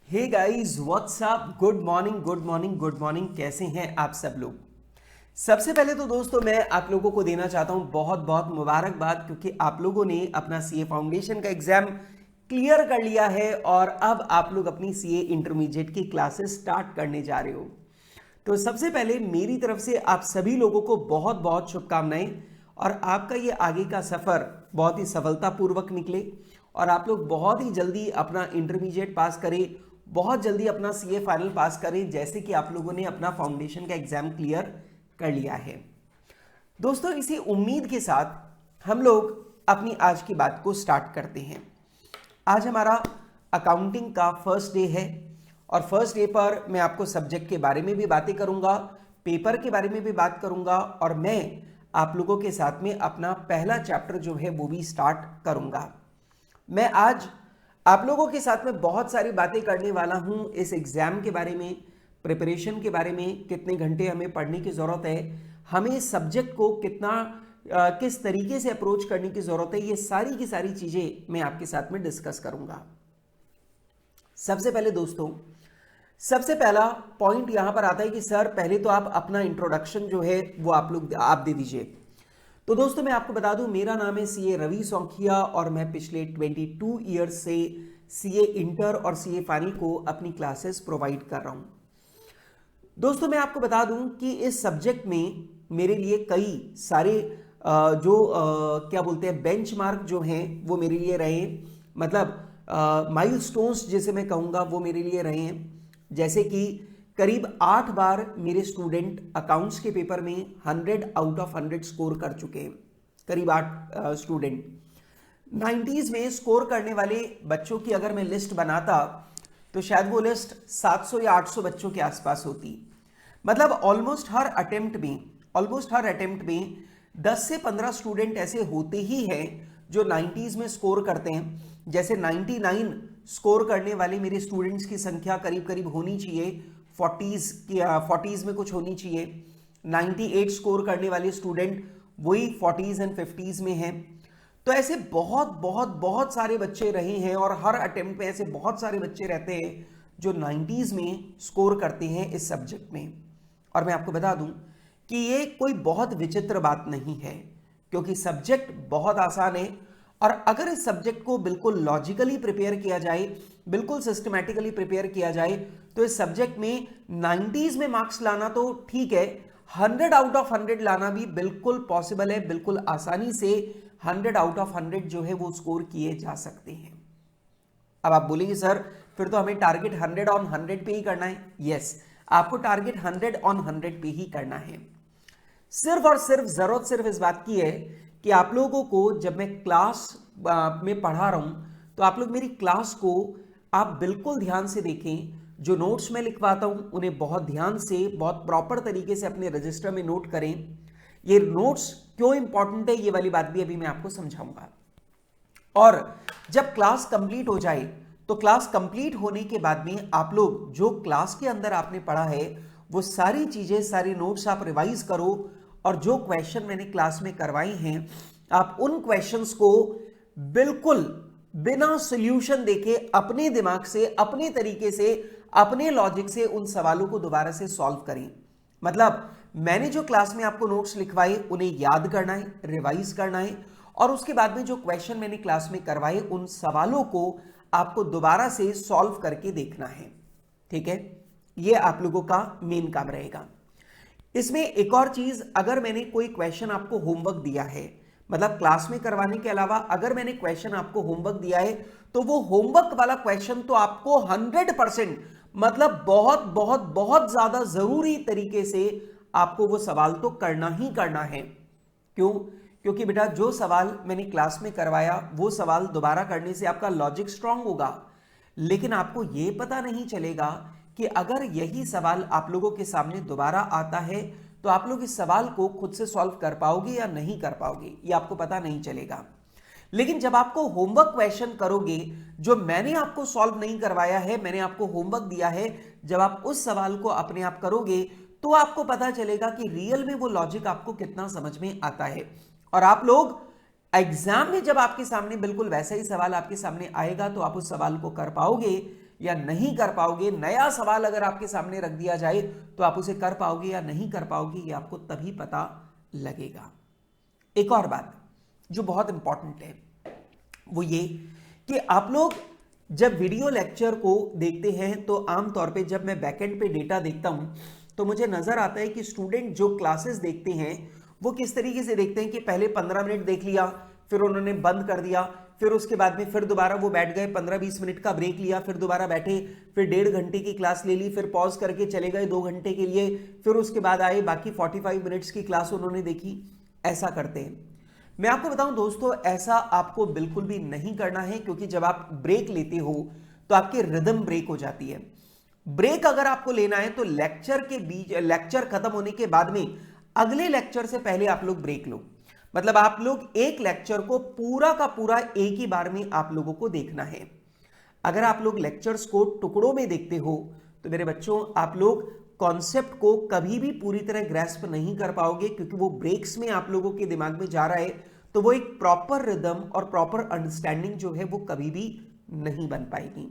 हे guys what's up, good morning good morning good morning. कैसे हैं आप सब लोग। सबसे पहले तो दोस्तों मैं आप लोगों को देना चाहता हूं बहुत बहुत मुबारकबाद, क्योंकि आप लोगों ने अपना सीए फाउंडेशन का एग्जाम क्लियर कर लिया है और अब आप लोग अपनी सीए इंटरमीडिएट की क्लासेस स्टार्ट करने जा रहे हो। तो सबसे पहले मेरी तरफ से आप सभी लोगों को बहुत बहुत शुभकामनाएं और आपका ये आगे का सफर बहुत ही सफलतापूर्वक निकले और आप लोग बहुत ही जल्दी अपना इंटरमीडिएट पास करें, बहुत जल्दी अपना सीए फाइनल पास करें, जैसे कि आप लोगों ने अपना फाउंडेशन का एग्जाम क्लियर कर लिया है। दोस्तों इसी उम्मीद के साथ हम लोग अपनी आज की बात को स्टार्ट करते हैं। आज हमारा अकाउंटिंग का फर्स्ट डे है और फर्स्ट डे पर मैं आपको सब्जेक्ट के बारे में भी बातें करूंगा, पेपर के बारे में भी बात करूंगा और मैं आप लोगों के साथ में अपना पहला चैप्टर जो है वो भी स्टार्ट करूंगा। मैं आज आप लोगों के साथ में बहुत सारी बातें करने वाला हूं इस एग्जाम के बारे में, प्रिपरेशन के बारे में, कितने घंटे हमें पढ़ने की ज़रूरत है, हमें इस सब्जेक्ट को किस तरीके से अप्रोच करने की ज़रूरत है, ये सारी की सारी चीज़ें मैं आपके साथ में डिस्कस करूंगा। सबसे पहले दोस्तों, सबसे पहला पॉइंट यहां पर आता है कि सर पहले तो आप अपना इंट्रोडक्शन जो है वो आप दे दीजिए। तो दोस्तों मैं आपको बता दूं, मेरा नाम है सीए रवि सौंखिया और मैं पिछले 22 ईयर्स से सीए इंटर और सीए फाइनल को अपनी क्लासेस प्रोवाइड कर रहा हूं। दोस्तों मैं आपको बता दूं कि इस सब्जेक्ट में मेरे लिए कई सारे क्या बोलते हैं बेंचमार्क जो हैं वो मेरे लिए रहे, मतलब माइलस्टोन्स जिसे मैं कहूँगा वो मेरे लिए रहे हैं। जैसे कि करीब 8 बार मेरे स्टूडेंट अकाउंट्स के पेपर में 100 आउट ऑफ 100 स्कोर कर चुके हैं। करीब 8 स्टूडेंट 90s में स्कोर करने वाले बच्चों की अगर मैं लिस्ट बनाता तो शायद वो लिस्ट 700 या 800 बच्चों के आसपास होती। मतलब ऑलमोस्ट हर अटेम्प्ट में 10 से 15 स्टूडेंट ऐसे होते ही हैं जो 90s में स्कोर करते हैं। जैसे 99 स्कोर करने वाले मेरे स्टूडेंट्स की संख्या करीब करीब होनी चाहिए 40s में कुछ होनी चाहिए। 98 स्कोर करने वाले स्टूडेंट वही 40s एंड 50s में हैं। तो ऐसे बहुत बहुत बहुत सारे बच्चे रहे हैं और हर अटेम्प्ट में ऐसे बहुत सारे बच्चे रहते हैं जो 90s में स्कोर करते हैं इस सब्जेक्ट में। और मैं आपको बता दूं कि ये कोई बहुत विचित्र बात नहीं है, क्योंकि सब्जेक्ट बहुत आसान है और अगर इस सब्जेक्ट को बिल्कुल लॉजिकली प्रिपेयर किया जाए, बिल्कुल सिस्टमैटिकली प्रिपेयर किया जाए, तो इस सब्जेक्ट में 90s में मार्क्स लाना तो ठीक है, 100 आउट ऑफ 100 लाना भी बिल्कुल पॉसिबल है। बिल्कुल आसानी से 100 आउट ऑफ 100 जो है वो स्कोर किए जा सकते हैं। अब आप बोलेंगे सर फिर तो हमें टारगेट 100 ऑन 100 पे ही करना है। यस, आपको टारगेट 100 ऑन 100 पे ही करना है। सिर्फ और सिर्फ जरूरत सिर्फ इस बात की है कि आप लोगों को जब मैं क्लास में पढ़ा रहा हूं तो आप लोग मेरी क्लास को आप बिल्कुल ध्यान से देखें। जो नोट्स मैं लिखवाता हूं उन्हें बहुत ध्यान से, बहुत प्रॉपर तरीके से अपने रजिस्टर में नोट करें। ये नोट्स क्यों इंपॉर्टेंट है ये वाली बात भी अभी मैं आपको समझाऊंगा। और जब क्लास कंप्लीट हो जाए तो क्लास कंप्लीट होने के बाद में आप लोग जो क्लास के अंदर आपने पढ़ा है वो सारी चीजें, सारी नोट्स आप रिवाइज करो और जो क्वेश्चन मैंने क्लास में करवाए हैं आप उन क्वेश्चंस को बिल्कुल बिना सॉल्यूशन देखे अपने दिमाग से, अपने तरीके से, अपने लॉजिक से उन सवालों को दोबारा से सॉल्व करें। मतलब मैंने जो क्लास में आपको नोट्स लिखवाए उन्हें याद करना है, रिवाइज करना है और उसके बाद में जो क्वेश्चन मैंने क्लास में करवाए उन सवालों को आपको दोबारा से सॉल्व करके देखना है। ठीक है, ये आप लोगों का मेन काम रहेगा। इसमें एक और चीज, अगर मैंने कोई क्वेश्चन आपको होमवर्क दिया है, मतलब क्लास में करवाने के अलावा अगर मैंने क्वेश्चन आपको होमवर्क दिया है तो वो होमवर्क वाला क्वेश्चन तो आपको 100%, मतलब बहुत बहुत बहुत ज्यादा जरूरी तरीके से आपको वो सवाल तो करना ही करना है। क्यों? क्योंकि बेटा जो सवाल मैंने क्लास में करवाया वो सवाल दोबारा करने से आपका लॉजिक स्ट्रांग होगा, लेकिन आपको ये पता नहीं चलेगा कि अगर यही सवाल आप लोगों के सामने दोबारा आता है तो आप लोग इस सवाल को खुद से सॉल्व कर पाओगे या नहीं कर पाओगे, ये आपको पता नहीं चलेगा। लेकिन जब आपको होमवर्क क्वेश्चन करोगे, जो मैंने आपको सॉल्व नहीं करवाया है, मैंने आपको होमवर्क दिया है, जब आप उस सवाल को अपने आप करोगे तो आपको पता चलेगा कि रियल में वो लॉजिक आपको कितना समझ में आता है। और आप लोग एग्जाम में जब आपके सामने बिल्कुल वैसा ही सवाल आपके सामने आएगा तो आप उस सवाल को कर पाओगे या नहीं कर पाओगे। नया सवाल अगर आपके सामने रख दिया जाए तो आप उसे कर पाओगे या नहीं कर पाओगे, ये आपको तभी पता लगेगा। एक और बात जो बहुत इंपॉर्टेंट है वो ये कि आप लोग जब वीडियो लेक्चर को देखते हैं तो आमतौर पे जब मैं बैकएंड पे डेटा देखता हूं तो मुझे नजर आता है कि स्टूडेंट जो क्लासेस देखते हैं वो किस तरीके से देखते हैं कि पहले 15 मिनट देख लिया, फिर उन्होंने बंद कर दिया, फिर उसके बाद में फिर दोबारा वो बैठ गए, 15-20 मिनट का ब्रेक लिया, फिर दोबारा बैठे, फिर 1.5 घंटे की क्लास ले ली, फिर पॉज करके चले गए 2 घंटे के लिए, फिर उसके बाद आए, बाकी 45 मिनट्स की क्लास उन्होंने देखी। ऐसा करते हैं। मैं आपको बताऊं दोस्तों, ऐसा आपको बिल्कुल भी नहीं करना है, क्योंकि जब आप ब्रेक लेते हो तो आपकी रिदम ब्रेक हो जाती है। ब्रेक अगर आपको लेना है तो लेक्चर के बीच, लेक्चर खत्म होने के बाद में अगले लेक्चर से पहले आप लोग ब्रेक लो। मतलब आप लोग एक लेक्चर को पूरा का पूरा एक ही बार में आप लोगों को देखना है। अगर आप लोग लेक्चर्स को टुकड़ों में देखते हो तो मेरे बच्चों आप लोग कॉन्सेप्ट को कभी भी पूरी तरह ग्रैस्प नहीं कर पाओगे, क्योंकि वो ब्रेक्स में आप लोगों के दिमाग में जा रहा है, तो वो एक प्रॉपर रिदम और प्रॉपर अंडरस्टैंडिंग जो है वो कभी भी नहीं बन पाएगी।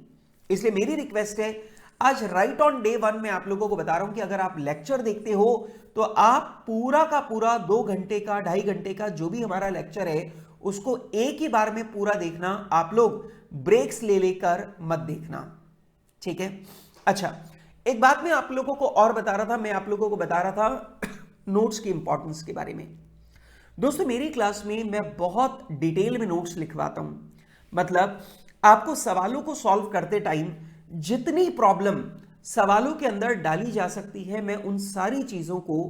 इसलिए मेरी रिक्वेस्ट है, आज राइट ऑन डे 1 में आप लोगों को बता रहा हूं कि अगर आप लेक्चर देखते हो तो आप पूरा का पूरा 2 घंटे का, 2.5 घंटे का जो भी हमारा लेक्चर है उसको एक ही बार में पूरा देखना। आप लोग ब्रेक्स ले लेकर मत देखना, ठीक है। अच्छा, एक बात मैं आप लोगों को और बता रहा था, मैं आप लोगों को बता रहा था नोट्स की इंपॉर्टेंस के बारे में। दोस्तों मेरी क्लास में मैं बहुत डिटेल में नोट्स लिखवाता हूं। मतलब आपको सवालों को सॉल्व करते टाइम जितनी प्रॉब्लम सवालों के अंदर डाली जा सकती है, मैं उन सारी चीजों को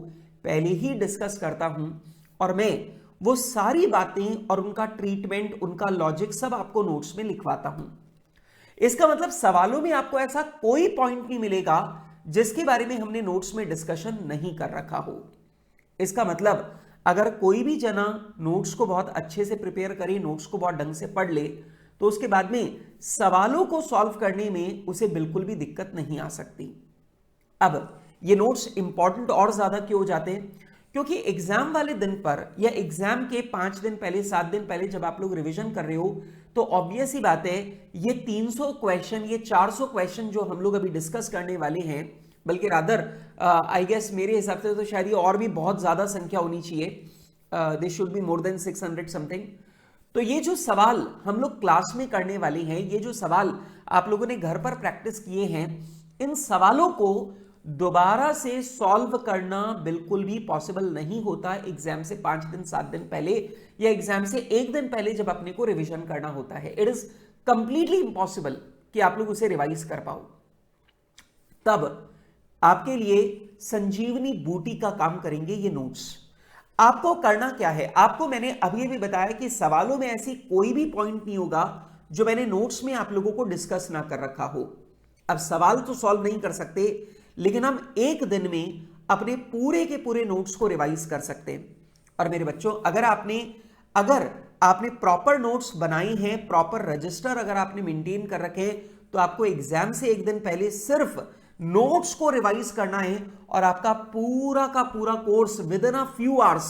पहले ही डिस्कस करता हूं और मैं वो सारी बातें और उनका ट्रीटमेंट, उनका लॉजिक सब आपको नोट्स में लिखवाता हूं। इसका मतलब सवालों में आपको ऐसा कोई पॉइंट नहीं मिलेगा जिसके बारे में हमने नोट्स में डिस्कशन नहीं कर रखा हो। इसका मतलब अगर कोई भी जना नोट्स को बहुत अच्छे से प्रिपेयर करे, नोट्स को बहुत ढंग से पढ़ ले, तो उसके बाद में सवालों को सॉल्व करने में उसे बिल्कुल भी दिक्कत नहीं आ सकती। अब ये नोट्स इंपॉर्टेंट और ज्यादा क्यों हो जाते हैं? क्योंकि एग्जाम वाले दिन पर या एग्जाम के 5 दिन पहले, 7 दिन पहले जब आप लोग रिवीजन कर रहे हो तो ऑब्वियस ही बात है ये 300 क्वेश्चन, ये 400 क्वेश्चन जो हम लोग अभी डिस्कस करने वाले हैं, बल्कि रादर आई गेस मेरे हिसाब से तो शायद ये और भी बहुत ज्यादा संख्या होनी चाहिए, they should be more than 600 something. तो ये जो सवाल हम लोग क्लास में करने वाले हैं, ये जो सवाल आप लोगों ने घर पर प्रैक्टिस किए हैं, इन सवालों को दोबारा से सॉल्व करना बिल्कुल भी पॉसिबल नहीं होता एग्जाम से 5 दिन 7 दिन पहले या एग्जाम से 1 दिन पहले जब अपने को रिवीजन करना होता है। इट इज कंप्लीटली इम्पॉसिबल कि आप लोग उसे रिवाइज कर पाओ। तब आपके लिए संजीवनी बूटी का काम करेंगे ये नोट्स। आपको करना क्या है? आपको मैंने अभी भी बताया कि सवालों में ऐसी कोई भी पॉइंट नहीं होगा जो मैंने नोट्स में आप लोगों को डिस्कस ना कर रखा हो। अब सवाल तो सॉल्व नहीं कर सकते, लेकिन हम एक दिन में अपने पूरे के पूरे नोट्स को रिवाइज कर सकते हैं। और मेरे बच्चों, अगर आपने प्रॉपर नोट्स बनाए हैं, प्रॉपर रजिस्टर अगर आपने मेंटेन कर रखे हैं, तो आपको एग्जाम से एक दिन पहले सिर्फ नोट्स को रिवाइज करना है और आपका पूरा का पूरा course with in a few hours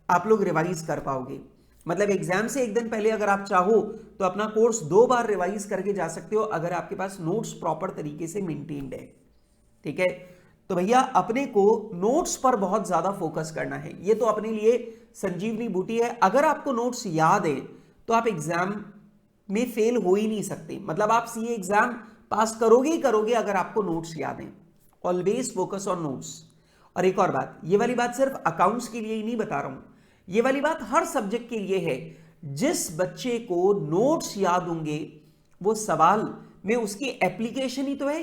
आप लोग रिवाइज कर पाओगे। मतलब एग्जाम से एक दिन पहले अगर आप चाहो तो अपना कोर्स 2 बार रिवाइज करके जा सकते हो, अगर आपके पास नोट्स प्रॉपर तरीके से मेंटेन्ड है। ठीक है, तो भैया अपने को नोट्स पर बहुत ज्यादा फोकस करना है। ये तो अपने लिए संजीवनी बूटी है। अगर आपको नोट्स याद है तो आप एग्जाम में फेल हो ही नहीं सकते। मतलब आप सीए एग्जाम पास करोगे ही करोगे अगर आपको नोट्स याद हैं। Always focus on notes. और एक और बात, ये वाली बात सिर्फ अकाउंट्स के लिए ही नहीं बता रहा हूं, ये वाली बात हर सब्जेक्ट के लिए है। जिस बच्चे को नोट्स याद होंगे वो सवाल में उसकी एप्लीकेशन ही तो है,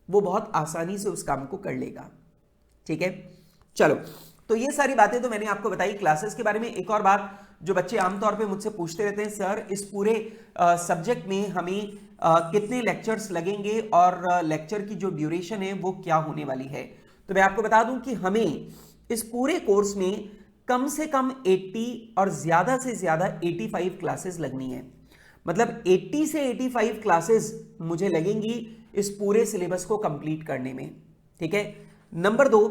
वो बहुत आसानी से उस काम को कर लेगा। ठीक है, चलो, तो ये सारी बातें तो मैंने आपको बताई क्लासेस के बारे में। एक और बात जो बच्चे आमतौर पे मुझसे पूछते रहते हैं, सर इस पूरे सब्जेक्ट में हमें कितने लेक्चर्स लगेंगे और लेक्चर की जो ड्यूरेशन है वो क्या होने वाली है। तो मैं आपको बता दूं कि हमें इस पूरे कोर्स में कम से कम 80 और ज्यादा से ज्यादा 85 क्लासेस लगनी है। मतलब 80 से 85 क्लासेस मुझे लगेंगी इस पूरे सिलेबस को कंप्लीट करने में। ठीक है, नंबर 2,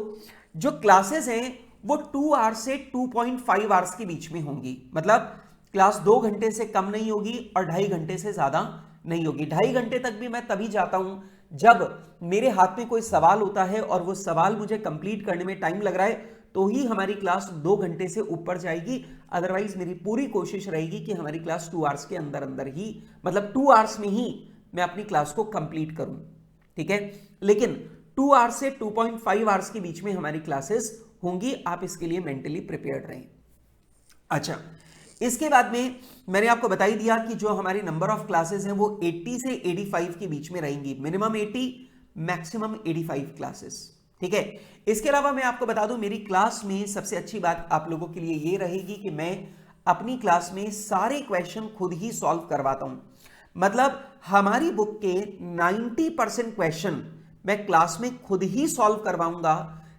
जो क्लासेस हैं वो 2 आवर्स से 2.5 आवर्स के बीच में होंगी। मतलब क्लास 2 घंटे से कम नहीं होगी और 2.5 घंटे से ज्यादा नहीं होगी। 2.5 घंटे तक भी मैं तभी जाता हूं जब मेरे हाथ में कोई सवाल होता है और वो सवाल मुझे कंप्लीट करने में टाइम लग रहा है, तो ही हमारी क्लास 2 घंटे से ऊपर जाएगी। अदरवाइज मेरी पूरी कोशिश रहेगी कि हमारी क्लास 2 आवर्स के अंदर अंदर ही, मतलब 2 आवर्स में ही मैं अपनी क्लास को कंप्लीट करूं, ठीक है। लेकिन 2 आवर्स से 2.5 आवर्स के बीच में हमारी क्लासेस होंगी, आप इसके लिए मेंटली प्रिपेयर्ड रहें। अच्छा, इसके बाद में मैंने आपको बता ही दिया कि जो हमारी नंबर ऑफ क्लासेस हैं वो 80 से 85 के बीच में रहेंगी, मिनिमम 80 मैक्सिमम 85 क्लासेस, ठीक है। इसके अलावा मैं आपको बता दूं, मेरी क्लास में सबसे अच्छी बात आप लोगों के लिए ये रहेगी कि मैं अपनी क्लास में सारे क्वेश्चन खुद ही सॉल्व करवाता हूं। मतलब हमारी बुक के 90% क्वेश्चन मैं क्लास में खुद ही सॉल्व करवाऊंगा।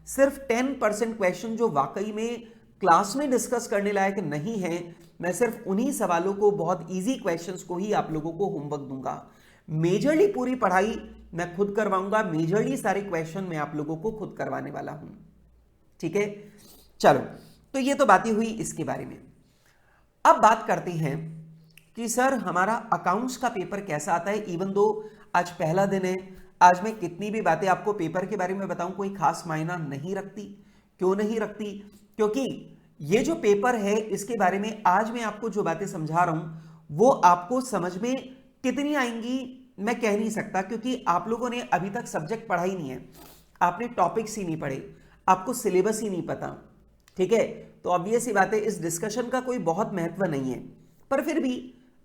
सिर्फ 10% क्वेश्चन जो वाकई में क्लास में डिस्कस करने लायक नहीं है, मैं सिर्फ उन्हीं सवालों को, बहुत इजी क्वेश्चंस को ही आप लोगों को होमवर्क दूंगा। मेजरली पूरी पढ़ाई मैं खुद करवाऊंगा, मेजरली सारे क्वेश्चन मैं आप लोगों को खुद करवाने वाला हूं, ठीक है। चलो, तो ये तो बातें हुई इसके बारे में। अब बात करते हैं कि सर हमारा अकाउंट्स का पेपर कैसा आता है। इवन दो आज पहला दिन है, आज मैं कितनी भी बातें आपको पेपर के बारे में बताऊं कोई खास मायना नहीं रखती। क्यों नहीं रखती? क्योंकि ये जो पेपर है इसके बारे में आज मैं आपको जो बातें समझा रहा हूं वो आपको समझ में कितनी आएंगी मैं कह नहीं सकता, क्योंकि आप लोगों ने अभी तक सब्जेक्ट पढ़ा ही नहीं है, आपने टॉपिक्स ही नहीं पढ़े, आपको सिलेबस ही नहीं पता, ठीक है। तो ऑब्वियस सी बात है इस डिस्कशन का कोई बहुत महत्व नहीं है, पर फिर भी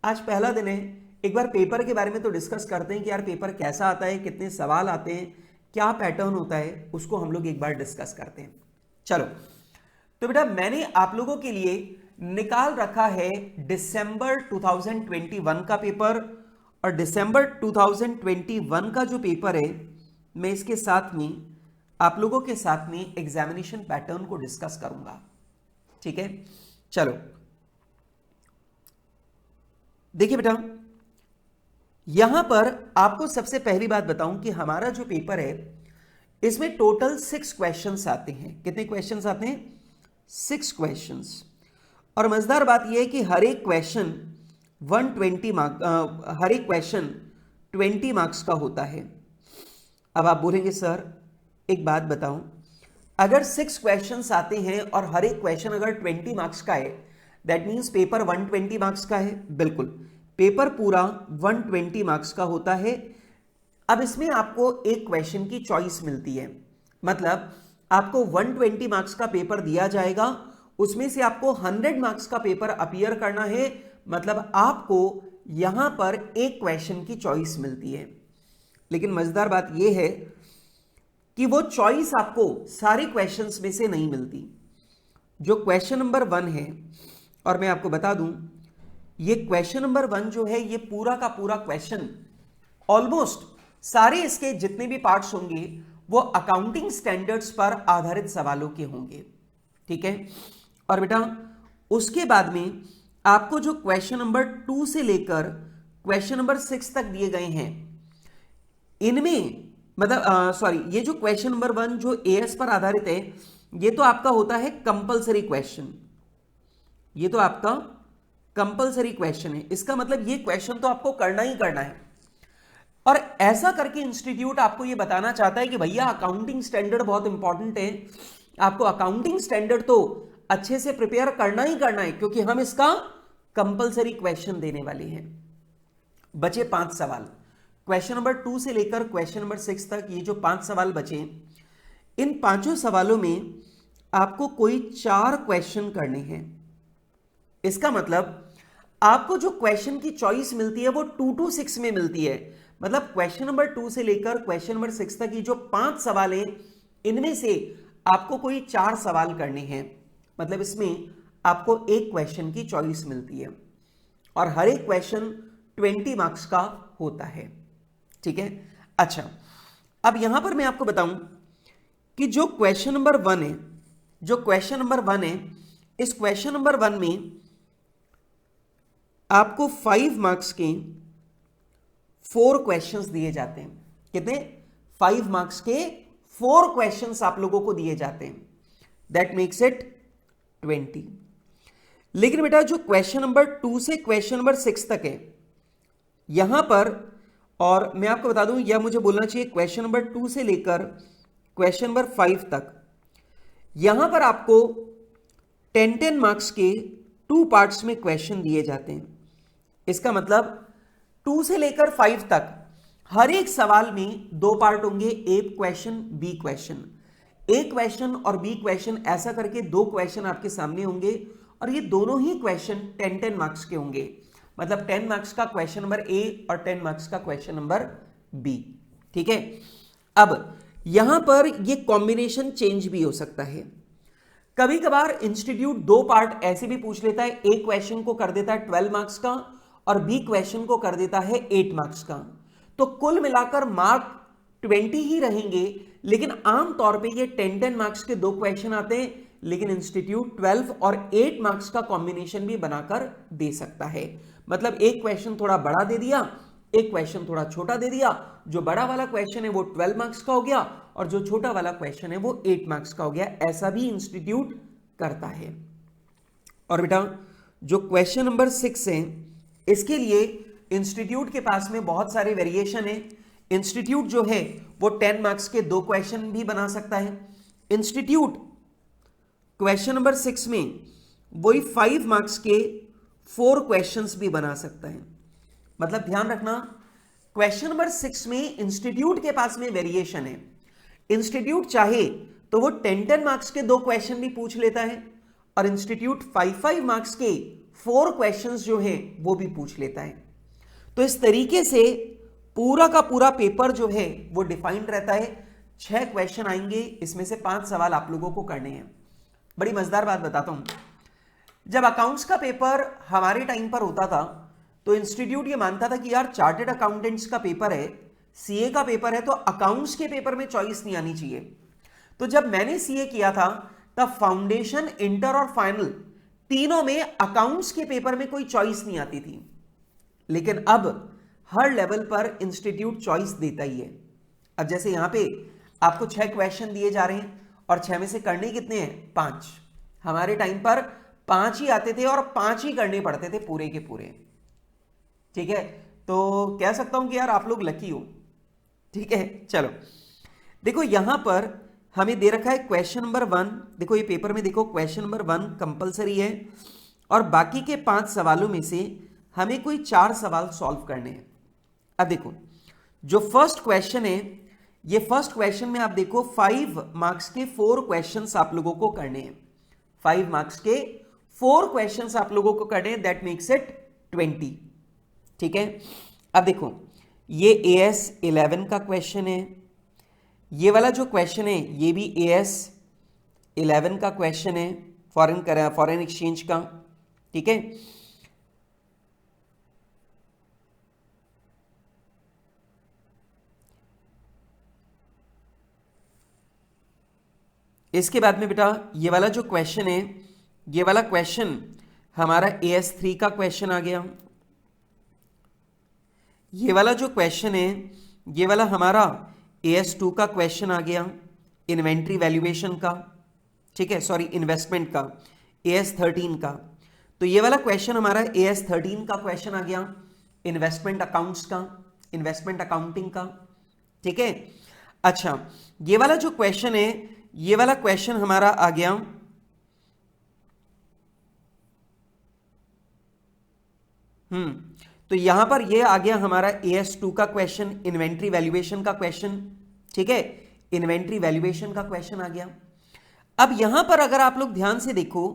आज पहला दिन है, एक बार पेपर के बारे में तो डिस्कस करते हैं कि यार पेपर कैसा आता है, कितने सवाल आते हैं, क्या पैटर्न होता है, उसको हम लोग एक बार डिस्कस करते हैं। चलो, तो बेटा मैंने आप लोगों के लिए निकाल रखा है दिसंबर 2021 का पेपर, और दिसंबर 2021 का जो पेपर है मैं इसके साथ में आप लोगों के साथ में एग्जामिनेशन पैटर्न को डिस्कस करूंगा, ठीक है। चलो देखिए बेटा, यहां पर आपको सबसे पहली बात बताऊं कि हमारा जो पेपर है इसमें टोटल 6 क्वेश्चंस आते हैं। कितने क्वेश्चंस आते हैं? 6 क्वेश्चंस। और मजेदार बात यह है कि हर एक क्वेश्चन 120 मार्क्स, हर एक क्वेश्चन 20 मार्क्स का होता है। अब आप बोलेंगे सर एक बात बताऊं, अगर 6 क्वेश्चंस आते हैं और हर एक क्वेश्चन अगर 20 मार्क्स का है, दैट मीन्स पेपर 120 मार्क्स का है। बिल्कुल, पेपर पूरा 120 मार्क्स का होता है। अब इसमें आपको एक क्वेश्चन की चॉइस मिलती है, मतलब आपको 120 मार्क्स का पेपर दिया जाएगा, उसमें से आपको 100 मार्क्स का पेपर अपीयर करना है, मतलब आपको यहां पर एक क्वेश्चन की चॉइस मिलती है। लेकिन मजेदार बात यह है कि वो चॉइस आपको सारे क्वेश्चंस में से नहीं मिलती। जो क्वेश्चन नंबर 1 है, और मैं आपको बता दूं ये क्वेश्चन नंबर 1 जो है ये पूरा का पूरा क्वेश्चन ऑलमोस्ट सारे इसके जितने भी पार्ट्स होंगे वो अकाउंटिंग स्टैंडर्ड्स पर आधारित सवालों के होंगे, ठीक है। और बेटा उसके बाद में आपको जो क्वेश्चन नंबर 2 से लेकर क्वेश्चन नंबर 6 तक दिए गए हैं, इनमें मतलब ये जो क्वेश्चन नंबर 1 जो एएस पर आधारित है, ये तो आपका होता है कंपलसरी क्वेश्चन, ये तो आपका कंपलसरी क्वेश्चन है। इसका मतलब ये क्वेश्चन तो आपको करना ही करना है। और ऐसा करके इंस्टीट्यूट आपको ये बताना चाहता है कि भैया अकाउंटिंग स्टैंडर्ड बहुत इंपॉर्टेंट है, आपको अकाउंटिंग स्टैंडर्ड तो अच्छे से प्रिपेयर करना ही करना है, क्योंकि हम इसका कंपलसरी क्वेश्चन देने वाले हैं। बचे 5 सवाल, क्वेश्चन नंबर 2 से लेकर क्वेश्चन नंबर 6 तक ये जो 5 सवाल बचे, इन 5 सवालों में आपको कोई 4 क्वेश्चन करने हैं। इसका मतलब आपको जो क्वेश्चन की चॉइस मिलती है वो 2 to 6 में मिलती है। मतलब क्वेश्चन नंबर 2 से लेकर क्वेश्चन नंबर 6 तक ये जो 5 सवाल हैं, इनमें से आपको कोई 4 सवाल करने हैं। मतलब इसमें आपको एक क्वेश्चन की चॉइस मिलती है, और हर एक क्वेश्चन 20 मार्क्स का होता है, ठीक है। अच्छा, अब यहां पर मैं आपको बताऊं कि जो क्वेश्चन नंबर 1 है, जो क्वेश्चन नंबर 1 है, इस क्वेश्चन नंबर 1 में आपको 5 मार्क्स के 4 क्वेश्चंस दिए जाते हैं। कितने? 5 मार्क्स के 4 क्वेश्चंस आप लोगों को दिए जाते हैं, दैट मेक्स इट 20। लेकिन बेटा जो क्वेश्चन नंबर 2 से क्वेश्चन नंबर 6 तक है, यहां पर, और मैं आपको बता दूं, यह मुझे बोलना चाहिए क्वेश्चन नंबर 2 से लेकर क्वेश्चन नंबर 5 तक, यहां पर आपको 10-10 मार्क्स के 2 पार्ट्स में क्वेश्चन दिए जाते हैं। इसका मतलब 2 से लेकर 5 तक हर एक सवाल में 2 पार्ट होंगे, ए क्वेश्चन बी क्वेश्चन, ए क्वेश्चन और बी क्वेश्चन, ऐसा करके 2 क्वेश्चन आपके सामने होंगे और ये दोनों ही क्वेश्चन 10-10 मार्क्स के होंगे। मतलब 10 मार्क्स का क्वेश्चन नंबर ए और 10 मार्क्स का क्वेश्चन नंबर बी। ठीक है, अब यहां पर ये कॉम्बिनेशन चेंज भी हो सकता है। कभी कभार इंस्टीट्यूट 2 पार्ट ऐसे भी पूछ लेता है, ए क्वेश्चन को कर देता है 12 मार्क्स का और बी क्वेश्चन को कर देता है 8 मार्क्स का, तो कुल मिलाकर मार्क 20 ही रहेंगे। लेकिन आमतौर पे ये 10-10 मार्क्स के 2 क्वेश्चन आते हैं, लेकिन इंस्टीट्यूट 12 और 8 मार्क्स का कॉम्बिनेशन भी बनाकर दे सकता है। मतलब एक क्वेश्चन थोड़ा बड़ा दे दिया, एक क्वेश्चन थोड़ा छोटा दे दिया, जो बड़ा वाला क्वेश्चन है वो 12 मार्क्स का हो गया और जो छोटा वाला क्वेश्चन है वो 8 मार्क्स का हो गया। ऐसा भी इंस्टीट्यूट करता है। और बेटा जो क्वेश्चन नंबर 6 है, इसके लिए इंस्टीट्यूट के पास में बहुत सारे वेरिएशन है। इंस्टीट्यूट जो है वो 10 मार्क्स के 2 क्वेश्चन भी बना सकता है। इंस्टीट्यूट क्वेश्चन नंबर 6 में वही 5 मार्क्स के 4 क्वेश्चंस भी बना सकता है। मतलब ध्यान रखना, क्वेश्चन नंबर 6 में इंस्टीट्यूट के पास में वेरिएशन है। इंस्टीट्यूट चाहे तो वो 10-10 मार्क्स के 2 क्वेश्चन भी पूछ लेता है और इंस्टीट्यूट 5-5 मार्क्स के 4 क्वेश्चंस जो है वो भी पूछ लेता है। तो इस तरीके से पूरा का पूरा पेपर जो है वो डिफाइंड रहता है। 6 क्वेश्चन आएंगे, इसमें से 5 सवाल आप लोगों को करने हैं। बड़ी मजेदार बात बताता हूं, जब अकाउंट्स का पेपर हमारे टाइम पर होता था तो इंस्टीट्यूट ये मानता था कि यार चार्टेड अकाउंटेंट्स का पेपर है, सीए का पेपर है, तो अकाउंट्स के पेपर में चॉइस नहीं आनी चाहिए। तो जब मैंने सीए किया था तब फाउंडेशन, इंटर और फाइनल तीनों में अकाउंट्स के पेपर में कोई चॉइस नहीं आती थी। लेकिन अब हर लेवल पर इंस्टीट्यूट चॉइस देता ही है। अब जैसे यहां पे आपको 6 क्वेश्चन दिए जा रहे हैं और 6 में से करने कितने हैं? 5। हमारे टाइम पर 5 ही आते थे और 5 ही करने पड़ते थे पूरे के पूरे। ठीक है, तो कह सकता हूं कि यार आप लोग लकी हो। ठीक है, चलो देखो यहां पर हमें दे रखा है क्वेश्चन नंबर 1। देखो ये पेपर में देखो क्वेश्चन नंबर 1 कंपलसरी है और बाकी के 5 सवालों में से हमें कोई 4 सवाल सॉल्व करने हैं। अब देखो जो फर्स्ट क्वेश्चन है, ये फर्स्ट क्वेश्चन में आप देखो 5 मार्क्स के 4 क्वेश्चंस आप लोगों को करने हैं। 5 मार्क्स के 4 क्वेश्चंस आप लोगों को करने हैं, दैट मेक्स इट 20। ठीक है, अब देखो ये AS 11 का क्वेश्चन है, ये वाला जो क्वेश्चन है ये भी AS 11 का क्वेश्चन है, फॉरेन एक्सचेंज का। ठीक है, इसके बाद में बेटा ये वाला जो क्वेश्चन है, ये वाला क्वेश्चन हमारा AS 3 का क्वेश्चन आ गया। ये वाला जो क्वेश्चन है ये वाला हमारा AS 2 का क्वेश्चन आ गया, इन्वेंट्री वैल्यूएशन का। ठीक है, सॉरी इन्वेस्टमेंट का, AS 13 का। तो ये वाला क्वेश्चन हमारा AS 13 का क्वेश्चन आ गया, इन्वेस्टमेंट अकाउंट्स का, इन्वेस्टमेंट अकाउंटिंग का। ठीक है, अच्छा ये वाला जो क्वेश्चन है, ये वाला क्वेश्चन हमारा आ गया तो यहां पर ये आ गया हमारा AS 2 का क्वेश्चन, इन्वेंट्री वैल्यूएशन का क्वेश्चन। ठीक है, इन्वेंट्री वैल्यूएशन का क्वेश्चन आ गया। अब यहां पर अगर आप लोग ध्यान से देखो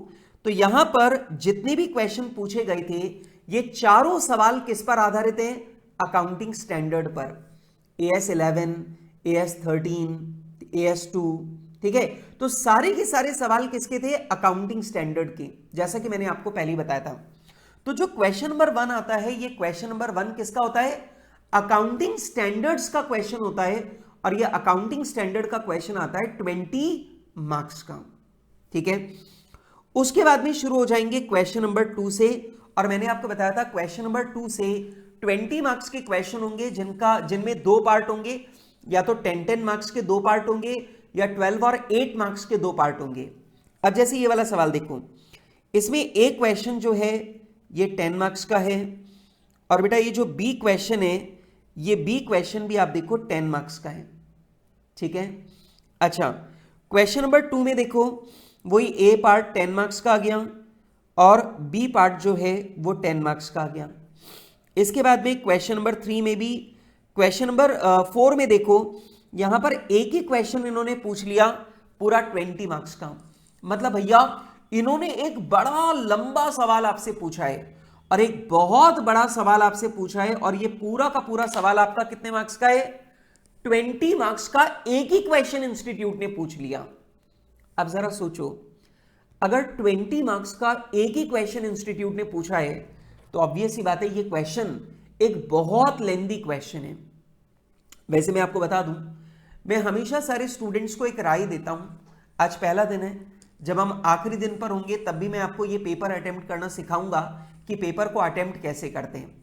तो यहां पर जितने भी क्वेश्चन पूछे गए थे ये चारों सवाल किस पर आधारित हैं? अकाउंटिंग स्टैंडर्ड पर। AS 11, AS 13, AS 2। ठीक है, तो सारे के सारे सवाल किसके थे? अकाउंटिंग स्टैंडर्ड के, जैसा कि मैंने आपको पहले ही बताया था। तो जो क्वेश्चन नंबर 1 आता है, ये क्वेश्चन नंबर 1 किसका होता है? अकाउंटिंग स्टैंडर्ड्स का क्वेश्चन होता है और ये अकाउंटिंग स्टैंडर्ड का क्वेश्चन आता है 20 मार्क्स का। ठीक है, उसके बाद में शुरू हो जाएंगे क्वेश्चन नंबर 2 से, और मैंने आपको बताया था क्वेश्चन नंबर 2 से 20 मार्क्स के क्वेश्चन होंगे जिनमें 2 पार्ट होंगे, या तो 10-10 मार्क्स के 2 पार्ट होंगे या 12 और 8 मार्क्स के 2 पार्ट होंगे। अब जैसे ये वाला सवाल देखो, इसमें एक क्वेश्चन जो है ये 10 मार्क्स का है और बेटा ये जो बी क्वेश्चन है, ये बी क्वेश्चन भी आप देखो 10 मार्क्स का है, ठीक है। अच्छा, क्वेश्चन नंबर 2 में देखो वही ए पार्ट 10 मार्क्स का आ गया और बी पार्ट जो है वो 10 मार्क्स का आ गया। इसके बाद में क्वेश्चन नंबर 3 में भी, क्वेश्चन नंबर 4 में देखो यहां पर एक ही क्वेश्चन इन्होंने पूछ लिया पूरा 20 मार्क्स का। मतलब भैया इन्होंने एक बड़ा लंबा सवाल आपसे पूछा है और एक बहुत बड़ा सवाल आपसे पूछा है और ये पूरा का पूरा सवाल आपका कितने मार्क्स का है? 20 मार्क्स का एक ही क्वेश्चन इंस्टीट्यूट ने पूछ लिया। अब जरा सोचो, अगर 20 मार्क्स का एक ही क्वेश्चन इंस्टीट्यूट ने पूछा है तो ऑब्वियस सी बात है ये क्वेश्चन एक बहुत लेंथी क्वेश्चन है। वैसे मैं आपको बता दूं, मैं हमेशा सारे स्टूडेंट्स को एक राय देता हूं। आज पहला दिन है, जब हम आखिरी दिन पर होंगे तब भी मैं आपको ये पेपर अटेम्प्ट करना सिखाऊंगा कि पेपर को अटेम्प्ट कैसे करते हैं।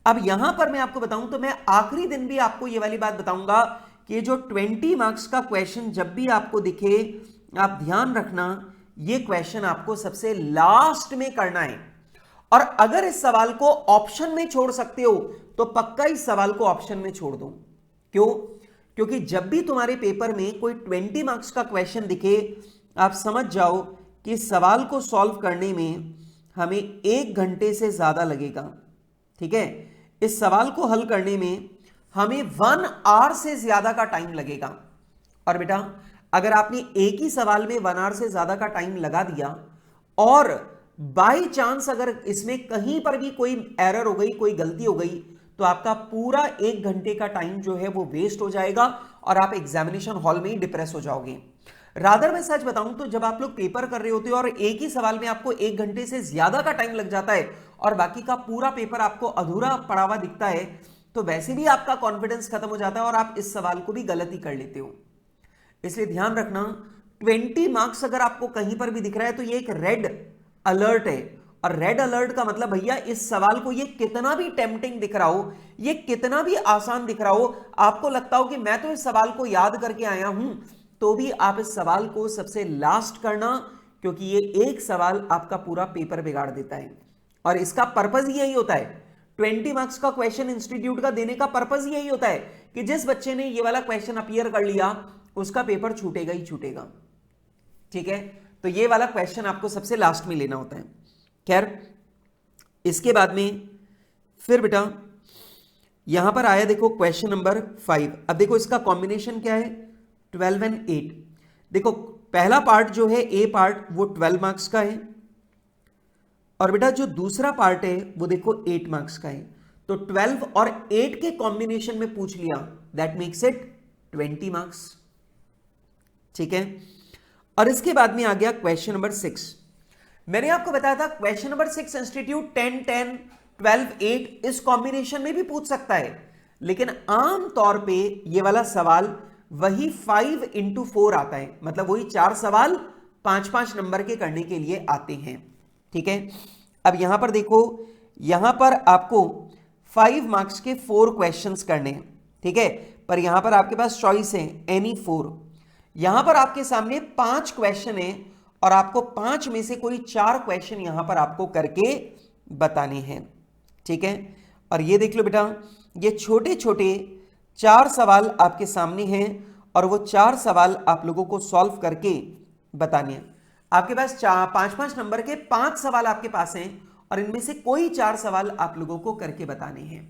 अब यहां पर मैं आपको बताऊं तो मैं आखिरी दिन भी आपको ये वाली बात बताऊंगा कि जो 20 मार्क्स का क्वेश्चन जब भी आपको दिखे, आप ध्यान रखना ये क्वेश्चन आपको सबसे लास्ट में करना है। और अगर इस सवाल को ऑप्शन में छोड़ सकते हो तो पक्का इस सवाल को ऑप्शन में छोड़ दो। क्यों? क्योंकि जब भी तुम्हारे पेपर में कोई 20 मार्क्स का क्वेश्चन दिखे, आप समझ जाओ कि इस सवाल को सॉल्व करने में हमें 1 घंटे से ज्यादा लगेगा, ठीक है। इस सवाल को हल करने में हमें 1 आवर से ज्यादा का टाइम लगेगा। और बेटा अगर आपने एक ही सवाल में 1 आवर से ज्यादा का टाइम लगा दिया और बाय चांस अगर इसमें कहीं पर भी कोई एरर हो गई, कोई गलती हो गई, तो आपका पूरा 1 घंटे का टाइम जो है वो वेस्ट हो जाएगा और आप एग्जामिनेशन हॉल में ही डिप्रेस हो जाओगे। रादर मैं सच बताऊं तो जब आप लोग पेपर कर रहे होते हो और एक ही सवाल में आपको 1 घंटे से ज्यादा का टाइम लग जाता है और बाकी का पूरा पेपर आपको अधूरा पड़ा हुआ दिखता है, तो वैसे भी आपका कॉन्फिडेंस खत्म हो जाता है और आप इस सवाल को भी गलत ही कर लेते हो। इसलिए ध्यान रखना, 20 मार्क्स अगर आपको कहीं पर भी दिख रहा है तो ये एक रेड अलर्ट है। और रेड अलर्ट का मतलब भैया इस सवाल को ये कितना भी टेम्पटिंग दिख रहा हो, ये कितना भी आसान दिख रहा हो, आपको लगता हो कि मैं तो इस सवाल को याद करके आया हूं, तो भी आप इस सवाल को सबसे लास्ट करना, क्योंकि ये एक सवाल आपका पूरा पेपर बिगाड़ देता है। और इसका पर्पज यही होता है, 20 मार्क्स का क्वेश्चन इंस्टीट्यूट का देने का पर्पज यही होता है कि जिस बच्चे ने ये वाला क्वेश्चन अपीयर कर लिया उसका पेपर छूटेगा ही छूटेगा, ठीक है। तो ये वाला क्वेश्चन आपको सबसे लास्ट में लेना होता है। खैर, इसके बाद में फिर बेटा यहां पर आया देखो क्वेश्चन नंबर 5। अब देखो इसका कॉम्बिनेशन क्या है, 12 एंड 8। देखो पहला पार्ट जो है ए पार्ट वो 12 मार्क्स का है और बेटा जो दूसरा पार्ट है वो देखो 8 मार्क्स का है। तो 12 और 8 के कॉम्बिनेशन में पूछ लिया, दैट मेक्स इट 20 मार्क्स, ठीक है। और इसके बाद में आ गया क्वेश्चन नंबर 6। मैंने आपको बताया था क्वेश्चन नंबर 6 इंस्टीट्यूट 10 10 12 8 इस कॉम्बिनेशन में भी पूछ सकता है, लेकिन आम तौर पे ये वाला सवाल वही 5 into 4 आता है, मतलब वही 4 सवाल 5-5 नंबर के करने के लिए आते हैं, ठीक है। अब यहां पर देखो, यहां पर आपको 5 मार्क्स के 4 क्वेश्चंस करने हैं, ठीक है। पर यहां पर आपके पास चॉइस है एनी 4। यहां पर आपके सामने 5 क्वेश्चन है और आपको 5 में से कोई 4 क्वेश्चन यहां पर आपको करके बताने हैं, ठीक है। और ये देख लो बेटा, ये छोटे छोटे 4 सवाल आपके सामने हैं और वो 4 सवाल आप लोगों को सॉल्व करके बताने हैं। आपके पास 5-5 नंबर के 5 सवाल आपके पास हैं और इनमें से कोई 4 सवाल आप लोगों को करके बताने हैं।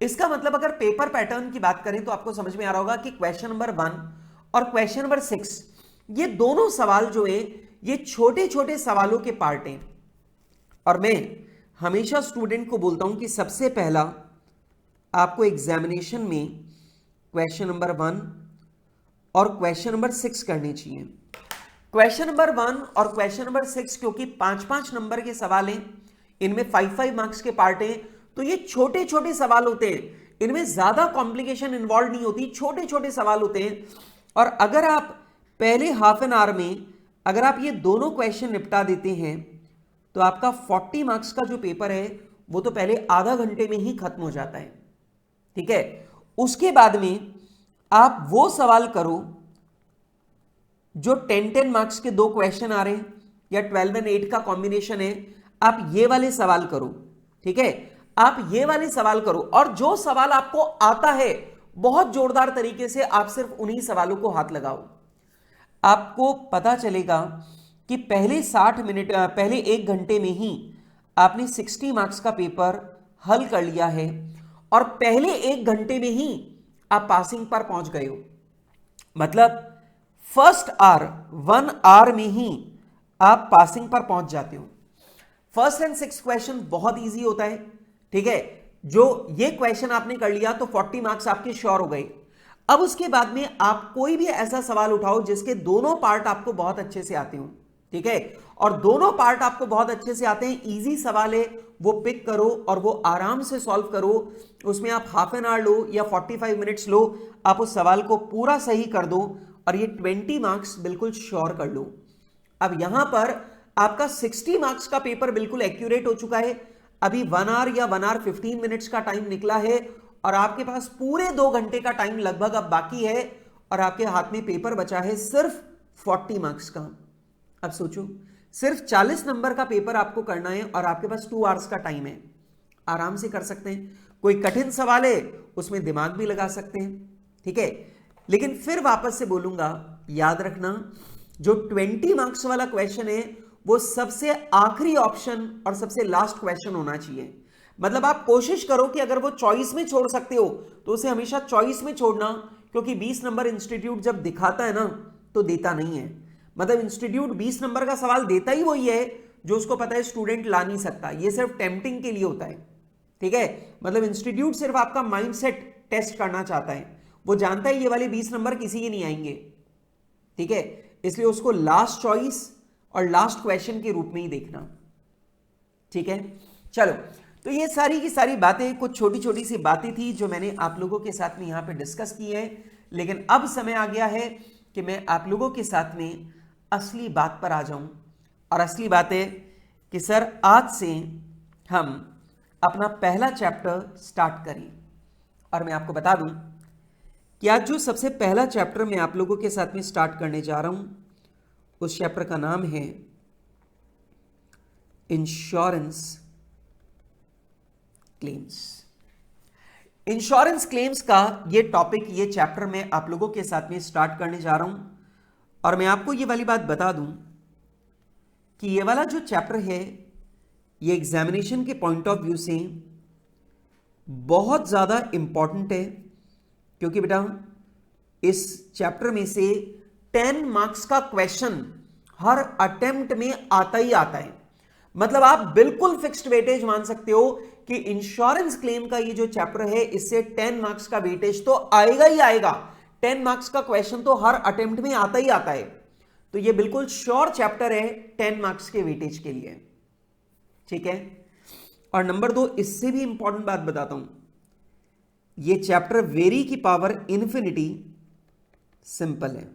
इसका मतलब अगर पेपर पैटर्न की बात करें तो आपको समझ में आ रहा होगा कि क्वेश्चन नंबर 1 और क्वेश्चन नंबर 6 ये दोनों सवाल जो है ये छोटे छोटे सवालों के पार्ट हैं। और मैं हमेशा स्टूडेंट को बोलता हूं कि सबसे पहला आपको एग्जामिनेशन में क्वेश्चन नंबर 1 और क्वेश्चन नंबर 6 करने चाहिए। क्वेश्चन नंबर 1 और क्वेश्चन नंबर 6 क्योंकि 5-5 नंबर के सवाल हैं, इनमें 5-5 मार्क्स के पार्ट हैं, तो ये छोटे छोटे सवाल होते हैं, इनमें ज्यादा कॉम्प्लिकेशन इन्वॉल्व नहीं होती, छोटे छोटे सवाल होते हैं। और अगर आप पहले हाफ एन आवर में अगर आप ये दोनों क्वेश्चन निपटा देते हैं तो आपका 40 मार्क्स का जो पेपर है वो तो पहले आधा घंटे में ही खत्म हो जाता है, ठीक है। उसके बाद में आप वो सवाल करो जो 10-10 मार्क्स के 2 क्वेश्चन आ रहे हैं या 12 एंड 8 का कॉम्बिनेशन है, आप ये वाले सवाल करो, ठीक है। आप ये वाले सवाल करो, और जो सवाल आपको आता है बहुत जोरदार तरीके से आप सिर्फ उन्हीं सवालों को हाथ लगाओ। आपको पता चलेगा कि पहले 60 मिनट, पहले 1 घंटे में ही आपने 60 मार्क्स का पेपर हल कर लिया है, और पहले 1 घंटे में ही आप पासिंग पर पहुंच गए हो। मतलब फर्स्ट आवर 1 आवर में ही आप पासिंग पर पहुंच जाते हो। फर्स्ट एंड 6 क्वेश्चन बहुत इजी होता है, ठीक है। जो ये क्वेश्चन आपने कर लिया तो 40 मार्क्स आपके श्योर हो गए। अब उसके बाद में आप कोई भी ऐसा सवाल उठाओ जिसके दोनों पार्ट आपको बहुत अच्छे से आते हो, ठीक है, और दोनों पार्ट आपको बहुत अच्छे से आते हैं, इजी सवाल है, वो पिक करो और वो आराम से सॉल्व करो। उसमें आप हाफ एन आवर लो या 45 मिनट्स लो, आप उस सवाल को पूरा सही कर दो और ये 20 मार्क्स बिल्कुल श्योर कर लो। अब यहां पर आपका 60 मार्क्स का पेपर बिल्कुल एक्यूरेट हो चुका है। अभी 1 आवर या 1 आवर 15 मिनट्स का टाइम निकला है और आपके पास पूरे 2 घंटे का टाइम लगभग अब बाकी है, और आपके हाथ में पेपर बचा है सिर्फ 40 मार्क्स का। अब सोचो, सिर्फ 40 नंबर का पेपर आपको करना है और आपके पास 2 आवर्स का टाइम है, आराम से कर सकते हैं। कोई कठिन सवाल है उसमें दिमाग भी लगा सकते हैं, ठीक है। लेकिन फिर वापस से बोलूंगा, याद रखना, जो 20 मार्क्स वाला क्वेश्चन है वो सबसे आखिरी ऑप्शन और सबसे लास्ट क्वेश्चन होना चाहिए। मतलब आप कोशिश करो कि अगर वो चॉइस में छोड़ सकते हो तो उसे हमेशा चॉइस में छोड़ना, क्योंकि 20 नंबर इंस्टीट्यूट जब दिखाता है ना तो देता नहीं है। मतलब इंस्टीट्यूट 20 नंबर का सवाल देता ही वही है जो उसको पता है स्टूडेंट ला नहीं सकता, ये सिर्फ टेम्पटिंग के लिए होता है, ठीक है। मतलब इंस्टीट्यूट सिर्फ आपका माइंडसेट टेस्ट करना चाहता है, वो जानता है ये वाले 20 नंबर किसी के नहीं आएंगे, ठीक है, इसलिए उसको लास्ट चॉइस और लास्ट क्वेश्चन के रूप में ही देखना, ठीक है। चलो, तो ये सारी की सारी बातें कुछ छोटी छोटी सी बातें थी जो मैंने आप लोगों के साथ में यहां पे डिस्कस की है, लेकिन अब समय आ गया है कि मैं आप लोगों के साथ में असली बात पर आ जाऊं। और असली बात है कि सर आज से हम अपना पहला चैप्टर स्टार्ट करें। और मैं आपको बता दूं कि आज जो सबसे पहला चैप्टर मैं आप लोगों के साथ में स्टार्ट करने जा रहा हूं, उस चैप्टर का नाम है इंश्योरेंस क्लेम्स। इंश्योरेंस क्लेम्स का ये टॉपिक, ये चैप्टर मैं आप लोगों के साथ में स्टार्ट करने जा रहा हूं। और मैं आपको ये वाली बात बता दूं कि ये वाला जो चैप्टर है ये एग्जामिनेशन के पॉइंट ऑफ व्यू से बहुत ज्यादा इंपॉर्टेंट है, क्योंकि बेटा इस चैप्टर में से 10 मार्क्स का क्वेश्चन हर अटेम्प्ट में आता ही आता है। मतलब आप बिल्कुल फिक्स्ड वेटेज मान सकते हो कि इंश्योरेंस क्लेम का ये जो चैप्टर है इससे 10 मार्क्स का वेटेज तो आएगा ही आएगा। 10 मार्क्स का क्वेश्चन तो हर अटेम्प्ट में आता ही आता है, तो ये बिल्कुल श्योर चैप्टर है 10 मार्क्स के वेटेज के लिए, ठीक है। और नंबर 2, इससे भी इंपॉर्टेंट बात बताता हूं, ये चैप्टर वेरी की पावर इंफिनिटी सिंपल है।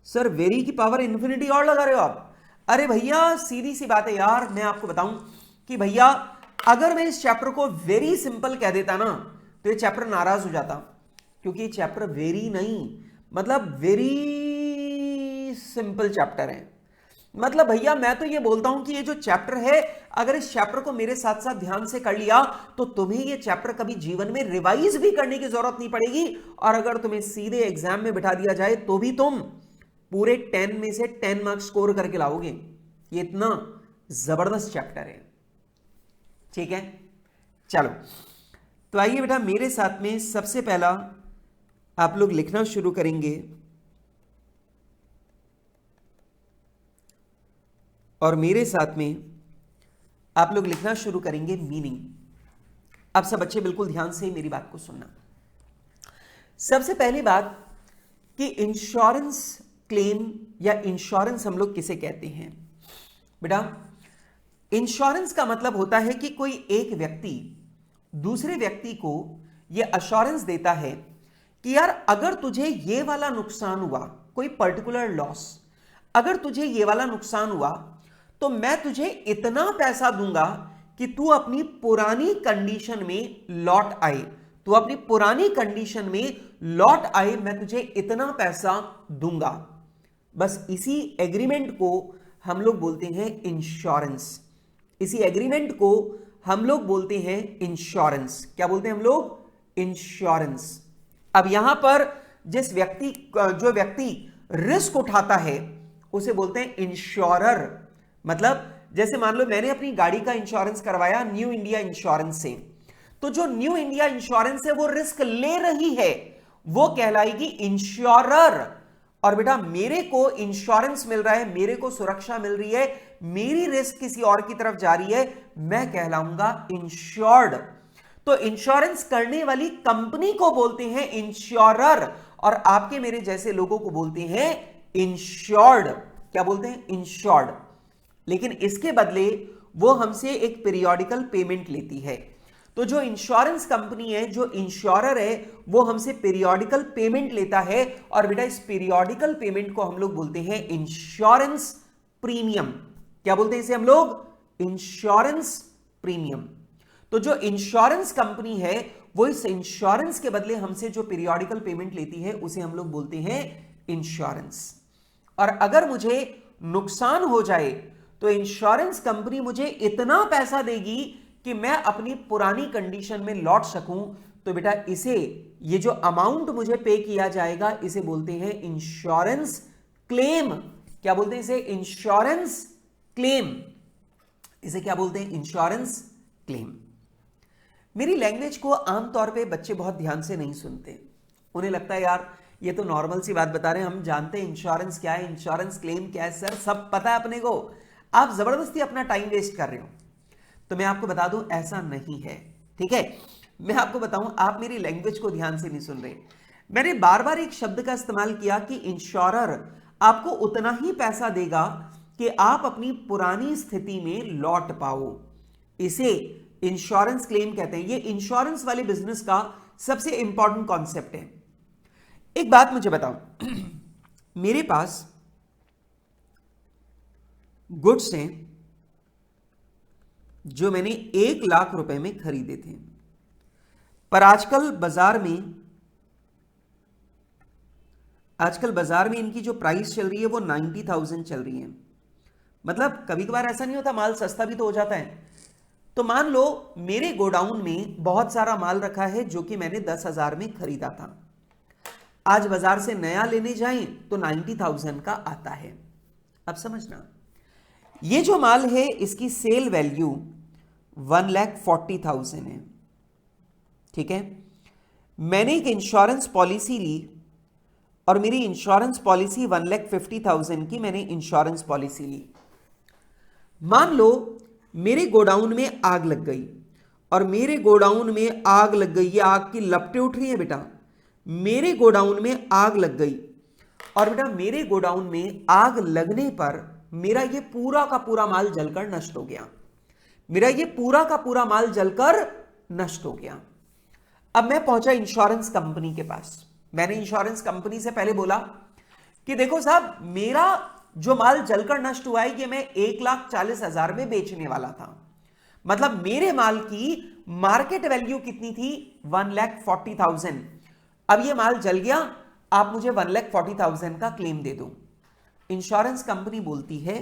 सर वेरी की पावर इंफिनिटी और लगा रहे हो आप? अरे भैया सीधी सी बात है यार, मैं आपको बताऊं कि भैया अगर मैं इस चैप्टर को वेरी सिंपल कह देता ना तो ये चैप्टर नाराज हो जाता, क्योंकि ये चैप्टर वेरी नहीं, मतलब वेरी सिंपल चैप्टर है। मतलब भैया मैं तो ये बोलता हूं कि ये जो चैप्टर है, अगर इस चैप्टर को मेरे साथ साथ ध्यान से कर लिया तो तुम्हें ये चैप्टर कभी जीवन में रिवाइज भी करने की जरूरत नहीं पड़ेगी, और अगर तुम्हें सीधे एग्जाम में बिठा दिया जाए तो भी तुम पूरे 10 में से 10 मार्क्स स्कोर करके लाओगे। ये इतना जबरदस्त चैप्टर है, ठीक है। चलो तो आइए बेटा मेरे साथ में सबसे पहला आप लोग लिखना शुरू करेंगे, और मेरे साथ में आप लोग लिखना शुरू करेंगे मीनिंग। अब सब बच्चे बिल्कुल ध्यान से मेरी बात को सुनना। सबसे पहली बात कि इंश्योरेंस क्लेम या इंश्योरेंस हम लोग किसे कहते हैं बेटा? इंश्योरेंस का मतलब होता है कि कोई एक व्यक्ति दूसरे व्यक्ति को यह अश्योरेंस देता है कि यार अगर तुझे ये वाला नुकसान हुआ, कोई पर्टिकुलर लॉस, अगर तुझे ये वाला नुकसान हुआ तो मैं तुझे इतना पैसा दूंगा कि तू अपनी पुरानी कंडीशन में लौट आए, तू अपनी पुरानी कंडीशन में लौट आए, मैं तुझे इतना पैसा दूंगा। बस इसी एग्रीमेंट को हम लोग बोलते हैं इंश्योरेंस। इसी एग्रीमेंट को हम लोग बोलते हैं इंश्योरेंस। क्या बोलते हैं हम लोग? इंश्योरेंस। अब यहां पर जो व्यक्ति रिस्क उठाता है उसे बोलते हैं इंश्योरर। मतलब जैसे मान लो मैंने अपनी गाड़ी का इंश्योरेंस करवाया न्यू इंडिया इंश्योरेंस से, तो जो न्यू इंडिया इंश्योरेंस है वो रिस्क ले रही है, वो कहलाएगी इंश्योरर। और बेटा मेरे को इंश्योरेंस मिल रहा है, मेरे को सुरक्षा मिल रही है, मेरी रिस्क किसी और की तरफ जा रही है, मैं कहलाऊंगा इंश्योर्ड। तो इंश्योरेंस करने वाली कंपनी को बोलते हैं इंश्योरर, और आपके मेरे जैसे लोगों को बोलते हैं इंश्योर्ड। क्या बोलते हैं? इंश्योर्ड। लेकिन इसके बदले वो हमसे एक पीरियोडिकल पेमेंट लेती है। तो जो इंश्योरेंस कंपनी है, जो इंश्योरर है, वो हमसे पीरियोडिकल पेमेंट लेता है, और बेटा इस पीरियोडिकल पेमेंट को हम लोग बोलते हैं इंश्योरेंस प्रीमियम। क्या बोलते हैं इसे हम लोग? Insurance premium. तो जो इंश्योरेंस कंपनी है वो इस इंश्योरेंस के बदले हमसे जो पीरियोडिकल पेमेंट लेती है उसे हम लोग बोलते हैं इंश्योरेंस। और अगर मुझे नुकसान हो जाए तो इंश्योरेंस कंपनी मुझे इतना पैसा देगी कि मैं अपनी पुरानी कंडीशन में लौट सकूं। तो बेटा इसे, ये जो अमाउंट मुझे पे किया जाएगा, इसे बोलते हैं इंश्योरेंस क्लेम। क्या बोलते हैं इसे? Insurance claim. इसे क्या बोलते हैं? Insurance claim. मेरी लैंग्वेज को आमतौर पे बच्चे बहुत ध्यान से नहीं सुनते। उन्हें लगता है यार ये तो नॉर्मल सी बात बता रहे हैं, हम जानते हैं इंश्योरेंस क्या है, इंश्योरेंस क्लेम क्या है, सर सब पता है अपने को, आप जबरदस्ती अपना टाइम वेस्ट कर रहे हो। तो मैं आपको बता दूं ऐसा नहीं है, ठीक है। मैं आपको बताऊं, आप मेरी लैंग्वेज को ध्यान से नहीं सुन रहे। मैंने बार बार एक शब्द का इस्तेमाल किया कि इंश्योरर आपको उतना ही पैसा देगा कि आप अपनी पुरानी स्थिति में लौट पाओ। इसे इंश्योरेंस क्लेम कहते हैं। ये इंश्योरेंस वाले बिजनेस का सबसे इंपॉर्टेंट कॉन्सेप्ट है। एक बात मुझे बताओ, मेरे पास गुड्स हैं जो मैंने 1 लाख रुपए में खरीदे थे, पर आजकल बाजार में इनकी जो प्राइस चल रही है वो 90,000 चल रही है। मतलब कभी कभार ऐसा नहीं होता, माल सस्ता भी तो हो जाता है। तो मान लो मेरे गोडाउन में बहुत सारा माल रखा है जो कि मैंने 10,000 में खरीदा था, आज बाजार से नया लेने जाएं तो 90,000 का आता है। अब समझना, ये जो माल है इसकी सेल वैल्यू 1,40,000 है, ठीक है। मैंने एक इंश्योरेंस पॉलिसी ली और मेरी इंश्योरेंस पॉलिसी 1,50,000 की मैंने इंश्योरेंस पॉलिसी ली। मान लो मेरे गोडाउन में आग लग गई, और मेरे गोडाउन में आग लग गई, ये आग की लपटें उठ रही है बेटा, मेरे गोडाउन में आग लग गई, और बेटा मेरे गोडाउन में आग लगने पर मेरा ये पूरा का पूरा माल जलकर नष्ट हो गया। मेरा ये पूरा का पूरा माल जलकर नष्ट हो गया। अब मैं पहुंचा इंश्योरेंस कंपनी के पास। मैंने इंश्योरेंस कंपनी से पहले बोला कि देखो साहब, मेरा जो माल जलकर नष्ट हुआ है ये मैं 1,40,000 में बेचने वाला था। मतलब मेरे माल की मार्केट वैल्यू कितनी थी? 1,40,000। अब ये माल जल गया, आप मुझे 1,40,000 का क्लेम दे दो। इंश्योरेंस कंपनी बोलती है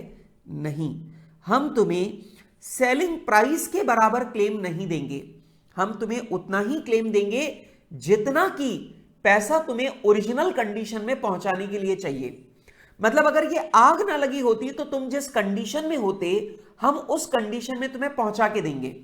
नहीं, हम तुम्हें सेलिंग प्राइस के बराबर क्लेम नहीं देंगे, हम तुम्हें उतना ही क्लेम देंगे जितना कि पैसा तुम्हें ओरिजिनल कंडीशन में पहुंचाने के लिए चाहिए। मतलब अगर ये आग ना लगी होती तो तुम जिस कंडीशन में होते, हम उस कंडीशन में तुम्हें पहुंचा के देंगे।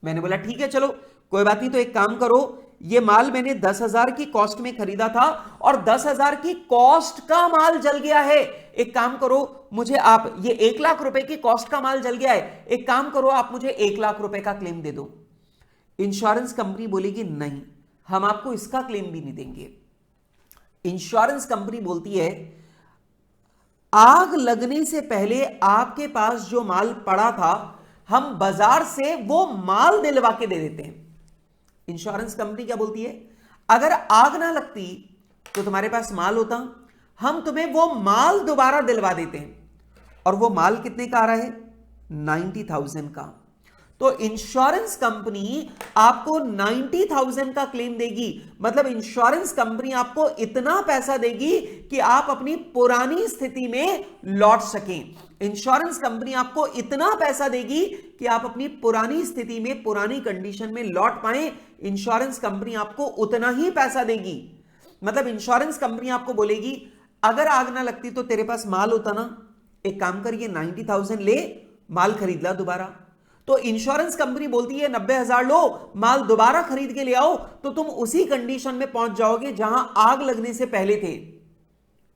मैंने बोला ठीक है चलो कोई बात नहीं, तो एक काम करो, ये माल मैंने 10,000 की कॉस्ट में खरीदा था और 10,000 की कॉस्ट का माल जल गया है। एक काम करो, मुझे आप, ये 1 लाख रुपए की कॉस्ट का माल जल गया है, एक काम करो आप मुझे 1 लाख रुपए का क्लेम दे दो। इंश्योरेंस कंपनी बोलेगी नहीं, हम आपको इसका क्लेम भी नहीं देंगे। इंश्योरेंस कंपनी बोलती है आग लगने से पहले आपके पास जो माल पड़ा था हम बाजार से वो माल दिलवा के दे देते हैं। इंश्योरेंस कंपनी क्या बोलती है, अगर आग ना लगती तो तुम्हारे पास माल होता, हम तुम्हें वो माल दोबारा दिलवा देते हैं। और वो माल कितने का आ रहा है? 90,000 का। तो इंश्योरेंस कंपनी आपको 90,000 का क्लेम देगी। मतलब इंश्योरेंस कंपनी आपको इतना पैसा देगी कि आप अपनी पुरानी स्थिति में लौट सकें। इंश्योरेंस कंपनी आपको इतना पैसा देगी कि आप अपनी पुरानी स्थिति में, पुरानी कंडीशन में लौट पाए। इंश्योरेंस कंपनी आपको उतना ही पैसा देगी। मतलब इंश्योरेंस कंपनी आपको बोलेगी अगर आग ना लगती तो तेरे पास माल होता ना, एक काम कर, ये 90,000 ले, माल खरीद ला दोबारा। तो इंश्योरेंस कंपनी बोलती है 90,000 लो, माल दोबारा खरीद के ले आओ, तो तुम उसी कंडीशन में पहुंच जाओगे जहां आग लगने से पहले थे।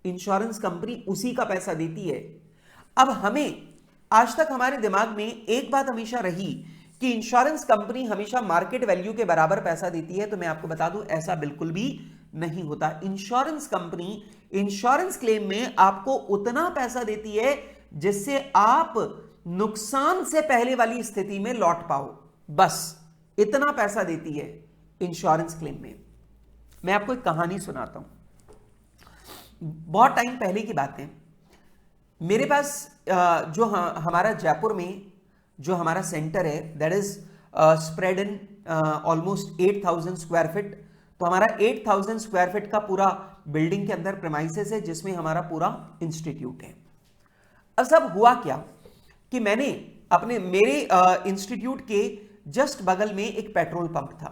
इंश्योरेंस कंपनी उसी का पैसा देती है। अब हमें आज तक हमारे दिमाग में एक बात हमेशा रही कि इंश्योरेंस कंपनी हमेशा मार्केट वैल्यू के बराबर पैसा देती है। तो मैं आपको बता दूं, ऐसा बिल्कुल भी नहीं होता। इंश्योरेंस कंपनी इंश्योरेंस क्लेम में आपको उतना पैसा देती है जिससे आप नुकसान से पहले वाली स्थिति में लौट पाओ। बस इतना पैसा देती है इंश्योरेंस क्लेम में। मैं आपको एक कहानी सुनाता हूं। बहुत टाइम पहले की बात है। मेरे पास जो हमारा जयपुर में जो हमारा सेंटर है, that is spread in almost 8,000 square feet. तो हमारा 8,000 स्क्वायर फीट का पूरा बिल्डिंग के अंदर प्रेमाइसेस है, जिसमें हमारा पूरा इंस्टीट्यूट है। अब सब हुआ क्या कि मैंने मेरे इंस्टीट्यूट के जस्ट बगल में एक पेट्रोल पंप था,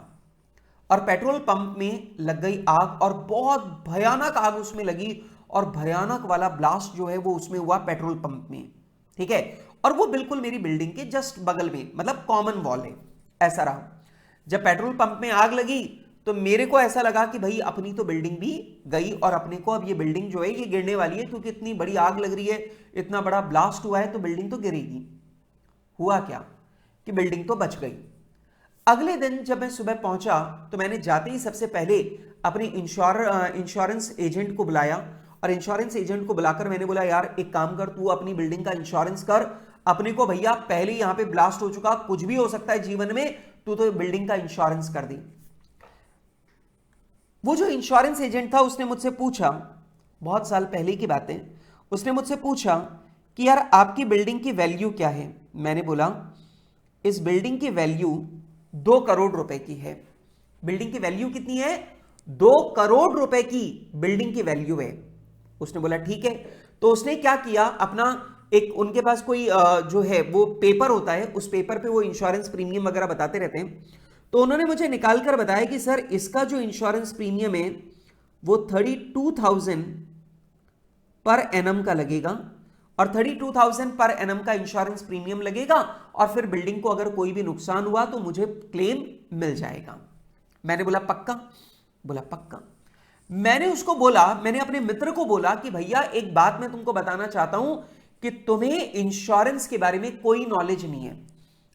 और पेट्रोल पंप में लग गई आग, और बहुत भयानक आग उसमें लगी, और भयानक वाला ब्लास्ट जो है वो उसमें हुआ पेट्रोल पंप में। ठीक है, और वो बिल्कुल मेरी बिल्डिंग के जस्ट बगल में, मतलब कॉमन वॉल है, ऐसा रहा। जब पेट्रोल पंप में आग लगी तो मेरे को ऐसा लगा कि भाई अपनी तो बिल्डिंग भी गई, और अपने को अब ये बिल्डिंग जो है ये गिरने वाली है, क्योंकि इतनी बड़ी आग लग रही है, इतना बड़ा ब्लास्ट हुआ है, तो बिल्डिंग तो गिरेगी। हुआ क्या कि बिल्डिंग तो बच गई। अगले दिन जब मैं सुबह पहुंचा तो मैंने जाते ही सबसे पहले अपने इंश्योरेंस एजेंट को बुलाया, और इंश्योरेंस एजेंट को बुलाकर मैंने बोला, यार एक काम कर, तू अपनी बिल्डिंग का इंश्योरेंस कर। अपने को भैया पहले यहां पे ब्लास्ट हो चुका, कुछ भी हो सकता है जीवन में, तू तो बिल्डिंग का इंश्योरेंस कर दे। वो जो इंश्योरेंस एजेंट था उसने मुझसे पूछा, बहुत साल पहले की बात है, उसने मुझसे पूछा कि यार आपकी बिल्डिंग की वैल्यू क्या है। मैंने बोला इस बिल्डिंग की वैल्यू 2 करोड़ रुपए की है। बिल्डिंग की वैल्यू कितनी है? 2 करोड़ रुपए की बिल्डिंग की वैल्यू है। उसने बोला ठीक है। तो उसने क्या किया, अपना एक उनके पास कोई जो है वो पेपर होता है, उस पेपर पे वो इंश्योरेंस प्रीमियम वगैरह बताते रहते हैं। तो उन्होंने मुझे निकाल कर बताया कि सर इसका जो इंश्योरेंस प्रीमियम है वो 32,000 पर एनम का लगेगा, और 32,000 पर एनम का इंश्योरेंस प्रीमियम लगेगा, और फिर बिल्डिंग को अगर कोई भी नुकसान हुआ तो मुझे क्लेम मिल जाएगा। मैंने बोला पक्का? बोला पक्का। मैंने उसको बोला, मैंने अपने मित्र को बोला कि भैया एक बात मैं तुमको बताना चाहता हूं कि तुम्हें इंश्योरेंस के बारे में कोई नॉलेज नहीं है।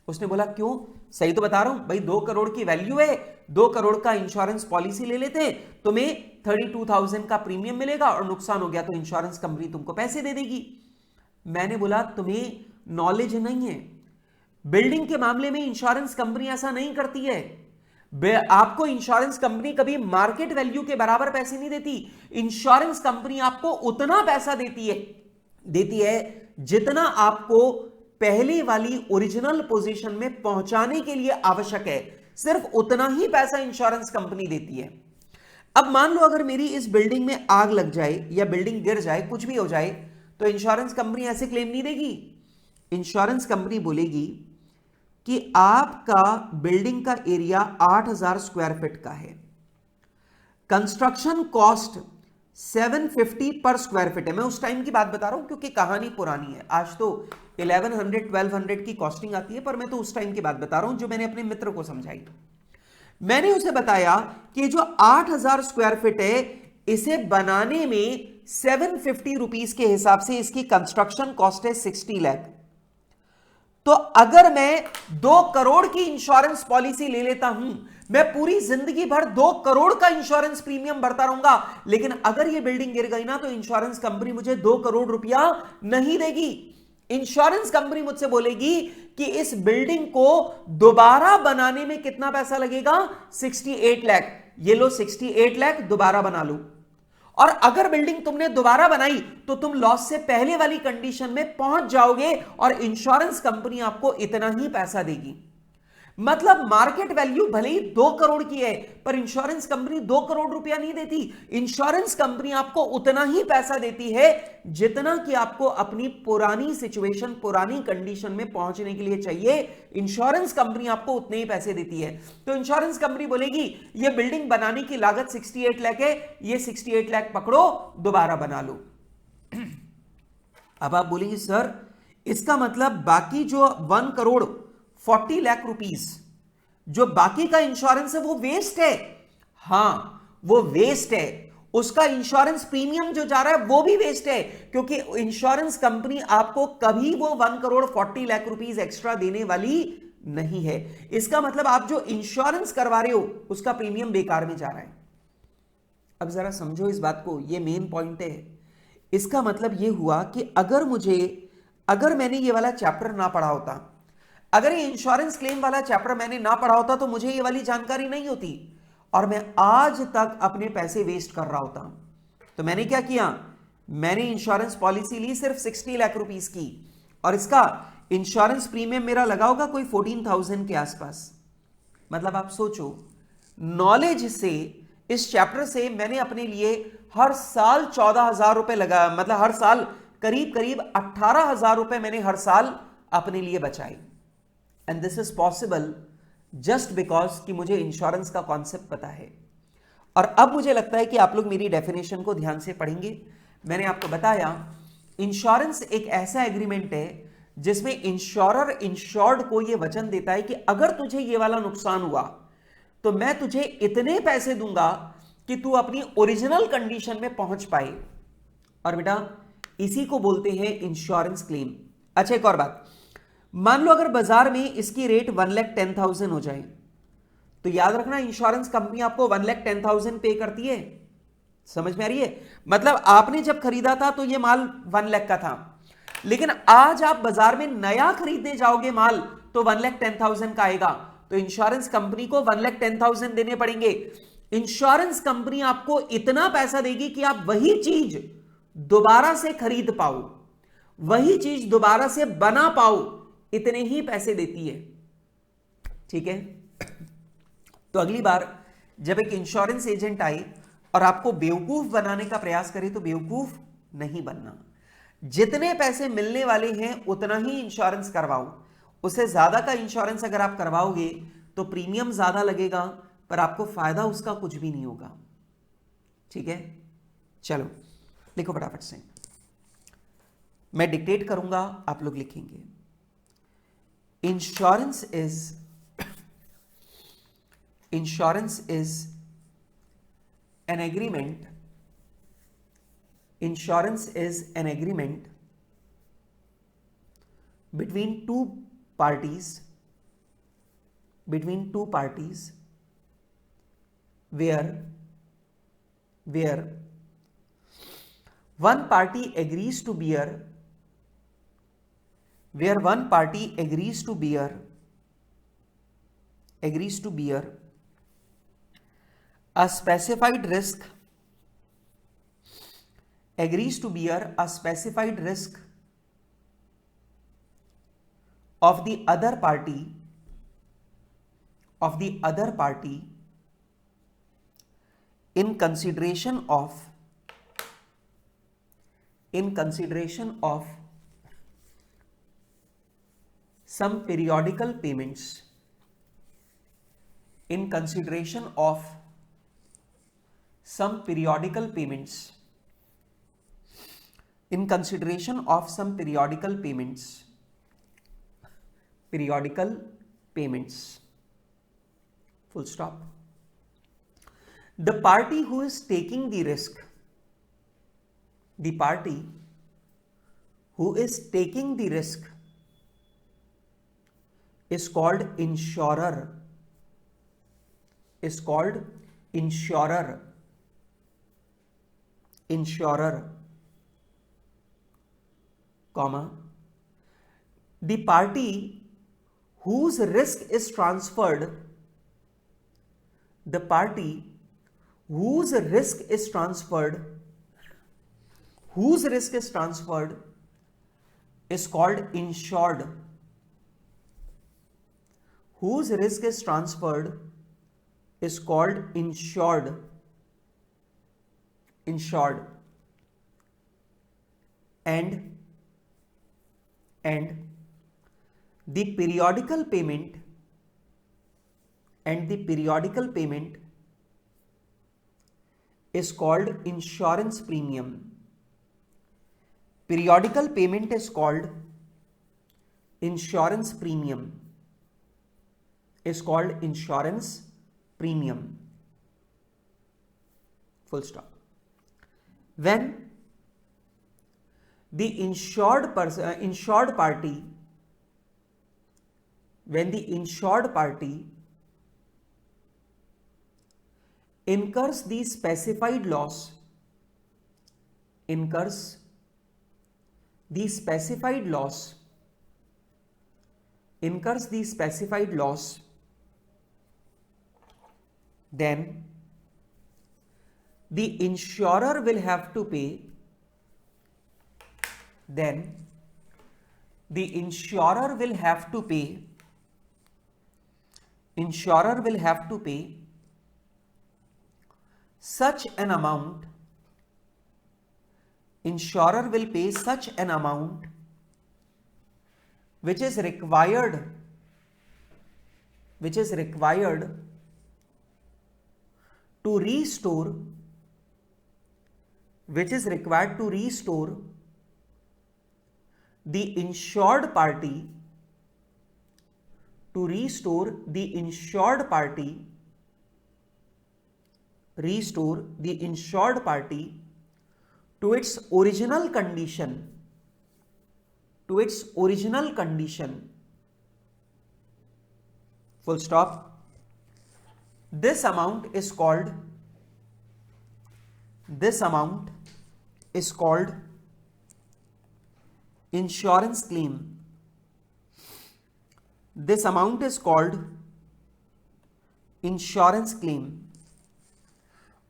उसने बोला क्यों? सही तो बता रहा हूं भाई, 2 करोड़ की वैल्यू है, 2 करोड़ का इंश्योरेंस पॉलिसी ले लेते हैं, तुम्हें 32,000 का प्रीमियम मिलेगा, और नुकसान हो गया तो इंश्योरेंस कंपनी तुमको पैसे दे देगी। मैंने बोला तुम्हें नॉलेज नहीं है, बिल्डिंग के मामले में इंश्योरेंस कंपनी ऐसा नहीं करती है। आपको इंश्योरेंस कंपनी कभी मार्केट वैल्यू के बराबर पैसे नहीं देती। इंश्योरेंस कंपनी आपको उतना पैसा देती है जितना आपको पहली वाली ओरिजिनल पोजीशन में पहुंचाने के लिए आवश्यक है। सिर्फ उतना ही पैसा इंश्योरेंस कंपनी देती है। अब मान लो अगर मेरी इस बिल्डिंग में आग लग जाए या बिल्डिंग गिर जाए, कुछ भी हो जाए, तो इंश्योरेंस कंपनी ऐसे क्लेम नहीं देगी। इंश्योरेंस कंपनी बोलेगी कि आपका बिल्डिंग का एरिया 8,000 स्क्वायर फीट का है, कंस्ट्रक्शन कॉस्ट 750 पर स्क्वायर फीट है। मैं उस टाइम की बात बता रहा हूं क्योंकि कहानी पुरानी है, आज तो 1100-1200 की कॉस्टिंग आती है, पर मैं तो उस टाइम की बात बता रहा हूं जो मैंने अपने मित्र को समझाई। मैंने उसे बताया कि जो 8,000 स्क्वायर फीट है, इसे बनाने में 750 रुपीज के हिसाब से इसकी कंस्ट्रक्शन कॉस्ट है 60 लाख। तो अगर मैं 2 करोड़ की इंश्योरेंस पॉलिसी ले लेता हूं, मैं पूरी जिंदगी भर 2 करोड़ का इंश्योरेंस प्रीमियम भरता रहूंगा, लेकिन अगर यह बिल्डिंग गिर गई ना तो इंश्योरेंस कंपनी मुझे 2 करोड़ रुपया नहीं देगी। इंश्योरेंस कंपनी मुझसे बोलेगी कि इस बिल्डिंग को दोबारा बनाने में कितना पैसा लगेगा? 68 लाख। ये लो 68 लाख, दोबारा बना लो। और अगर बिल्डिंग तुमने दोबारा बनाई तो तुम लॉस से पहले वाली कंडीशन में पहुंच जाओगे, और इंश्योरेंस कंपनी आपको इतना ही पैसा देगी। मतलब मार्केट वैल्यू भले ही 2 करोड़ की है, पर इंश्योरेंस कंपनी 2 करोड़ रुपया नहीं देती। इंश्योरेंस कंपनी आपको उतना ही पैसा देती है जितना कि आपको अपनी पुरानी सिचुएशन, पुरानी कंडीशन में पहुंचने के लिए चाहिए। इंश्योरेंस कंपनी आपको उतने ही पैसे देती है। तो इंश्योरेंस कंपनी बोलेगी ये बिल्डिंग बनाने की लागत 68 लाख है, ये 68 लाख पकड़ो, दोबारा बना लो। अब आप बोलेंगे सर इसका मतलब बाकी जो 1 करोड़ 40 लाख रुपीस जो बाकी का इंश्योरेंस है वो वेस्ट है। हां, वो वेस्ट है। उसका इंश्योरेंस प्रीमियम जो जा रहा है वो भी वेस्ट है, क्योंकि इंश्योरेंस कंपनी आपको कभी वो 1 करोड़ 40 लाख रुपीस एक्स्ट्रा देने वाली नहीं है। इसका मतलब आप जो इंश्योरेंस करवा रहे हो उसका प्रीमियम बेकार में जा रहा है। अब जरा समझो इस बात को, ये मेन पॉइंट है। इसका मतलब ये हुआ कि अगर मैंने ये वाला चैप्टर ना पढ़ा होता, अगर ये इंश्योरेंस क्लेम वाला चैप्टर मैंने ना पढ़ा होता तो मुझे ये वाली जानकारी नहीं होती और मैं आज तक अपने पैसे वेस्ट कर रहा होता। तो मैंने क्या किया, मैंने इंश्योरेंस पॉलिसी ली सिर्फ 60 लाख रुपीस की और इसका इंश्योरेंस प्रीमियम मेरा लगा होगा कोई 14,000 के आसपास। मतलब आप सोचो, नॉलेज से, इस चैप्टर से मैंने अपने लिए हर साल 14,000 रुपए लगा, मतलब हर साल करीब करीब 18,000 रुपए मैंने हर साल अपने लिए बचाए। And this is possible just because कि मुझे इंश्योरेंस का कॉन्सेप्ट पता है। और अब मुझे लगता है कि आप लोग मेरी डेफिनेशन को ध्यान से पढ़ेंगे। मैंने आपको बताया इंश्योरेंस एक ऐसा एग्रीमेंट है जिसमें इंश्योरर इंश्योर्ड को यह वचन देता है कि अगर तुझे यह वाला नुकसान हुआ तो मैं तुझे इतने पैसे दूंगा कि तू अपनी ओरिजिनल कंडीशन में पहुंच पाए। और बेटा इसी को बोलते हैं इंश्योरेंस क्लेम। अच्छा, एक और बात, मान लो अगर बाजार में इसकी रेट 1,10,000 हो जाए तो याद रखना इंश्योरेंस कंपनी आपको 1,10,000 पे करती है। समझ में आ रही है? मतलब आपने जब खरीदा था तो यह माल 1 लाख का था, लेकिन आज आप बाजार में नया खरीदने जाओगे माल तो 1,10,000 का आएगा, तो इंश्योरेंस कंपनी को 1,10,000 देने पड़ेंगे। इंश्योरेंस कंपनी आपको इतना पैसा देगी कि आप वही चीज दोबारा से खरीद पाओ, वही चीज दोबारा से बना पाओ, इतने ही पैसे देती है। ठीक है? तो अगली बार जब एक इंश्योरेंस एजेंट आए और आपको बेवकूफ बनाने का प्रयास करे तो बेवकूफ नहीं बनना। जितने पैसे मिलने वाले हैं उतना ही इंश्योरेंस करवाओ। उससे ज्यादा का इंश्योरेंस अगर आप करवाओगे तो प्रीमियम ज्यादा लगेगा पर आपको फायदा उसका कुछ भी नहीं होगा। ठीक है? चलो लिखो फटाफट से, मैं डिक्टेट करूंगा, आप लोग लिखेंगे। Insurance is an agreement. Insurance is an agreement between two parties where one party agrees to bear a specified risk of the other party in consideration of some periodical payments, full stop. The party who is taking the risk is called insurer, comma, the party whose risk is transferred is called insured. whose risk is transferred is called insured. And the periodical payment is called insurance premium. Periodical payment is called insurance premium. Full stop. When the insured party incurs the specified loss, then the insurer will have to pay such an amount, which is required to restore the insured party to its original condition. Full stop. This amount is called insurance claim.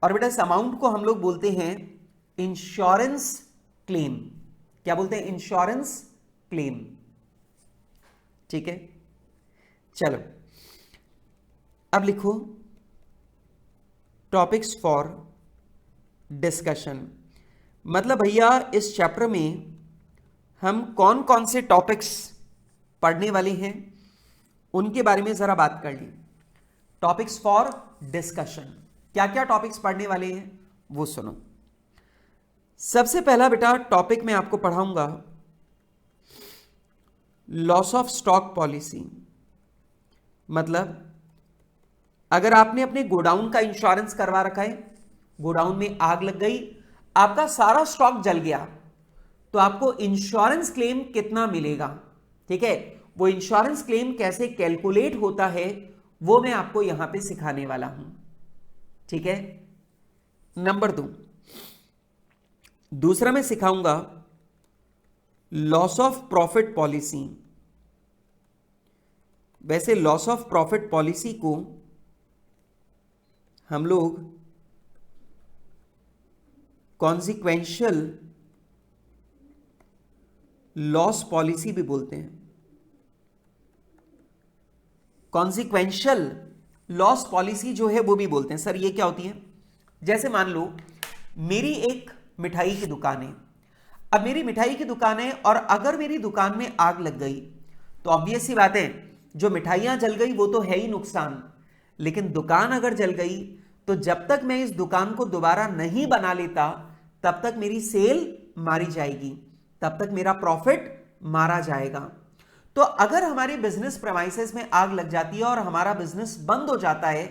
और बेटा इस amount को हम लोग बोलते हैं insurance claim. क्या बोलते हैं? Insurance claim. ठीक है, चलो अब लिखो टॉपिक्स फॉर डिस्कशन. मतलब भैया इस चैप्टर में हम कौन कौन से टॉपिक्स पढ़ने वाले हैं उनके बारे में जरा बात कर ली. टॉपिक्स फॉर डिस्कशन, क्या क्या टॉपिक्स पढ़ने वाले हैं वो सुनो. सबसे पहला बेटा टॉपिक मैं आपको पढ़ाऊंगा लॉस ऑफ स्टॉक पॉलिसी. मतलब अगर आपने अपने गोडाउन का इंश्योरेंस करवा रखा है, गोडाउन में आग लग गई, आपका सारा स्टॉक जल गया, तो आपको इंश्योरेंस क्लेम कितना मिलेगा. ठीक है, वो इंश्योरेंस क्लेम कैसे कैलकुलेट होता है वो मैं आपको यहां पे सिखाने वाला हूं. ठीक है, नंबर 2, दूसरा मैं सिखाऊंगा लॉस ऑफ प्रॉफिट पॉलिसी. वैसे लॉस ऑफ प्रॉफिट पॉलिसी को हम लोग कॉन्सिक्वेंशियल लॉस पॉलिसी भी बोलते हैं. कॉन्सिक्वेंशियल लॉस पॉलिसी जो है वो भी बोलते हैं. सर ये क्या होती है? जैसे मान लो मेरी एक मिठाई की दुकान है. अब मेरी मिठाई की दुकान है और अगर मेरी दुकान में आग लग गई तो ऑब्वियस सी बात है जो मिठाइयां जल गई वो तो है ही नुकसान, लेकिन दुकान अगर जल गई तो जब तक मैं इस दुकान को दोबारा नहीं बना लेता तब तक मेरी सेल मारी जाएगी, तब तक मेरा प्रॉफिट मारा जाएगा. तो अगर हमारी बिजनेस प्रेमाइसेस में आग लग जाती है और हमारा बिजनेस बंद हो जाता है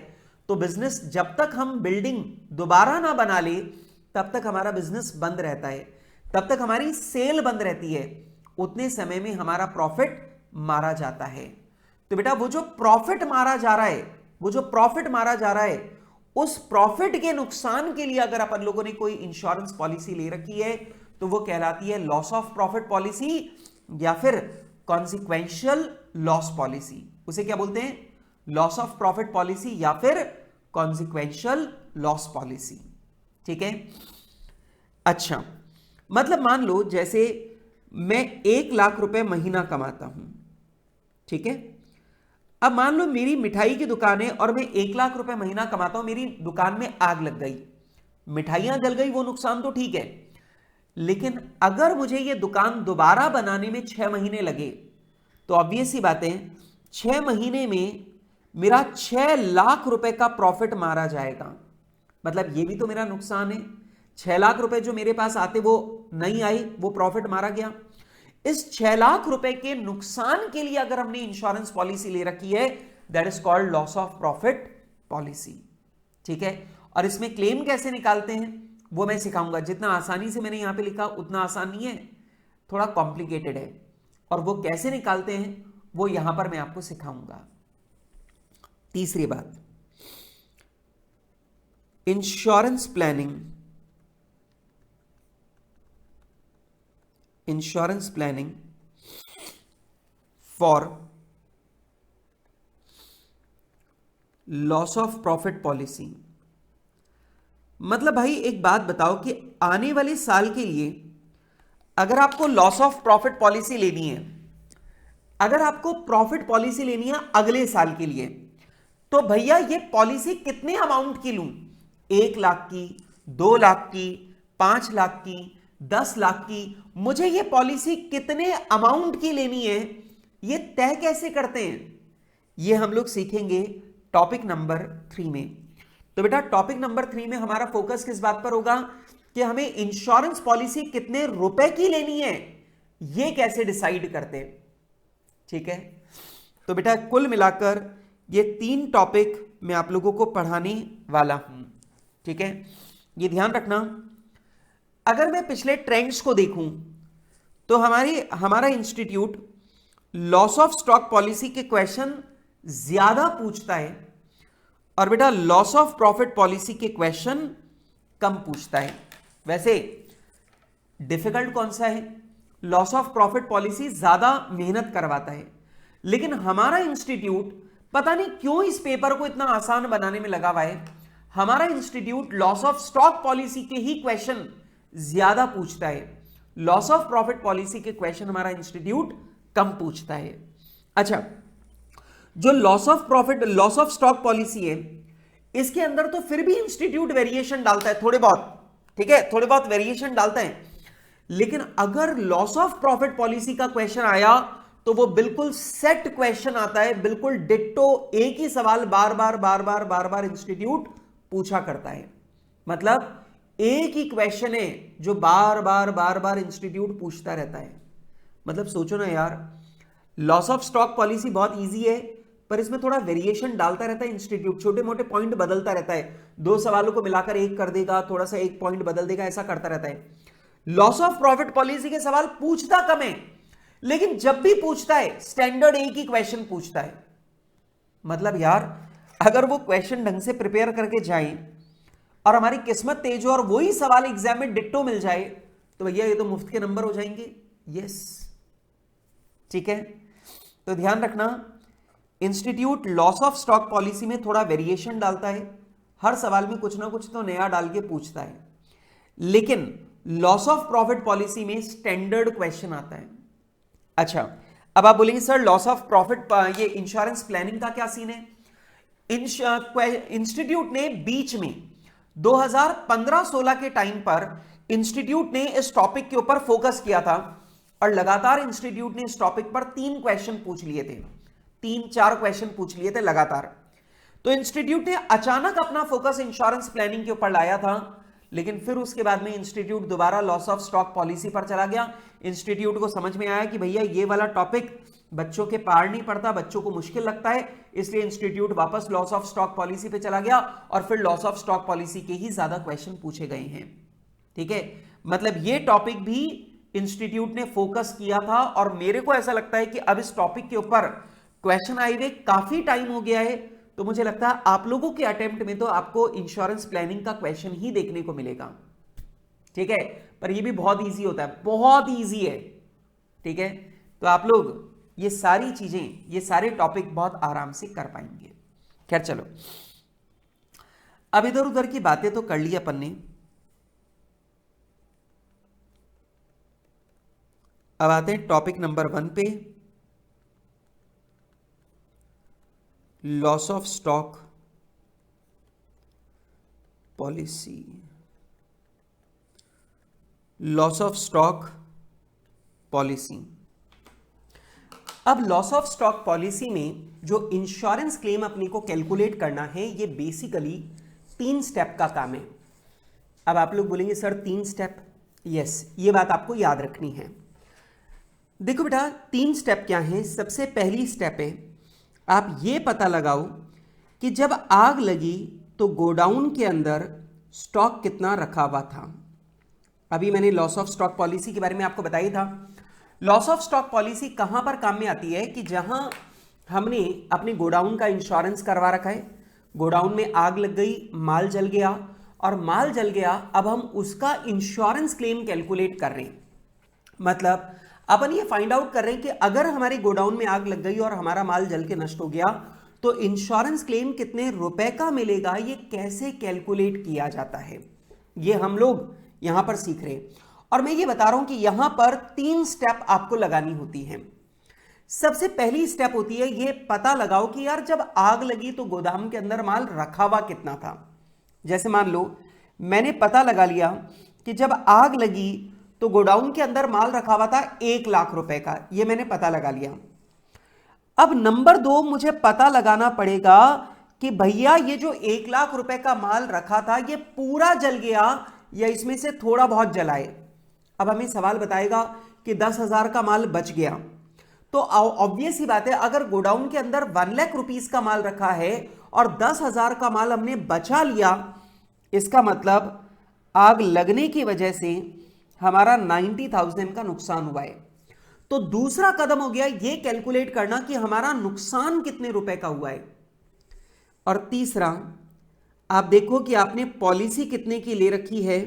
तो बिजनेस जब तक हम बिल्डिंग दोबारा ना बना ले तब तक हमारा बिजनेस बंद रहता है, तब तक हमारी सेल बंद रहती है, उतने समय में हमारा प्रॉफिट मारा जाता है. तो बेटा वो जो प्रॉफिट मारा जा रहा है उस प्रॉफिट के नुकसान के लिए अगर अपन लोगों ने कोई इंश्योरेंस पॉलिसी ले रखी है तो वो कहलाती है लॉस ऑफ प्रॉफिट पॉलिसी या फिर कॉन्सिक्वेंशियल लॉस पॉलिसी. उसे क्या बोलते हैं? लॉस ऑफ प्रॉफिट पॉलिसी या फिर कॉन्सिक्वेंशियल लॉस पॉलिसी. ठीक है, अच्छा मतलब मान लो जैसे मैं 1 लाख रुपए महीना कमाता हूं. ठीक है, अब मान लो मेरी मिठाई की दुकान है और मैं 1 लाख रुपए महीना कमाता हूं, मेरी दुकान में आग लग गई, मिठाइयां जल गई, वो नुकसान तो ठीक है, लेकिन अगर मुझे ये दुकान दोबारा बनाने में 6 महीने लगे तो ऑब्वियस सी बात है 6 महीने में मेरा 6 लाख रुपए का प्रॉफिट मारा जाएगा। मतलब ये भी तो मेरा नुकसान है। 6 लाख रुपए जो मेरे पास आते वो नहीं आई, वो प्रॉफिट मारा गया। इस 6 लाख रुपए के नुकसान के लिए अगर हमने इंश्योरेंस पॉलिसी ले रखी है, that is called loss of profit policy. ठीक है, और इसमें क्लेम कैसे निकालते हैं वो मैं सिखाऊंगा। जितना आसानी से मैंने यहां पे लिखा उतना आसान नहीं है, थोड़ा कॉम्प्लिकेटेड है, और वो कैसे निकालते हैं वो यहां पर मैं आपको सिखाऊंगा। तीसरी बात, insurance planning for loss of profit policy. मतलब भाई एक बात बताओ कि आने वाले साल के लिए अगर आपको लॉस ऑफ प्रॉफिट पॉलिसी लेनी है, अगर आपको प्रॉफिट पॉलिसी लेनी है अगले साल के लिए, तो भैया ये पॉलिसी कितने अमाउंट की लूं? 1 लाख की, 2 लाख की, 5 लाख की, 10 लाख की? मुझे ये पॉलिसी कितने अमाउंट की लेनी है, ये तय कैसे करते हैं? ये हम लोग सीखेंगे टॉपिक नंबर 3 में। तो बेटा टॉपिक नंबर 3 में हमारा फोकस किस बात पर होगा कि हमें इंश्योरेंस पॉलिसी कितने रुपए की लेनी है, ये कैसे डिसाइड करते हैं। ठीक है, तो बेटा कुल मिलाकर ये 3 टॉपिक मैं आप लोगों को पढ़ाने वाला हूं। ठीक है, ये ध्यान रखना। अगर मैं पिछले ट्रेंड्स को देखूं तो हमारा institute loss of stock policy के क्वेश्चन ज्यादा पूछता है, और बेटा लॉस ऑफ प्रॉफिट पॉलिसी के क्वेश्चन कम पूछता है। वैसे डिफिकल्ट कौन सा है? लॉस ऑफ प्रॉफिट पॉलिसी ज्यादा मेहनत करवाता है, लेकिन हमारा इंस्टीट्यूट पता नहीं क्यों इस पेपर को इतना आसान बनाने में लगा हुआ है। हमारा institute loss of stock policy के ही क्वेश्चन ज्यादा पूछता है, लॉस ऑफ प्रॉफिट पॉलिसी के क्वेश्चन हमारा इंस्टीट्यूट कम पूछता है। अच्छा, जो लॉस ऑफ स्टॉक पॉलिसी है, इसके अंदर तो फिर भी इंस्टीट्यूट वेरिएशन डालता है थोड़े बहुत, ठीक है, थोड़े बहुत वेरिएशन डालता है, लेकिन अगर लॉस ऑफ प्रॉफिट पॉलिसी का क्वेश्चन आया तो वो बिल्कुल सेट क्वेश्चन आता है, बिल्कुल डिट्टो, एक ही सवाल बार बार इंस्टीट्यूट पूछा करता है। मतलब एक ही क्वेश्चन है जो बार बार इंस्टीट्यूट पूछता रहता है। मतलब सोचो ना यार, लॉस ऑफ स्टॉक पॉलिसी बहुत इजी है, पर इसमें थोड़ा वेरिएशन डालता रहता है इंस्टीट्यूट, छोटे मोटे पॉइंट बदलता रहता है, 2 सवालों को मिलाकर एक कर देगा, थोड़ा सा एक पॉइंट बदल देगा, ऐसा करता रहता है। लॉस ऑफ प्रॉफिट पॉलिसी के सवाल पूछता कम है, लेकिन जब भी पूछता है स्टैंडर्ड एक ही क्वेश्चन पूछता है। मतलब यार अगर वो क्वेश्चन ढंग से प्रिपेयर करके जाए और हमारी किस्मत तेज हो और वही सवाल एग्जाम में डिट्टो मिल जाए, तो भैया ये तो मुफ्त के नंबर हो जाएंगे। यस, ठीक है, तो ध्यान रखना, institute loss of stock policy में थोड़ा वेरिएशन डालता है, हर सवाल में कुछ ना कुछ तो नया डाल के पूछता है, लेकिन लॉस ऑफ प्रॉफिट पॉलिसी में स्टैंडर्ड क्वेश्चन आता है। अच्छा, अब आप बोलेंगे सर लॉस ऑफ प्रॉफिट, ये इंश्योरेंस प्लानिंग का क्या सीन है? इंस्टीट्यूट ने बीच में 2015-16 के टाइम पर इंस्टीट्यूट ने इस टॉपिक के ऊपर फोकस किया था, और लगातार इंस्टीट्यूट ने इस टॉपिक पर 3 क्वेश्चन पूछ लिए थे, 3-4 क्वेश्चन पूछ लिए थे लगातार। तो इंस्टीट्यूट ने अचानक अपना फोकस इंश्योरेंस प्लानिंग के ऊपर लाया था, लेकिन फिर उसके बाद में इंस्टीट्यूट दोबारा लॉस ऑफ स्टॉक पॉलिसी पर चला गया। इंस्टीट्यूट को समझ में आया कि भैया ये वाला टॉपिक बच्चों के पार नहीं पड़ता, बच्चों को मुश्किल लगता है, इसलिए इंस्टीट्यूट वापस लॉस ऑफ स्टॉक पॉलिसी पे चला गया, और फिर लॉस ऑफ स्टॉक पॉलिसी के ही ज्यादा क्वेश्चन पूछे गए हैं। ठीक है, मतलब ये टॉपिक भी इंस्टीट्यूट ने फोकस किया था, और मेरे को ऐसा लगता है कि अब इस टॉपिक के ऊपर क्वेश्चन आए हुए काफी टाइम हो गया है, तो मुझे लगता है आप लोगों के अटेम्प्ट में तो आपको इंश्योरेंस प्लानिंग का क्वेश्चन ही देखने को मिलेगा। ठीक है, पर ये भी बहुत इजी होता है, बहुत इजी है। ठीक है, तो आप लोग ये सारी चीजें, ये सारे टॉपिक बहुत आराम से कर पाएंगे। खैर चलो, अब इधर उधर की बातें तो कर ली अपन ने, अब आते हैं टॉपिक नंबर 1 पे। Loss of stock policy, loss of stock policy. अब लॉस ऑफ स्टॉक पॉलिसी में जो इंश्योरेंस क्लेम अपने को कैलकुलेट करना है, ये बेसिकली 3 स्टेप का काम है। अब आप लोग बोलेंगे सर 3 स्टेप, यस, ये बात आपको याद रखनी है। देखो बेटा, 3 स्टेप क्या हैं। सबसे पहली स्टेप है, आप ये पता लगाओ कि जब आग लगी तो गोडाउन के अंदर स्टॉक कितना रखा हुआ था। अभी मैंने लॉस ऑफ स्टॉक पॉलिसी के बारे में आपको बताया था। लॉस ऑफ स्टॉक पॉलिसी कहां पर काम में आती है कि जहां हमने अपने गोडाउन का इंश्योरेंस करवा रखा है, गोडाउन में आग लग गई, माल जल गया, और माल जल गया, अब हम उसका इंश्योरेंस क्लेम कैलकुलेट कर रहे हैं। मतलब अपन ये फाइंड आउट कर रहे हैं कि अगर हमारे गोडाउन में आग लग गई और हमारा माल जल के नष्ट हो गया तो इंश्योरेंस क्लेम कितने रुपए का मिलेगा, ये कैसे कैलकुलेट किया जाता है, ये हम लोग यहां पर सीख रहे हैं। और मैं ये बता रहा हूं कि यहां पर 3 स्टेप आपको लगानी होती है। सबसे पहली स्टेप होती है ये पता लगाओ कि यार जब आग लगी तो गोदाम के अंदर माल रखा हुआ कितना था। जैसे मान लो मैंने पता लगा लिया कि जब आग लगी तो गोडाउन के अंदर माल रखा हुआ था 1 लाख रुपए का, ये मैंने पता लगा लिया। अब नंबर 2 मुझे पता लगाना पड़ेगा कि भैया ये जो 1 लाख रुपए का माल रखा था ये पूरा जल गया या इसमें से थोड़ा बहुत जलाए। अब हमें सवाल बताएगा कि 10,000 का माल बच गया, तो ऑब्वियस ही बात है अगर गोडाउन के अंदर 1 लाख रुपीस का माल रखा है और 10,000 का माल हमने बचा लिया, इसका मतलब आग लगने की वजह से हमारा 90,000 का नुकसान हुआ है। तो दूसरा कदम हो गया ये कैलकुलेट करना कि हमारा नुकसान कितने रुपए का हुआ है। और तीसरा, आप देखो कि आपने पॉलिसी कितने की ले रखी है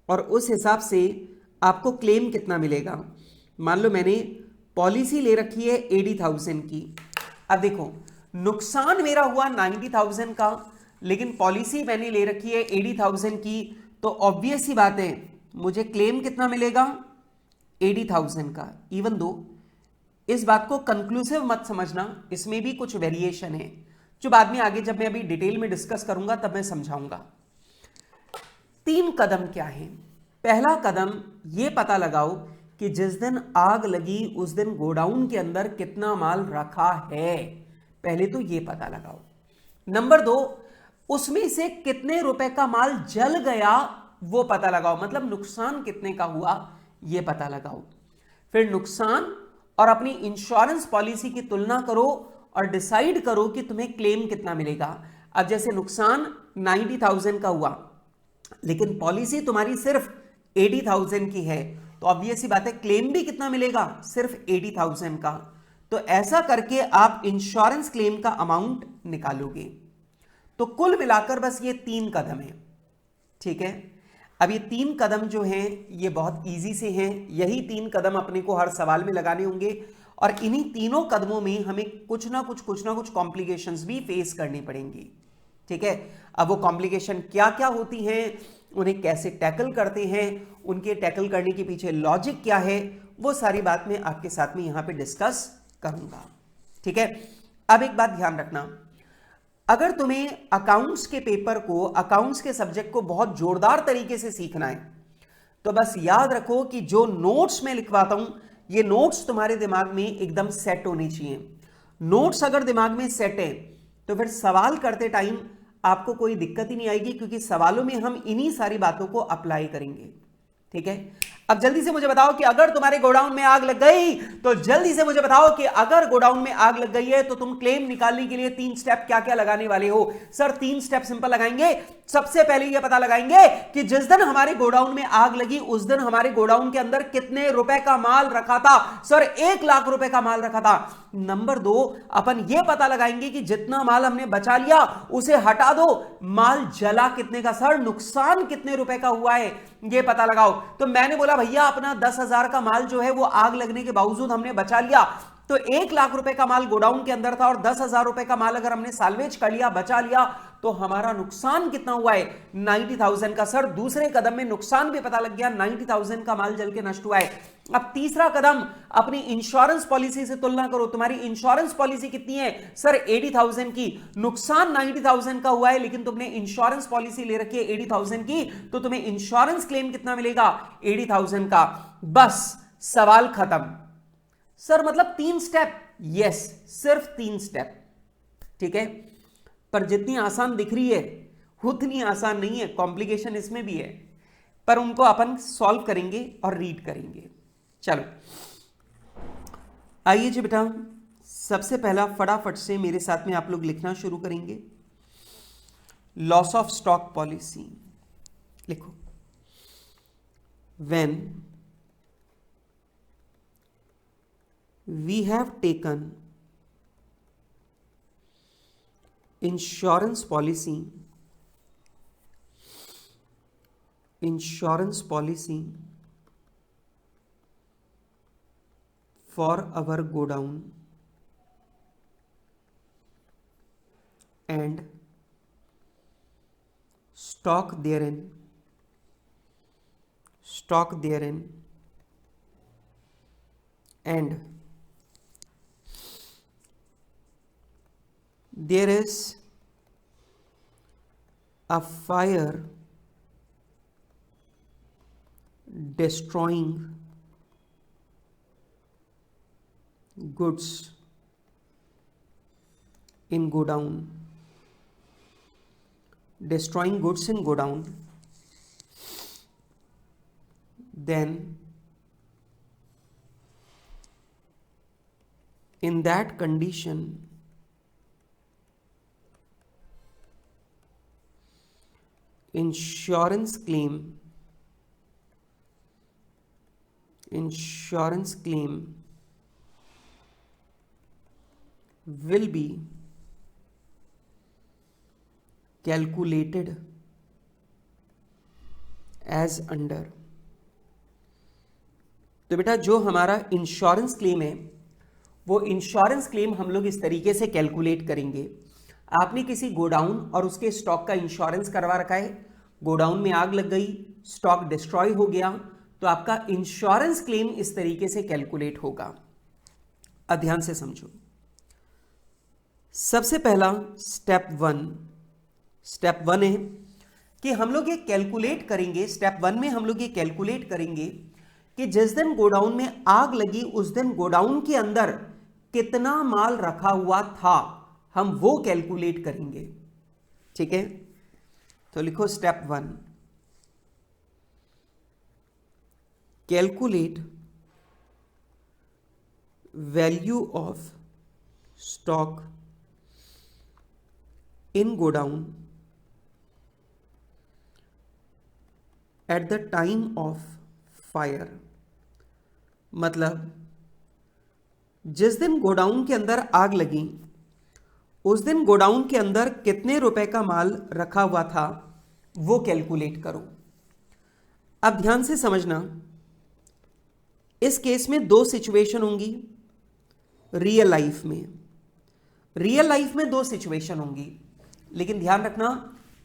और उस हिसाब से आपको क्लेम कितना मिलेगा। मान लो मैंने पॉलिसी ले रखी है 80,000 की। अब देखो नुकसान मेरा हुआ 90,000 का, लेकिन पॉलिसी मैंने ले रखी है 80,000 की, तो ऑब्वियस ही बात है मुझे क्लेम कितना मिलेगा 80,000 का। इवन दो इस बात को कंक्लूसिव मत समझना, इसमें भी कुछ वेरिएशन है जो बाद में आगे जब मैं अभी डिटेल में डिस्कस करूंगा तब मैं समझाऊंगा। 3 कदम क्या है। पहला कदम ये पता लगाओ कि जिस दिन आग लगी उस दिन गोडाउन के अंदर कितना माल रखा है, पहले तो ये पता लगाओ। नंबर 2, उसमें से कितने रुपए का माल जल गया वो पता लगाओ, मतलब नुकसान कितने का हुआ ये पता लगाओ। फिर नुकसान और अपनी इंश्योरेंस पॉलिसी की तुलना करो और डिसाइड करो कि तुम्हें क्लेम कितना मिलेगा। अब जैसे नुकसान 90,000 का हुआ लेकिन पॉलिसी तुम्हारी सिर्फ 80,000 की है, तो ऑब्वियस सी बात है क्लेम भी कितना मिलेगा, सिर्फ 80,000 का। तो ऐसा करके आप इंश्योरेंस क्लेम का अमाउंट निकालोगे। तो कुल मिलाकर बस ये 3 कदम है, ठीक है। अब ये 3 कदम जो हैं ये बहुत इजी से हैं, यही 3 कदम अपने को हर सवाल में लगाने होंगे और इन्हीं तीनों कदमों में हमें कुछ ना कुछ कॉम्प्लिकेशंस भी फेस करनी पड़ेंगी, ठीक है। अब वो कॉम्प्लिकेशन क्या क्या होती हैं, उन्हें कैसे टैकल करते हैं, उनके टैकल करने के पीछे लॉजिक क्या है, वो सारी बात मैं आपके साथ में यहां पे डिस्कस करूंगा, ठीक है। अब एक बात ध्यान रखना, अगर तुम्हें अकाउंट्स के पेपर को, अकाउंट्स के सब्जेक्ट को बहुत जोरदार तरीके से सीखना है तो बस याद रखो कि जो नोट्स मैं लिखवाता हूं ये नोट्स तुम्हारे दिमाग में एकदम सेट होने चाहिए। नोट्स अगर दिमाग में सेट है तो फिर सवाल करते टाइम आपको कोई दिक्कत ही नहीं आएगी, क्योंकि सवालों में हम इन्हीं सारी बातों को अप्लाई करेंगे, ठीक है। अब जल्दी से मुझे बताओ कि अगर तुम्हारे गोडाउन में आग लग गई, तो जल्दी से मुझे बताओ कि अगर गोडाउन में आग लग गई है तो तुम क्लेम निकालने के लिए 3 स्टेप क्या क्या लगाने वाले हो। सर 3 स्टेप सिंपल लगाएंगे। सबसे पहले यह पता लगाएंगे कि जिस दिन हमारे गोडाउन में आग लगी उस दिन हमारे गोडाउन के अंदर कितने रुपए का माल रखा था। सर 1 लाख रुपए का माल रखा था। नंबर 2, अपन यह पता लगाएंगे कि जितना माल हमने बचा लिया उसे हटा दो, माल जला कितने का। सर नुकसान कितने रुपए का हुआ है यह पता लगाओ। तो मैंने बोला भैया अपना 10,000 का माल जो है वो आग लगने के बावजूद हमने बचा लिया, तो 1 लाख रुपए का माल गोडाउन के अंदर था और 10,000 रुपए का माल अगर हमने साल्वेज कर लिया, बचा लिया, तो हमारा नुकसान कितना हुआ है 90,000 का। सर दूसरे कदम में नुकसान भी पता लग गया, 90,000 का माल जल के नष्ट हुआ है। अब तीसरा कदम, अपनी इंश्योरेंस पॉलिसी से तुलना करो। तुम्हारी इंश्योरेंस पॉलिसी कितनी है सर 80,000 की, नुकसान 90,000 का हुआ है, लेकिन तुमने इंश्योरेंस पॉलिसी ले रखी है 80,000 की, तो तुम्हें इंश्योरेंस क्लेम कितना मिलेगा 80,000 का। बस सवाल खत्म। सर मतलब 3 स्टेप? यस, सिर्फ 3 स्टेप, ठीक है। पर जितनी आसान दिख रही है उतनी आसान नहीं है, कॉम्प्लिकेशन इसमें भी है, पर उनको अपन सॉल्व करेंगे और रीड करेंगे। चलो आइए जी बेटा, सबसे पहला फटाफट से मेरे साथ में आप लोग लिखना शुरू करेंगे। लॉस ऑफ स्टॉक पॉलिसी लिखो। When we have taken insurance policy for our godown and stock therein and there is a fire destroying goods in godown, then in that condition insurance claim will be calculated as under। तो बेटा जो हमारा insurance claim है वो insurance claim हम लोग इस तरीके से कैलकुलेट करेंगे। आपने किसी गोडाउन और उसके स्टॉक का इंश्योरेंस करवा रखा है, गोडाउन में आग लग गई, स्टॉक डिस्ट्रॉय हो गया, तो आपका इंश्योरेंस क्लेम इस तरीके से कैलकुलेट होगा। अब ध्यान से समझो। सबसे पहला स्टेप वन है कि हम लोग ये कैलकुलेट करेंगे। स्टेप 1 में हम लोग ये कैलकुलेट करेंगे कि जिस दिन गोडाउन में आग लगी उस दिन गोडाउन के अंदर कितना माल रखा हुआ था, हम वो कैलकुलेट करेंगे, ठीक है। तो लिखो step 1, calculate value of stock in godown at the time of fire. मतलब जिस दिन गोडाउन के अंदर आग लगी उस दिन गोडाउन के अंदर कितने रुपए का माल रखा हुआ था वो कैलकुलेट करो। अब ध्यान से समझना, इस केस में 2 सिचुएशन होंगी। रियल लाइफ में 2 सिचुएशन होंगी, लेकिन ध्यान रखना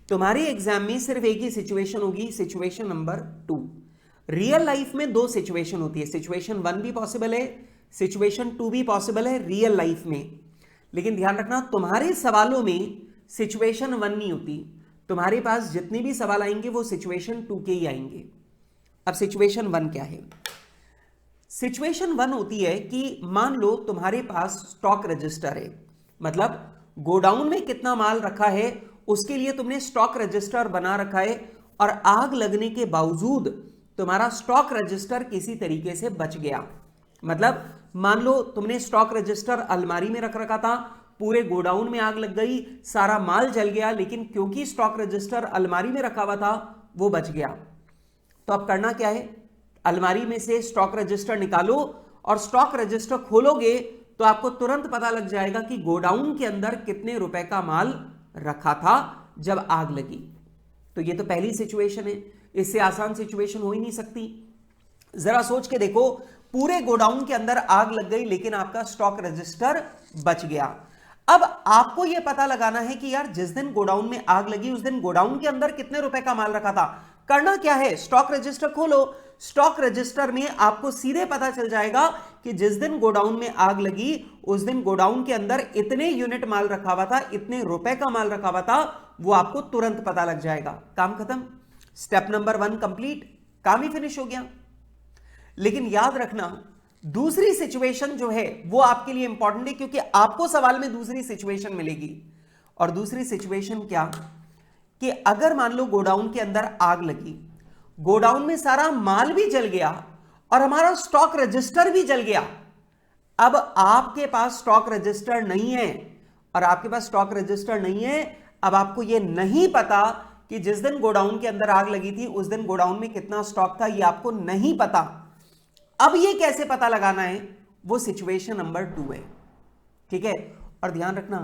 तुम्हारे एग्जाम में सिर्फ एक ही सिचुएशन होगी, सिचुएशन नंबर 2। रियल लाइफ में 2 सिचुएशन होती है, सिचुएशन 1 भी पॉसिबल है, सिचुएशन 2 भी पॉसिबल है रियल लाइफ में। लेकिन ध्यान रखना तुम्हारे सवालों में सिचुएशन 1 नहीं होती, तुम्हारे पास जितने भी सवाल आएंगे वो सिचुएशन 2 के ही आएंगे। अब सिचुएशन 1 क्या है? सिचुएशन 1 होती है कि मान लो तुम्हारे पास स्टॉक रजिस्टर है, मतलब गोडाउन में कितना माल रखा है उसके लिए तुमने स्टॉक रजिस्टर बना रखा है, और आग लगने के बावजूद तुम्हारा स्टॉक रजिस्टर किसी तरीके से बच गया। मतलब मान लो तुमने स्टॉक रजिस्टर अलमारी में रख रखा था, पूरे गोडाउन में आग लग गई, सारा माल जल गया, लेकिन क्योंकि स्टॉक रजिस्टर अलमारी में रखा हुआ था वो बच गया। तो अब करना क्या है, अलमारी में से स्टॉक रजिस्टर निकालो और स्टॉक रजिस्टर खोलोगे तो आपको तुरंत पता लग जाएगा कि गोडाउन के अंदर कितने रुपए का माल रखा था जब आग लगी। तो ये तो पहली सिचुएशन है, इससे आसान सिचुएशन हो ही नहीं सकती। जरा सोच के देखो, पूरे गोडाउन के अंदर आग लग गई लेकिन आपका स्टॉक रजिस्टर बच गया। अब आपको यह पता लगाना है कि यार जिस दिन गोडाउन में आग लगी उस दिन गोडाउन के अंदर कितने रुपए का माल रखा था। करना क्या है, स्टॉक रजिस्टर खोलो। स्टॉक रजिस्टर में आपको सीधे पता चल जाएगा कि जिस दिन गोडाउन में आग लगी उस दिन गोडाउन के अंदर इतने यूनिट माल रखा हुआ था, इतने रुपए का माल रखा हुआ था, वो आपको तुरंत पता लग जाएगा। काम खत्म, स्टेप नंबर 1 कंप्लीट, काम ही फिनिश हो गया। लेकिन याद रखना दूसरी सिचुएशन जो है वो आपके लिए इंपॉर्टेंट है, क्योंकि आपको सवाल में दूसरी सिचुएशन मिलेगी। और दूसरी सिचुएशन क्या कि अगर मान लो गोडाउन के अंदर आग लगी, गोडाउन में सारा माल भी जल गया और हमारा स्टॉक रजिस्टर भी जल गया। अब आपके पास स्टॉक रजिस्टर नहीं है, और आपके पास स्टॉक रजिस्टर नहीं है, अब आपको यह नहीं पता कि जिस दिन गोडाउन के अंदर आग लगी थी उस दिन गोडाउन में कितना स्टॉक था, यह आपको नहीं पता। अब यह कैसे पता लगाना है, वो सिचुएशन नंबर 2 है। ठीक है, और ध्यान रखना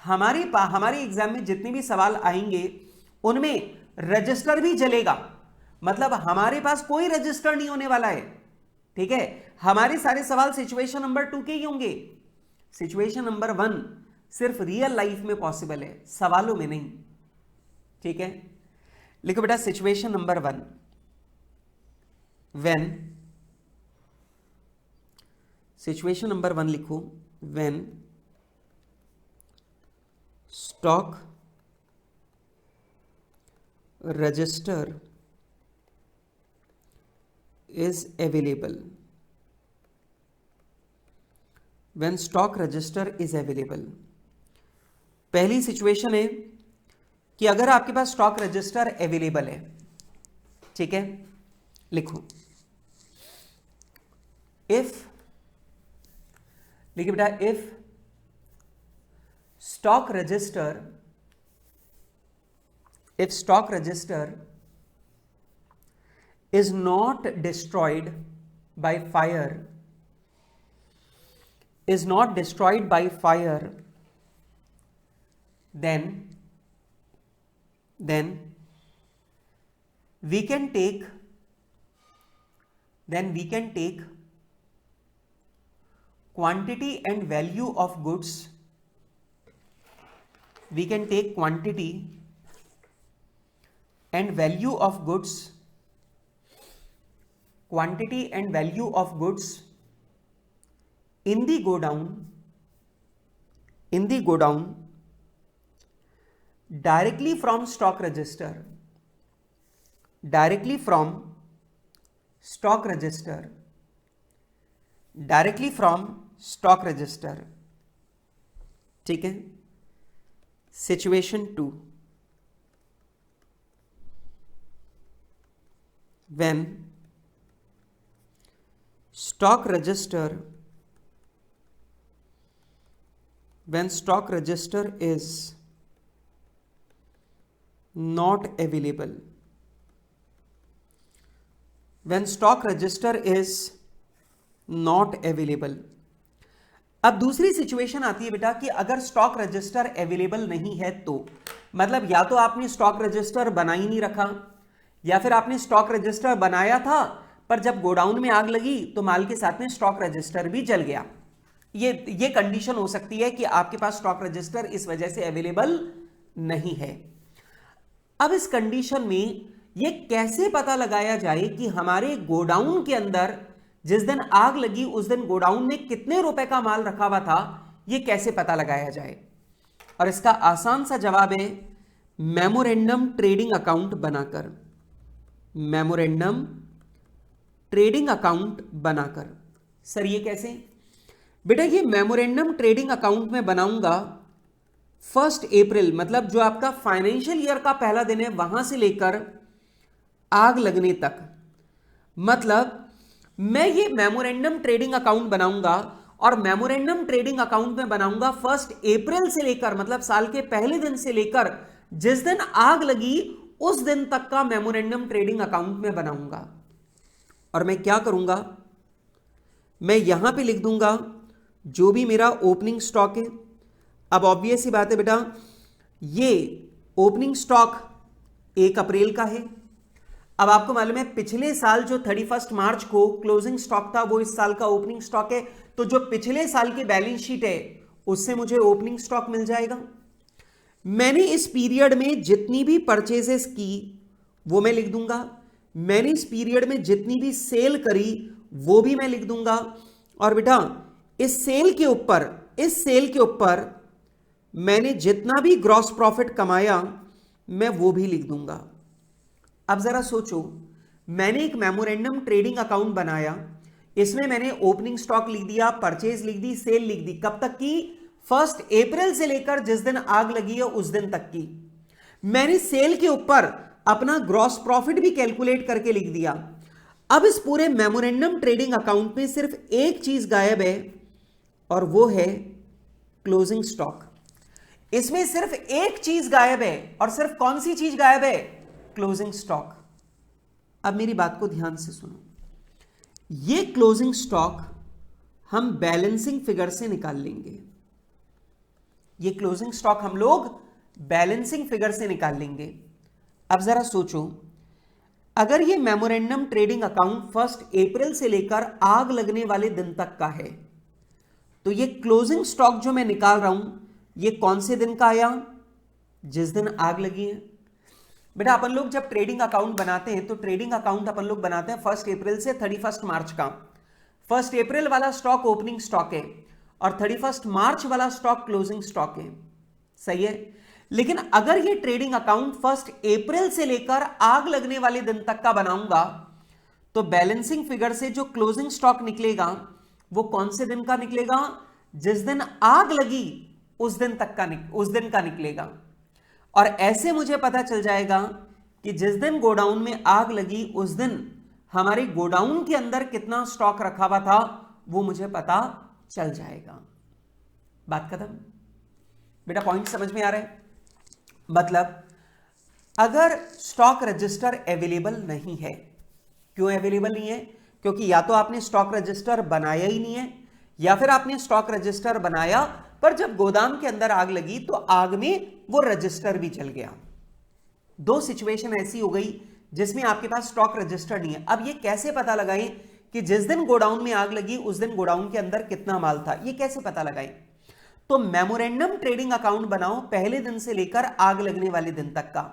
हमारे एग्जाम में जितने भी सवाल आएंगे उनमें रजिस्टर भी जलेगा, मतलब हमारे पास कोई रजिस्टर नहीं होने वाला है। ठीक है, हमारे सारे सवाल सिचुएशन नंबर 2 के ही होंगे। सिचुएशन नंबर 1 सिर्फ रियल लाइफ में पॉसिबल है, सवालों में नहीं। ठीक है, लिखो बेटा situation number 1, when, situation number 1 लिखो, when stock register is available, when stock register is available। पहली सिचुएशन है कि अगर आपके पास स्टॉक रजिस्टर अवेलेबल है। ठीक है, लिखो इफ, लिखिए बेटा if stock register, if stock register is not destroyed by fire, is not destroyed by fire, then we can take, quantity and value of goods, we can take quantity and value of goods, quantity and value of goods in the godown directly from stock register, directly from stock register, directly from stock register। ठीक है, situation 2, when stock register is not available, when stock register is not available। अब दूसरी situation आती है बेटा कि अगर stock register available नहीं है तो, मतलब या तो आपने स्टॉक रजिस्टर बना ही नहीं रखा, या फिर आपने स्टॉक रजिस्टर बनाया था पर जब गोडाउन में आग लगी तो माल के साथ में स्टॉक रजिस्टर भी जल गया। ये कंडीशन हो सकती है कि आपके पास स्टॉक रजिस्टर इस वजह से अवेलेबल नहीं है। अब इस कंडीशन में ये कैसे पता लगाया जाए कि हमारे गोडाउन के अंदर जिस दिन आग लगी उस दिन गोडाउन में कितने रुपए का माल रखा हुआ था, ये कैसे पता लगाया जाए। और इसका आसान सा जवाब है मेमोरेंडम ट्रेडिंग अकाउंट बनाकर, मेमोरेंडम ट्रेडिंग अकाउंट बनाकर। सर ये कैसे बेटा, ये मेमोरेंडम ट्रेडिंग अकाउंट में बनाऊंगा 1 अप्रैल, मतलब जो आपका फाइनेंशियल ईयर का पहला दिन है वहां से लेकर आग लगने तक, मतलब मैं ये मेमोरेंडम ट्रेडिंग अकाउंट बनाऊंगा और मेमोरेंडम ट्रेडिंग अकाउंट में बनाऊंगा 1 अप्रैल से लेकर, मतलब साल के पहले दिन से लेकर जिस दिन आग लगी उस दिन तक का मेमोरेंडम ट्रेडिंग अकाउंट में बनाऊंगा। और मैं क्या करूंगा, मैं यहां पे लिख दूंगा जो भी मेरा ओपनिंग स्टॉक है। अब ऑब्वियस सी बात है बेटा, ये ओपनिंग स्टॉक 1 अप्रैल का है। अब आपको मालूम है पिछले साल जो 31 मार्च को क्लोजिंग स्टॉक था वो इस साल का ओपनिंग स्टॉक है, तो जो पिछले साल की बैलेंस शीट है उससे मुझे ओपनिंग स्टॉक मिल जाएगा। मैंने इस पीरियड में जितनी भी परचेजेस की वो मैं लिख दूंगा, मैंने इस पीरियड में जितनी भी सेल करी वो भी मैं लिख दूंगा, और बेटा इस सेल के ऊपर मैंने जितना भी ग्रॉस प्रॉफिट कमाया मैं वो भी लिख दूंगा। अब जरा सोचो, मैंने एक मेमोरेंडम ट्रेडिंग अकाउंट बनाया, इसमें मैंने ओपनिंग स्टॉक लिख दिया, परचेज लिख दी, सेल लिख दी, कब तक की? 1 अप्रैल से लेकर जिस दिन आग लगी है उस दिन तक की। मैंने सेल के ऊपर अपना ग्रॉस प्रॉफिट भी कैलकुलेट करके लिख दिया। अब इस पूरे मेमोरेंडम ट्रेडिंग अकाउंट में सिर्फ एक चीज गायब है और वो है क्लोजिंग स्टॉक। इसमें सिर्फ एक चीज गायब है, और सिर्फ कौन सी चीज गायब है? Closing stock. अब मेरी बात को ध्यान से सुनो, ये क्लोजिंग स्टॉक हम बैलेंसिंग फिगर से निकाल लेंगे। ये क्लोजिंग स्टॉक हम लोग बैलेंसिंग फिगर से निकाल लेंगे। अब जरा सोचो, अगर ये मेमोरेंडम ट्रेडिंग अकाउंट 1 अप्रैल से लेकर आग लगने वाले दिन तक का है, तो ये क्लोजिंग स्टॉक जो मैं निकाल रहा हूं ये कौन से दिन का आया? जिस दिन आग लगी है। बेटा अपन लोग जब ट्रेडिंग अकाउंट बनाते हैं तो ट्रेडिंग अकाउंट अपन लोग बनाते हैं 1 अप्रैल से 31 मार्च का। 1 अप्रैल वाला स्टॉक ओपनिंग स्टॉक है और 31 मार्च वाला स्टॉक क्लोजिंग स्टॉक है, सही है। लेकिन अगर ये ट्रेडिंग अकाउंट 1 अप्रैल से लेकर आग लगने वाले दिन तक का बनाऊंगा तो बैलेंसिंग फिगर से जो क्लोजिंग स्टॉक निकलेगा वो कौन से दिन का निकलेगा? जिस दिन आग लगी उस दिन का निकलेगा। और ऐसे मुझे पता चल जाएगा कि जिस दिन गोडाउन में आग लगी उस दिन हमारे गोडाउन के अंदर कितना स्टॉक रखा हुआ था वो मुझे पता चल जाएगा। बात खत्म। बेटा पॉइंट समझ में आ रहा है? मतलब अगर स्टॉक रजिस्टर अवेलेबल नहीं है, क्यों अवेलेबल नहीं है? क्योंकि या तो आपने स्टॉक रजिस्टर बनाया ही नहीं है, या फिर आपने स्टॉक रजिस्टर बनाया पर जब गोदाम के अंदर आग लगी तो आग में वो रजिस्टर भी जल गया। दो सिचुएशन ऐसी हो गई जिसमें आपके पास स्टॉक रजिस्टर नहीं है। अब ये कैसे पता लगाएं कि जिस दिन गोडाउन में आग लगी उस दिन गोडाउन के अंदर कितना माल था? ये कैसे पता लगाएं? तो मेमोरेंडम ट्रेडिंग अकाउंट बनाओ पहले दिन से लेकर आग लगने वाले दिन तक का।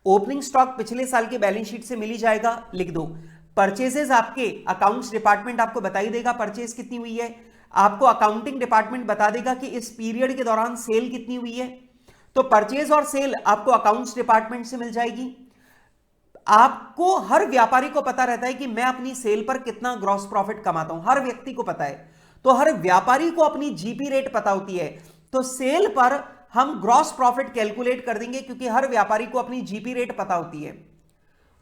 ओपनिंग स्टॉक पिछले साल के बैलेंस शीट से मिल ही जाएगा, लिख दो। परचेजेस आपके अकाउंट्स डिपार्टमेंट आपको बता ही देगा परचेज कितनी हुई है। आपको अकाउंटिंग डिपार्टमेंट बता देगा कि इस पीरियड के दौरान सेल कितनी हुई है। तो परचेज और सेल आपको अकाउंट्स डिपार्टमेंट से मिल जाएगी। आपको, हर व्यापारी को पता रहता है कि मैं अपनी सेल पर कितना ग्रॉस प्रॉफिट कमाता हूं, हर व्यक्ति को पता है। तो हर व्यापारी को अपनी जीपी रेट पता होती है, तो सेल पर हम ग्रॉस प्रॉफिट कैलकुलेट कर देंगे क्योंकि हर व्यापारी को अपनी जीपी रेट पता होती है।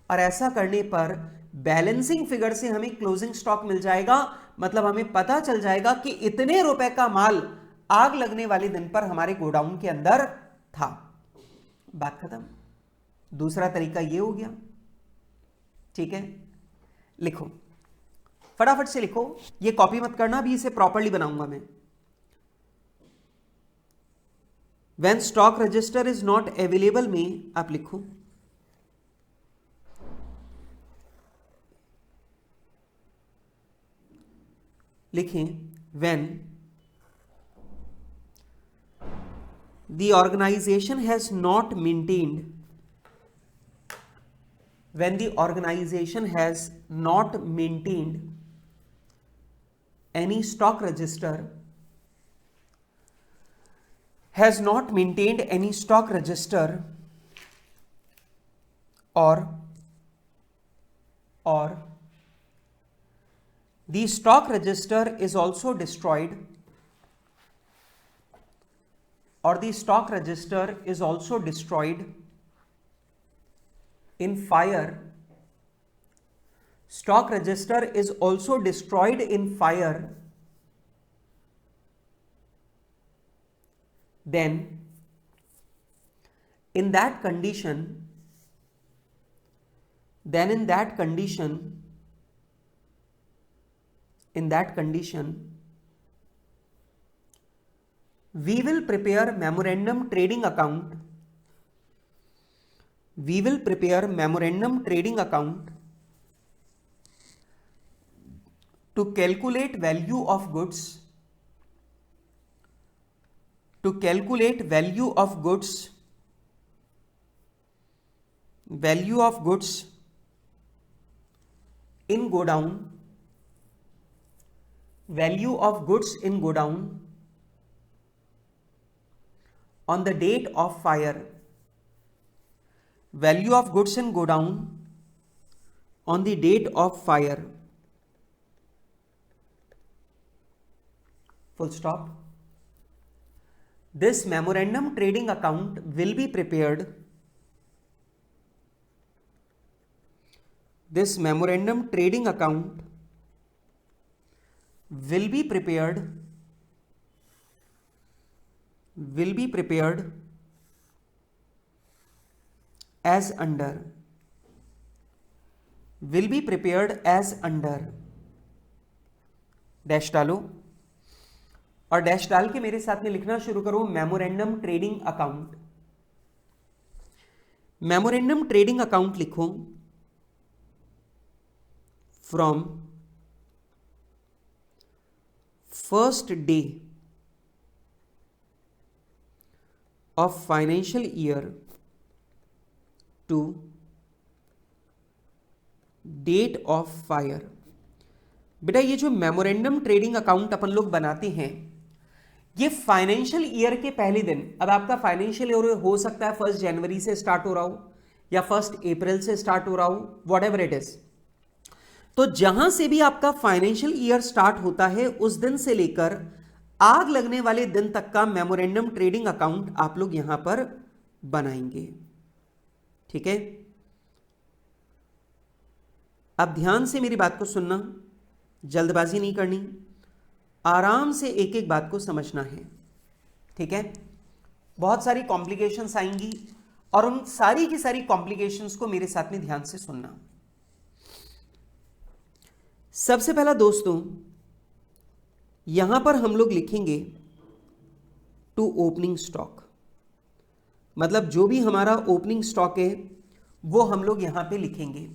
और ऐसा करने पर बैलेंसिंग फिगर से हमें क्लोजिंग स्टॉक मिल जाएगा। मतलब हमें पता चल जाएगा कि इतने रुपए का माल आग लगने वाले दिन पर हमारे गोडाउन के अंदर था। बात खत्म। दूसरा तरीका यह हो गया, ठीक है। लिखो, फटाफट से लिखो, ये कॉपी मत करना, भी इसे प्रॉपर्ली बनाऊंगा मैं। When stock register is not available में आप लिखो लिखें when the organization has not maintained any stock register, or the stock register is also destroyed, in fire. Stock register is also destroyed in fire. Then in that condition we will prepare memorandum trading account to calculate value of goods to calculate value of goods in godown, value of goods in godown on the date of fire, value of goods in godown on the date of fire, full stop. This memorandum trading account will be prepared. This memorandum trading account will be prepared as under dash डालो और dash डाल के मेरे साथ में लिखना शुरू करो memorandum trading account. Memorandum trading account लिखो from first day of financial year to date of fire. बेटा ये जो मेमोरेंडम ट्रेडिंग अकाउंट अपन लोग बनाते हैं ये फाइनेंशियल ईयर के पहले दिन, अब आपका फाइनेंशियल ईयर हो सकता है 1 जनवरी से स्टार्ट हो रहा हो या 1 अप्रैल से स्टार्ट हो रहा हो, वॉट एवर इट इज। तो जहां से भी आपका फाइनेंशियल ईयर स्टार्ट होता है उस दिन से लेकर आग लगने वाले दिन तक का मेमोरेंडम ट्रेडिंग अकाउंट आप लोग यहां पर बनाएंगे। ठीक है, अब ध्यान से मेरी बात को सुनना, जल्दबाजी नहीं करनी, आराम से एक एक बात को समझना है। ठीक है, बहुत सारी कॉम्प्लिकेशंस आएंगी और उन सारी की सारी कॉम्प्लिकेशंस को मेरे साथ में ध्यान से सुनना। सबसे पहला दोस्तों यहां पर हम लोग लिखेंगे टू ओपनिंग स्टॉक, मतलब जो भी हमारा ओपनिंग स्टॉक है वो हम लोग यहां पे लिखेंगे।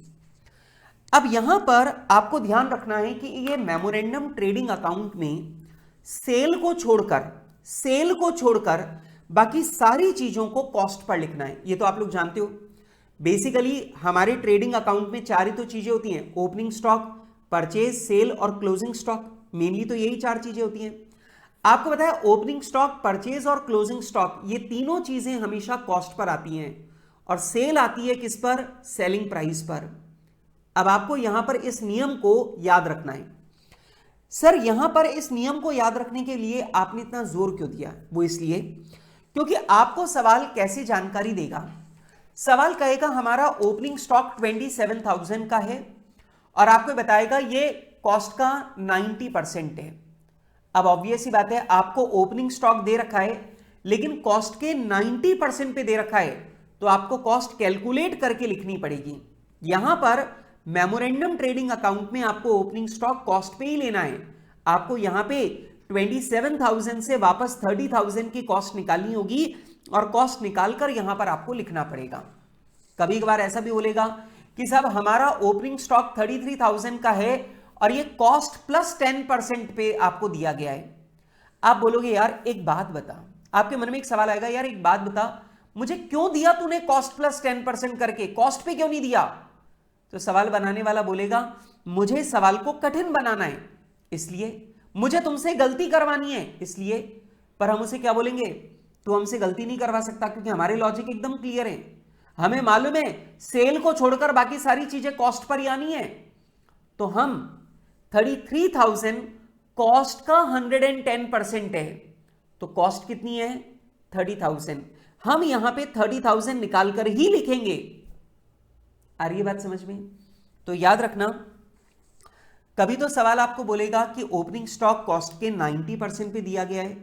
अब यहां पर आपको ध्यान रखना है कि ये मेमोरेंडम ट्रेडिंग अकाउंट में सेल को छोड़कर बाकी सारी चीजों को कॉस्ट पर लिखना है। ये तो आप लोग जानते हो, बेसिकली हमारे ट्रेडिंग अकाउंट में 4 ही तो चीजें होती हैं, ओपनिंग स्टॉक, परचेज, सेल और क्लोजिंग स्टॉक। मेनली तो यही 4 चीजें होती हैं। आपको पता है ओपनिंग स्टॉक, परचेज और क्लोजिंग स्टॉक ये तीनों चीजें हमेशा कॉस्ट पर आती हैं और सेल आती है किस पर, सेलिंग प्राइस पर। अब आपको यहां पर इस नियम को याद रखना है। सर यहां पर इस नियम को याद रखने के लिए आपने इतना जोर क्यों दिया? वो इसलिए क्योंकि आपको सवाल कैसे जानकारी देगा, सवाल कहेगा हमारा ओपनिंग स्टॉक 27,000 का है और आपको बताएगा ये कॉस्ट का 90% है। अब ऑब्वियस ही बात है, आपको ओपनिंग स्टॉक दे रखा है लेकिन कॉस्ट के 90% पे दे रखा है, तो आपको कॉस्ट कैलकुलेट करके लिखनी पड़ेगी। यहां पर मेमोरेंडम ट्रेडिंग अकाउंट में आपको ओपनिंग स्टॉक कॉस्ट पे ही लेना है। आपको यहां पे 27,000 से वापस 30,000 की कॉस्ट निकालनी होगी और कॉस्ट निकालकर यहां पर आपको लिखना पड़ेगा। कभी कभार ऐसा भी बोलेगा कि साहब हमारा ओपनिंग स्टॉक 33,000 का है और ये कॉस्ट प्लस 10% पे आपको दिया गया है। आप बोलोगे यार एक बात बता, आपके मन में एक सवाल आएगा, यार एक बात बता मुझे क्यों दिया तूने कॉस्ट प्लस 10% करके, कॉस्ट पे क्यों नहीं दिया? तो सवाल बनाने वाला बोलेगा मुझे सवाल को कठिन बनाना है इसलिए, मुझे तुमसे गलती करवानी है इसलिए। पर हम उसे क्या बोलेंगे, तू हमसे गलती नहीं करवा सकता क्योंकि हमारे लॉजिक एकदम क्लियर है। हमें मालूम है सेल को छोड़कर बाकी सारी चीजें कॉस्ट पर ही आनी है। तो हम 33,000 कॉस्ट का 110% है, तो कॉस्ट कितनी है 30,000। हम यहां पे 30,000 निकालकर ही लिखेंगे। आ रही है बात समझ में? तो याद रखना, कभी तो सवाल आपको बोलेगा कि ओपनिंग स्टॉक कॉस्ट के 90% पे दिया गया है,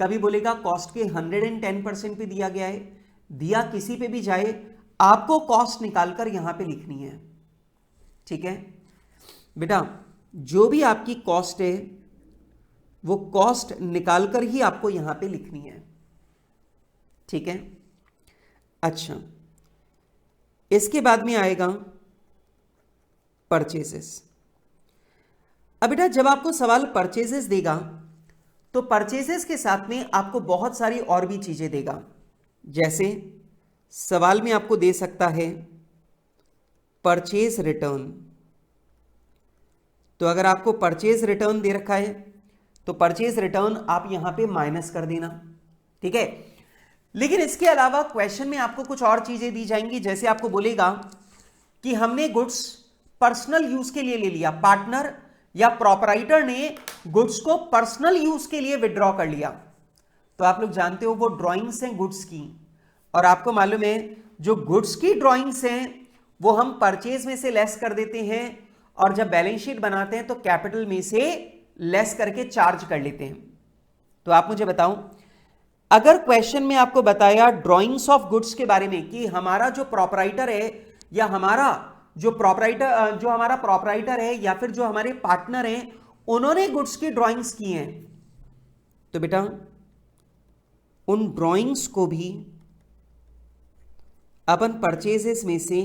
कभी बोलेगा कॉस्ट के 110% पे दिया गया है। दिया किसी पे भी जाए आपको कॉस्ट निकालकर यहां पे लिखनी है। ठीक है बेटा, जो भी आपकी कॉस्ट है वो कॉस्ट निकालकर ही आपको यहां पे लिखनी है। ठीक है, अच्छा इसके बाद में आएगा परचेसेस। अब बेटा जब आपको सवाल परचेसेस देगा तो परचेजेस के साथ में आपको बहुत सारी और भी चीजें देगा। जैसे सवाल में आपको दे सकता है परचेज रिटर्न। तो अगर आपको परचेज रिटर्न दे रखा है तो परचेज रिटर्न आप यहां पे माइनस कर देना, ठीक है। लेकिन इसके अलावा क्वेश्चन में आपको कुछ और चीजें दी जाएंगी। जैसे आपको बोलेगा कि हमने गुड्स पर्सनल यूज के लिए ले लिया, पार्टनर या प्रोपराइटर ने गुड्स को पर्सनल यूज के लिए विड्रॉ कर लिया। तो आप लोग जानते हो वो ड्राइंग्स हैं गुड्स की, और आपको मालूम है जो गुड्स की ड्राइंग्स हैं वो हम परचेज में से लेस कर देते हैं, और जब बैलेंस शीट बनाते हैं तो कैपिटल में से लेस करके चार्ज कर लेते हैं। तो आप मुझे बताओ, अगर क्वेश्चन में आपको बताया ड्राइंग्स ऑफ गुड्स के बारे में कि हमारा जो प्रोपराइटर है या हमारा जो हमारा प्रोपराइटर है या फिर जो हमारे पार्टनर हैं उन्होंने गुड्स की ड्राइंग्स की हैं, तो बेटा उन ड्राइंग्स को भी अपन परचेजेस में से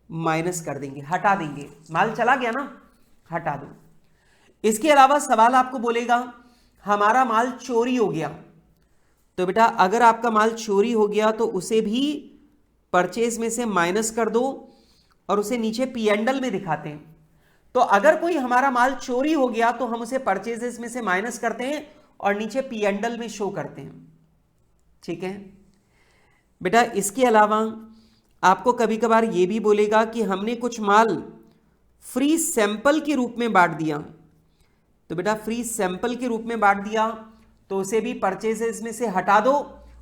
माइनस कर देंगे, हटा देंगे। माल चला गया ना, हटा दो। इसके अलावा सवाल आपको बोलेगा हमारा माल चोरी हो गया। तो बेटा अगर आपका माल चोरी हो गया तो उसे भी परचेज में से माइनस कर दो और उसे नीचे पी एंड एल में दिखाते हैं। तो अगर कोई हमारा माल चोरी हो गया तो हम उसे परचेजेस में से माइनस करते हैं और नीचे पी एंड एल में शो करते हैं, ठीक है बेटा। इसके अलावा आपको कभी कभार यह भी बोलेगा कि हमने कुछ माल फ्री सैंपल के रूप में बांट दिया। तो बेटा फ्री सैंपल के रूप में बांट दिया तो उसे भी परचेजेस में से हटा दो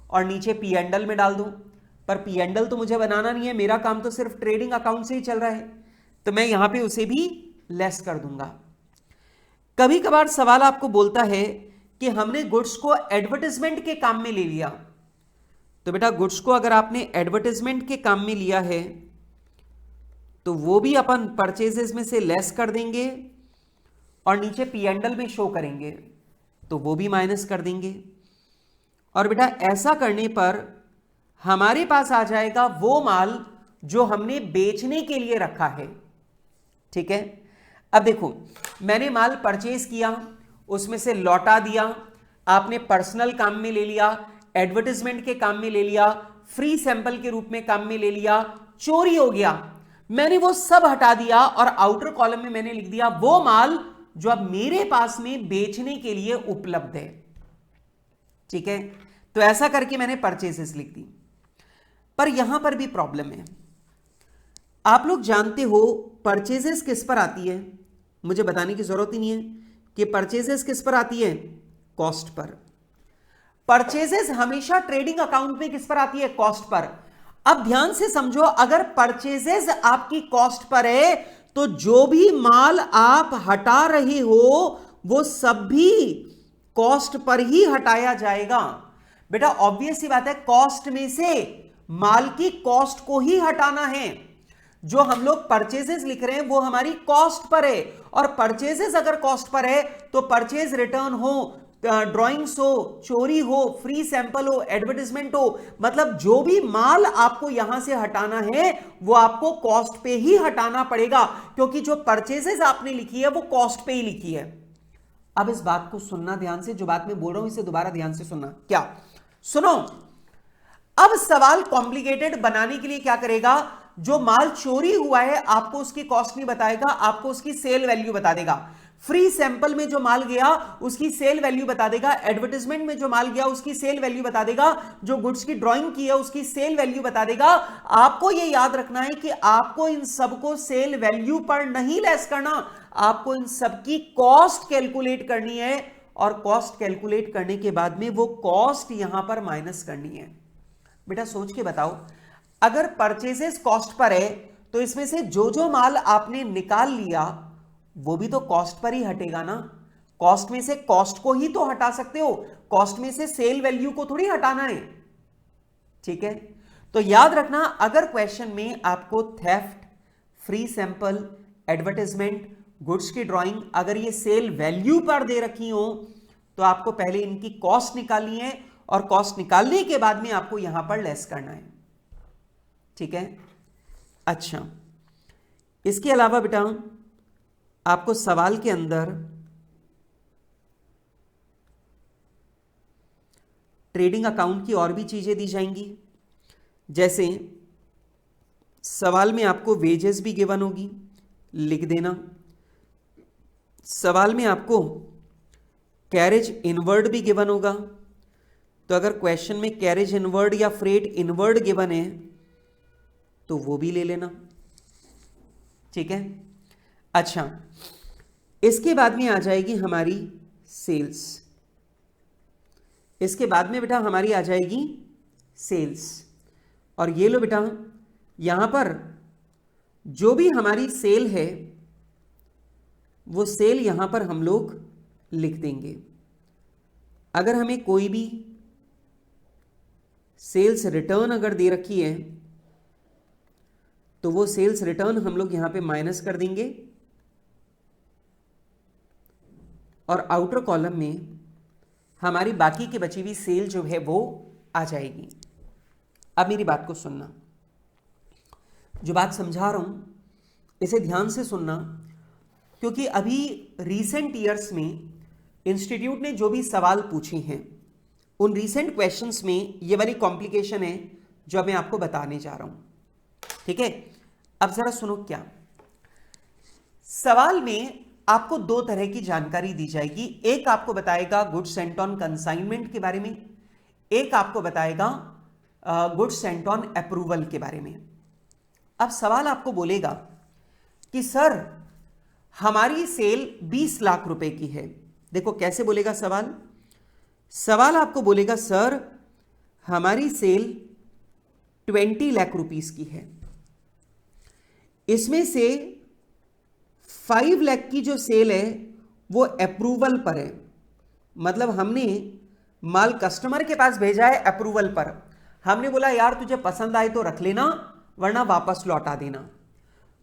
और नीचे पी एंड एल में डाल दो। पर पी एंड एल तो मुझे बनाना नहीं है, मेरा काम तो सिर्फ ट्रेडिंग अकाउंट से ही चल रहा है, तो मैं यहां पे उसे भी लेस कर दूंगा। कभी कभार सवाल आपको बोलता है कि हमने गुड्स को एडवर्टाइजमेंट के काम में ले लिया। तो बेटा गुड्स को अगर आपने एडवर्टाइजमेंट के काम में लिया है तो वो भी अपन परचेजेस में से लेस कर देंगे और नीचे पी एंड एल में शो करेंगे, तो वो भी माइनस कर देंगे। और बेटा ऐसा करने पर हमारे पास आ जाएगा वो माल जो हमने बेचने के लिए रखा है, ठीक है। अब देखो मैंने माल परचेज किया, उसमें से लौटा दिया, आपने पर्सनल काम में ले लिया, एडवर्टाइजमेंट के काम में ले लिया, फ्री सैंपल के रूप में काम में ले लिया, चोरी हो गया, मैंने वो सब हटा दिया और आउटर कॉलम में मैंने लिख दिया वो माल जो अब मेरे पास में बेचने के लिए उपलब्ध है, ठीक है। तो ऐसा करके मैंने परचेसेस लिख दी। पर यहां पर भी प्रॉब्लम है। आप लोग जानते हो परचेजेस किस पर आती है, मुझे बताने की जरूरत ही नहीं है कि परचेजेस किस पर आती है, कॉस्ट पर। परचेजेस हमेशा ट्रेडिंग अकाउंट में किस पर आती है, कॉस्ट पर। अब ध्यान से समझो, अगर परचेजेस आपकी कॉस्ट पर है तो जो भी माल आप हटा रहे हो वो सब भी कॉस्ट पर ही हटाया जाएगा। बेटा ऑब्वियस सी बात है, कॉस्ट में से माल की कॉस्ट को ही हटाना है। जो हम लोग परचेजेस लिख रहे हैं वो हमारी कॉस्ट पर है, और परचेजेस अगर कॉस्ट पर है तो परचेज रिटर्न हो, ड्राइंग्स हो, चोरी हो, फ्री सैंपल हो, एडवर्टाइजमेंट हो, मतलब जो भी माल आपको यहां से हटाना है वो आपको कॉस्ट पे ही हटाना पड़ेगा, क्योंकि जो परचेजेस आपने लिखी है वो कॉस्ट पे ही लिखी है। अब इस बात को सुनना ध्यान से, जो बात मैं बोल रहा हूं इसे दोबारा ध्यान से सुनना। क्या सुनो, अब सवाल कॉम्प्लिकेटेड बनाने के लिए क्या करेगा, जो माल चोरी हुआ है आपको उसकी कॉस्ट नहीं बताएगा, आपको उसकी सेल वैल्यू बता देगा। फ्री सैंपल में जो माल गया उसकी सेल वैल्यू बता देगा, एडवर्टाइजमेंट में जो माल गया उसकी सेल वैल्यू बता देगा, जो गुड्स की ड्राइंग की है उसकी सेल वैल्यू बता देगा। आपको यह याद रखना है कि आपको इन सबको सेल वैल्यू पर नहीं लेस करना, आपको इन सबकी कॉस्ट कैलकुलेट करनी है, और कॉस्ट कैलकुलेट करने के बाद में वो कॉस्ट यहां पर माइनस करनी है। बेटा सोच के बताओ, अगर परचेजेस कॉस्ट पर है तो इसमें से जो जो माल आपने निकाल लिया वो भी तो कॉस्ट पर ही हटेगा ना। कॉस्ट में से कॉस्ट को ही तो हटा सकते हो, कॉस्ट में से सेल वैल्यू को थोड़ी हटाना है, ठीक है। तो याद रखना, अगर क्वेश्चन में आपको theft, free sample, advertisement, goods की ड्राइंग अगर ये सेल वैल्यू पर दे रखी हो तो आपको पहले इनकी कॉस्ट निकालनी है, और कॉस्ट निकालने के बाद में आपको यहां पर लेस करना है, ठीक है। अच्छा, इसके अलावा बेटा आपको सवाल के अंदर ट्रेडिंग अकाउंट की और भी चीजें दी जाएंगी, जैसे सवाल में आपको वेजेस भी गिवन होगी, लिख देना। सवाल में आपको कैरेज इनवर्ड भी गिवन होगा, तो अगर क्वेश्चन में कैरेज इनवर्ड या फ्रेट इनवर्ड गिवन है तो वो भी ले लेना, ठीक है। अच्छा, इसके बाद में आ जाएगी हमारी सेल्स। इसके बाद में बेटा हमारी आ जाएगी सेल्स। और ये लो बेटा, यहां पर जो भी हमारी सेल है वो सेल यहां पर हम लोग लिख देंगे। अगर हमें कोई भी सेल्स रिटर्न अगर दे रखी है तो वो सेल्स रिटर्न हम लोग यहां पे माइनस कर देंगे और आउटर कॉलम में हमारी बाकी की बची हुई सेल जो है वो आ जाएगी। अब मेरी बात को सुनना, जो बात समझा रहा हूं इसे ध्यान से सुनना, क्योंकि अभी रीसेंट ईयर्स में इंस्टीट्यूट ने जो भी सवाल पूछे हैं उन रीसेंट क्वेश्चंस में ये वाली कॉम्प्लिकेशन है जो मैं आपको बताने जा रहा हूं, ठीक है। अब जरा सुनो, क्या सवाल में आपको दो तरह की जानकारी दी जाएगी। एक आपको बताएगा गुड्स सेंट ऑन कंसाइनमेंट के बारे में, एक आपको बताएगा गुड्स सेंट ऑन अप्रूवल के बारे में। अब सवाल आपको बोलेगा कि सर हमारी सेल 20 लाख रुपए की है। देखो कैसे बोलेगा सवाल, सवाल आपको बोलेगा सर हमारी सेल 20 लाख रुपीस की है, इसमें से 5 लाख की जो सेल है वो अप्रूवल पर है, मतलब हमने माल कस्टमर के पास भेजा है अप्रूवल पर। हमने बोला यार तुझे पसंद आए तो रख लेना वरना वापस लौटा देना।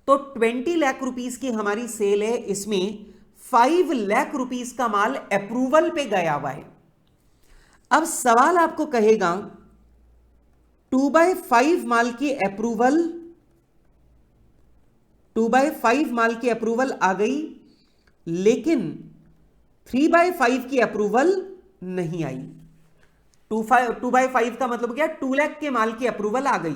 तो 20 लाख रुपीस की हमारी सेल है, इसमें 5 लाख रुपीस का माल अप्रूवल पे गया हुआ है। अब सवाल आपको कहेगा 2/5 माल की अप्रूवल, 2/5 माल की अप्रूवल आ गई, लेकिन 3/5 की अप्रूवल नहीं आई। 2/5 का मतलब क्या, 2 लाख के माल की अप्रूवल आ गई,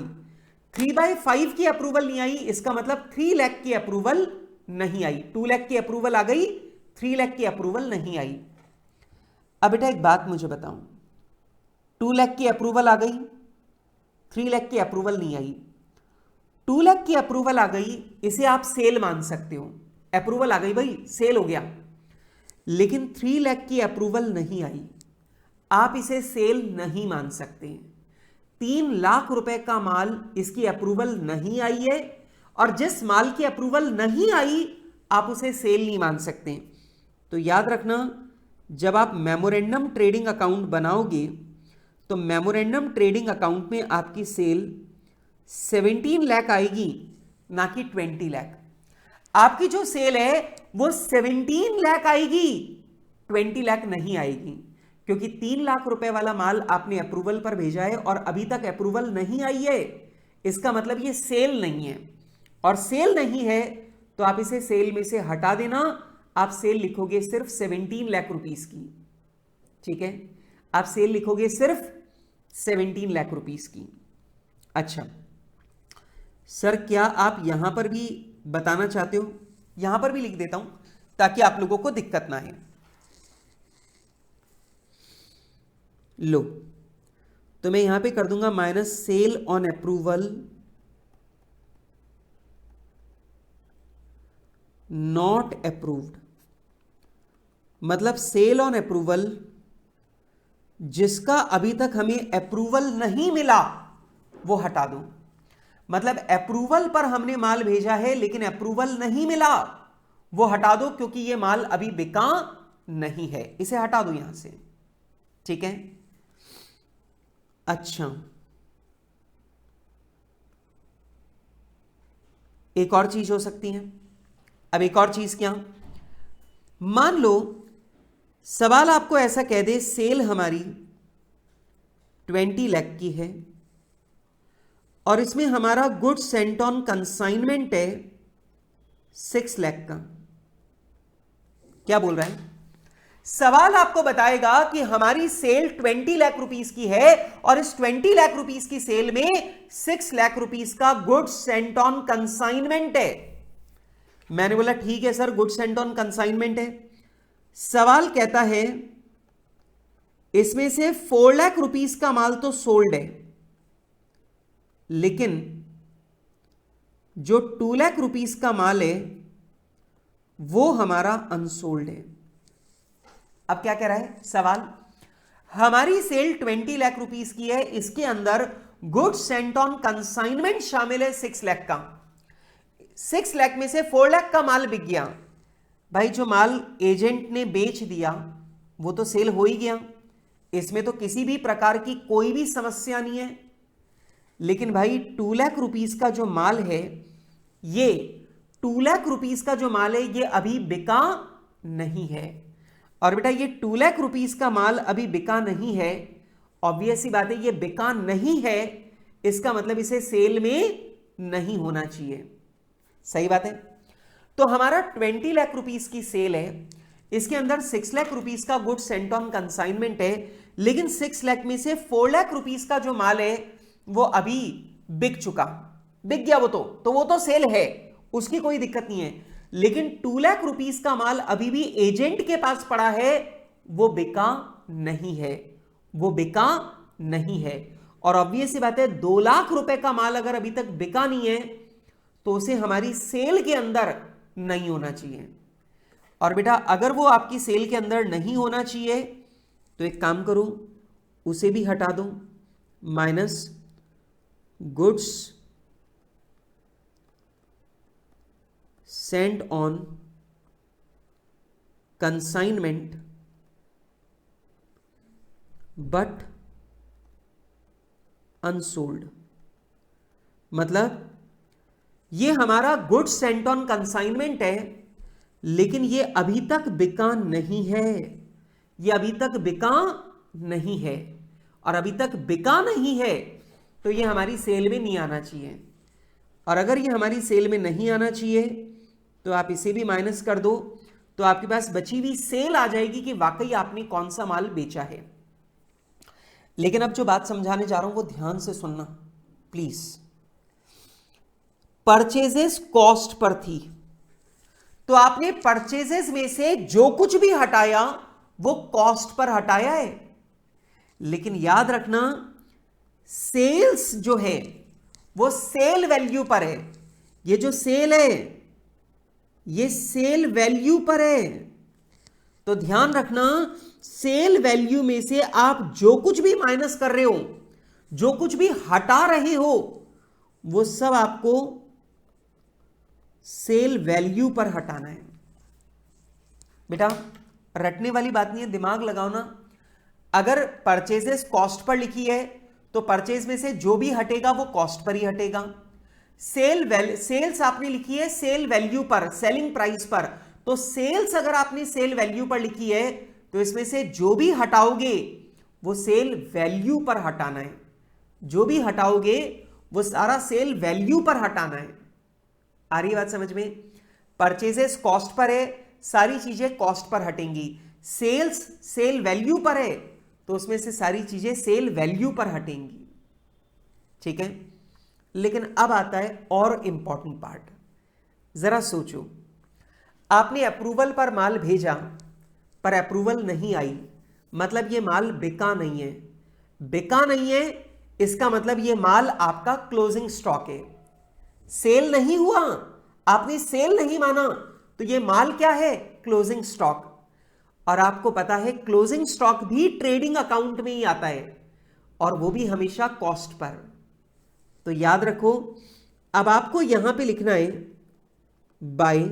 3/5 की अप्रूवल नहीं आई, इसका मतलब 3 लाख की अप्रूवल नहीं आई। 2 लाख की अप्रूवल आ गई, 3 लाख की अप्रूवल नहीं आई। अब बेटा एक बात मुझे बताओ, 2 लाख की अप्रूवल आ गई, 3 लाख की अप्रूवल नहीं आई। 2 लाख की अप्रूवल आ गई, इसे आप सेल मान सकते हो, अप्रूवल आ गई भाई, सेल हो गया। लेकिन 3 लाख की अप्रूवल नहीं आई, आप इसे सेल नहीं मान सकते। 3 लाख रुपए का माल, इसकी अप्रूवल नहीं आई है, और जिस माल की अप्रूवल नहीं आई आप उसे सेल नहीं मान सकते। तो याद रखना, जब आप मेमोरेंडम ट्रेडिंग अकाउंट बनाओगे तो मेमोरेंडम ट्रेडिंग अकाउंट में आपकी सेल 17 लाख आएगी, ना कि 20 लाख। आपकी जो सेल है वो 17 लाख आएगी, 20 लाख नहीं आएगी, क्योंकि 3 लाख रुपए वाला माल आपने अप्रूवल पर भेजा है और अभी तक अप्रूवल नहीं आई है। इसका मतलब ये सेल नहीं है, और सेल नहीं है तो आप इसे सेल में से हटा देना। आप सेल लिखोगे सिर्फ 17 लाख रुपीस की, ठीक है, आप सेल लिखोगे सिर्फ 17 लाख रुपीस की। अच्छा सर, क्या आप यहां पर भी बताना चाहते हो? यहां पर भी लिख देता हूं ताकि आप लोगों को दिक्कत ना आए। लो, तो मैं यहां पे कर दूंगा minus cell on approval not approved, मतलब सेल ऑन अप्रूवल जिसका अभी तक हमें अप्रूवल नहीं मिला वो हटा दो। मतलब अप्रूवल पर हमने माल भेजा है लेकिन अप्रूवल नहीं मिला, वो हटा दो, क्योंकि ये माल अभी बिका नहीं है, इसे हटा दो यहां से, ठीक है। अच्छा, एक और चीज हो सकती है। अब एक और चीज क्या, मान लो सवाल आपको ऐसा कह दे सेल हमारी 20 लाख की है और इसमें हमारा गुड्स सेंट ऑन कंसाइनमेंट है 6 लाख का। क्या बोल रहा है, सवाल आपको बताएगा कि हमारी सेल 20 लाख रुपीस की है और इस 20 लाख रुपीस की सेल में 6 लाख रुपीस का गुड्स सेंट ऑन कंसाइनमेंट है। मैंने बोला ठीक है sir, goods Saint on consignment है। सवाल कहता है इसमें से 4 लाख रुपीस का माल तो सोल्ड है, लेकिन जो 2 लाख रुपीस का माल है वो हमारा अनसोल्ड है। अब क्या कह रहा है सवाल, हमारी सेल 20 लाख रुपीस की है, इसके अंदर गुड्स सेंट ऑन कंसाइनमेंट शामिल है 6 लाख का। 6 लाख में से 4 लाख का माल बिक गया। भाई जो माल एजेंट ने बेच दिया वो तो सेल हो ही गया, इसमें तो किसी भी प्रकार की कोई भी समस्या नहीं है। लेकिन भाई 2 लाख रुपीस का जो माल है, ये 2 लाख रुपीस का जो माल है ये अभी बिका नहीं है। और बेटा ये 2 लाख रुपीस का माल अभी बिका नहीं है, ऑब्वियस सी बात है ये बिका नहीं है, इसका मतलब इसे सेल में नहीं होना चाहिए। सही बात है। तो हमारा 20 लाख रुपीस की सेल है, इसके अंदर 6 लाख रुपीस का गुड सेंट ऑन कंसाइनमेंट है, लेकिन 6 लाख में से 4 लाख रुपीस का जो माल है वो अभी बिक चुका, बिक गया वो तो वो तो सेल है, उसकी कोई दिक्कत नहीं है। लेकिन 2 लाख रुपीस का माल अभी भी एजेंट के पास पड़ा है, वो बिका नहीं है, वो बिका नहीं है। और ऑब्वियस सी बात है 2 लाख रुपए का माल अगर अभी तक बिका नहीं है तो उसे हमारी सेल के अंदर नहीं होना चाहिए। और बेटा अगर वो आपकी सेल के अंदर नहीं होना चाहिए तो एक काम करो, उसे भी हटा दो, minus goods Saint on consignment but unsold. मतलब ये हमारा गुड्स सेंट ऑन कंसाइनमेंट है, लेकिन ये अभी तक बिका नहीं है, ये अभी तक बिका नहीं है। और अभी तक बिका नहीं है तो ये हमारी सेल में नहीं आना चाहिए। और अगर ये हमारी सेल में नहीं आना चाहिए तो आप इसे भी माइनस कर दो, तो आपके पास बची हुई सेल आ जाएगी कि वाकई आपने कौन सा माल बेचा है। लेकिन अब जो बात समझाने जा रहा हूं वो ध्यान से सुनना प्लीज। परचेजेस कॉस्ट पर थी, तो आपने परचेजेस में से जो कुछ भी हटाया वो कॉस्ट पर हटाया है। लेकिन याद रखना सेल्स जो है वो सेल वैल्यू पर है। ये जो सेल है ये सेल वैल्यू पर है, तो ध्यान रखना सेल वैल्यू में से आप जो कुछ भी माइनस कर रहे हो, जो कुछ भी हटा रहे हो, वो सब आपको सेल वैल्यू पर हटाना है। बेटा रटने वाली बात नहीं है, दिमाग लगाओ ना। अगर परचेजेस कॉस्ट पर लिखी है तो परचेज में से जो भी हटेगा वो कॉस्ट पर ही हटेगा। सेल्स आपने लिखी है सेल वैल्यू पर, सेलिंग प्राइस पर, तो सेल्स अगर आपने सेल वैल्यू पर लिखी है तो इसमें से जो भी हटाओगे वो सेल वैल्यू पर हटाना है। जो भी हटाओगे वो सारा सेल वैल्यू पर हटाना है। आ रही बात समझ में? परचेजेस कॉस्ट पर है, सारी चीजें cost per हटेंगी। Sales cell value पर है तो उसमें से सारी चीजें सेल वैल्यू पर हटेंगी। ठीक है। लेकिन अब आता है और इंपॉर्टेंट पार्ट। जरा सोचो, आपने अप्रूवल पर माल भेजा पर अप्रूवल नहीं आई, मतलब ये माल बिका नहीं है। बिका नहीं है इसका मतलब ये माल आपका क्लोजिंग स्टॉक है। सेल नहीं हुआ, आपने सेल नहीं माना, तो ये माल क्या है? Closing stock. और आपको पता है क्लोजिंग स्टॉक भी ट्रेडिंग अकाउंट में ही आता है और वो भी हमेशा कॉस्ट पर। तो याद रखो, अब आपको यहां पे लिखना है बाय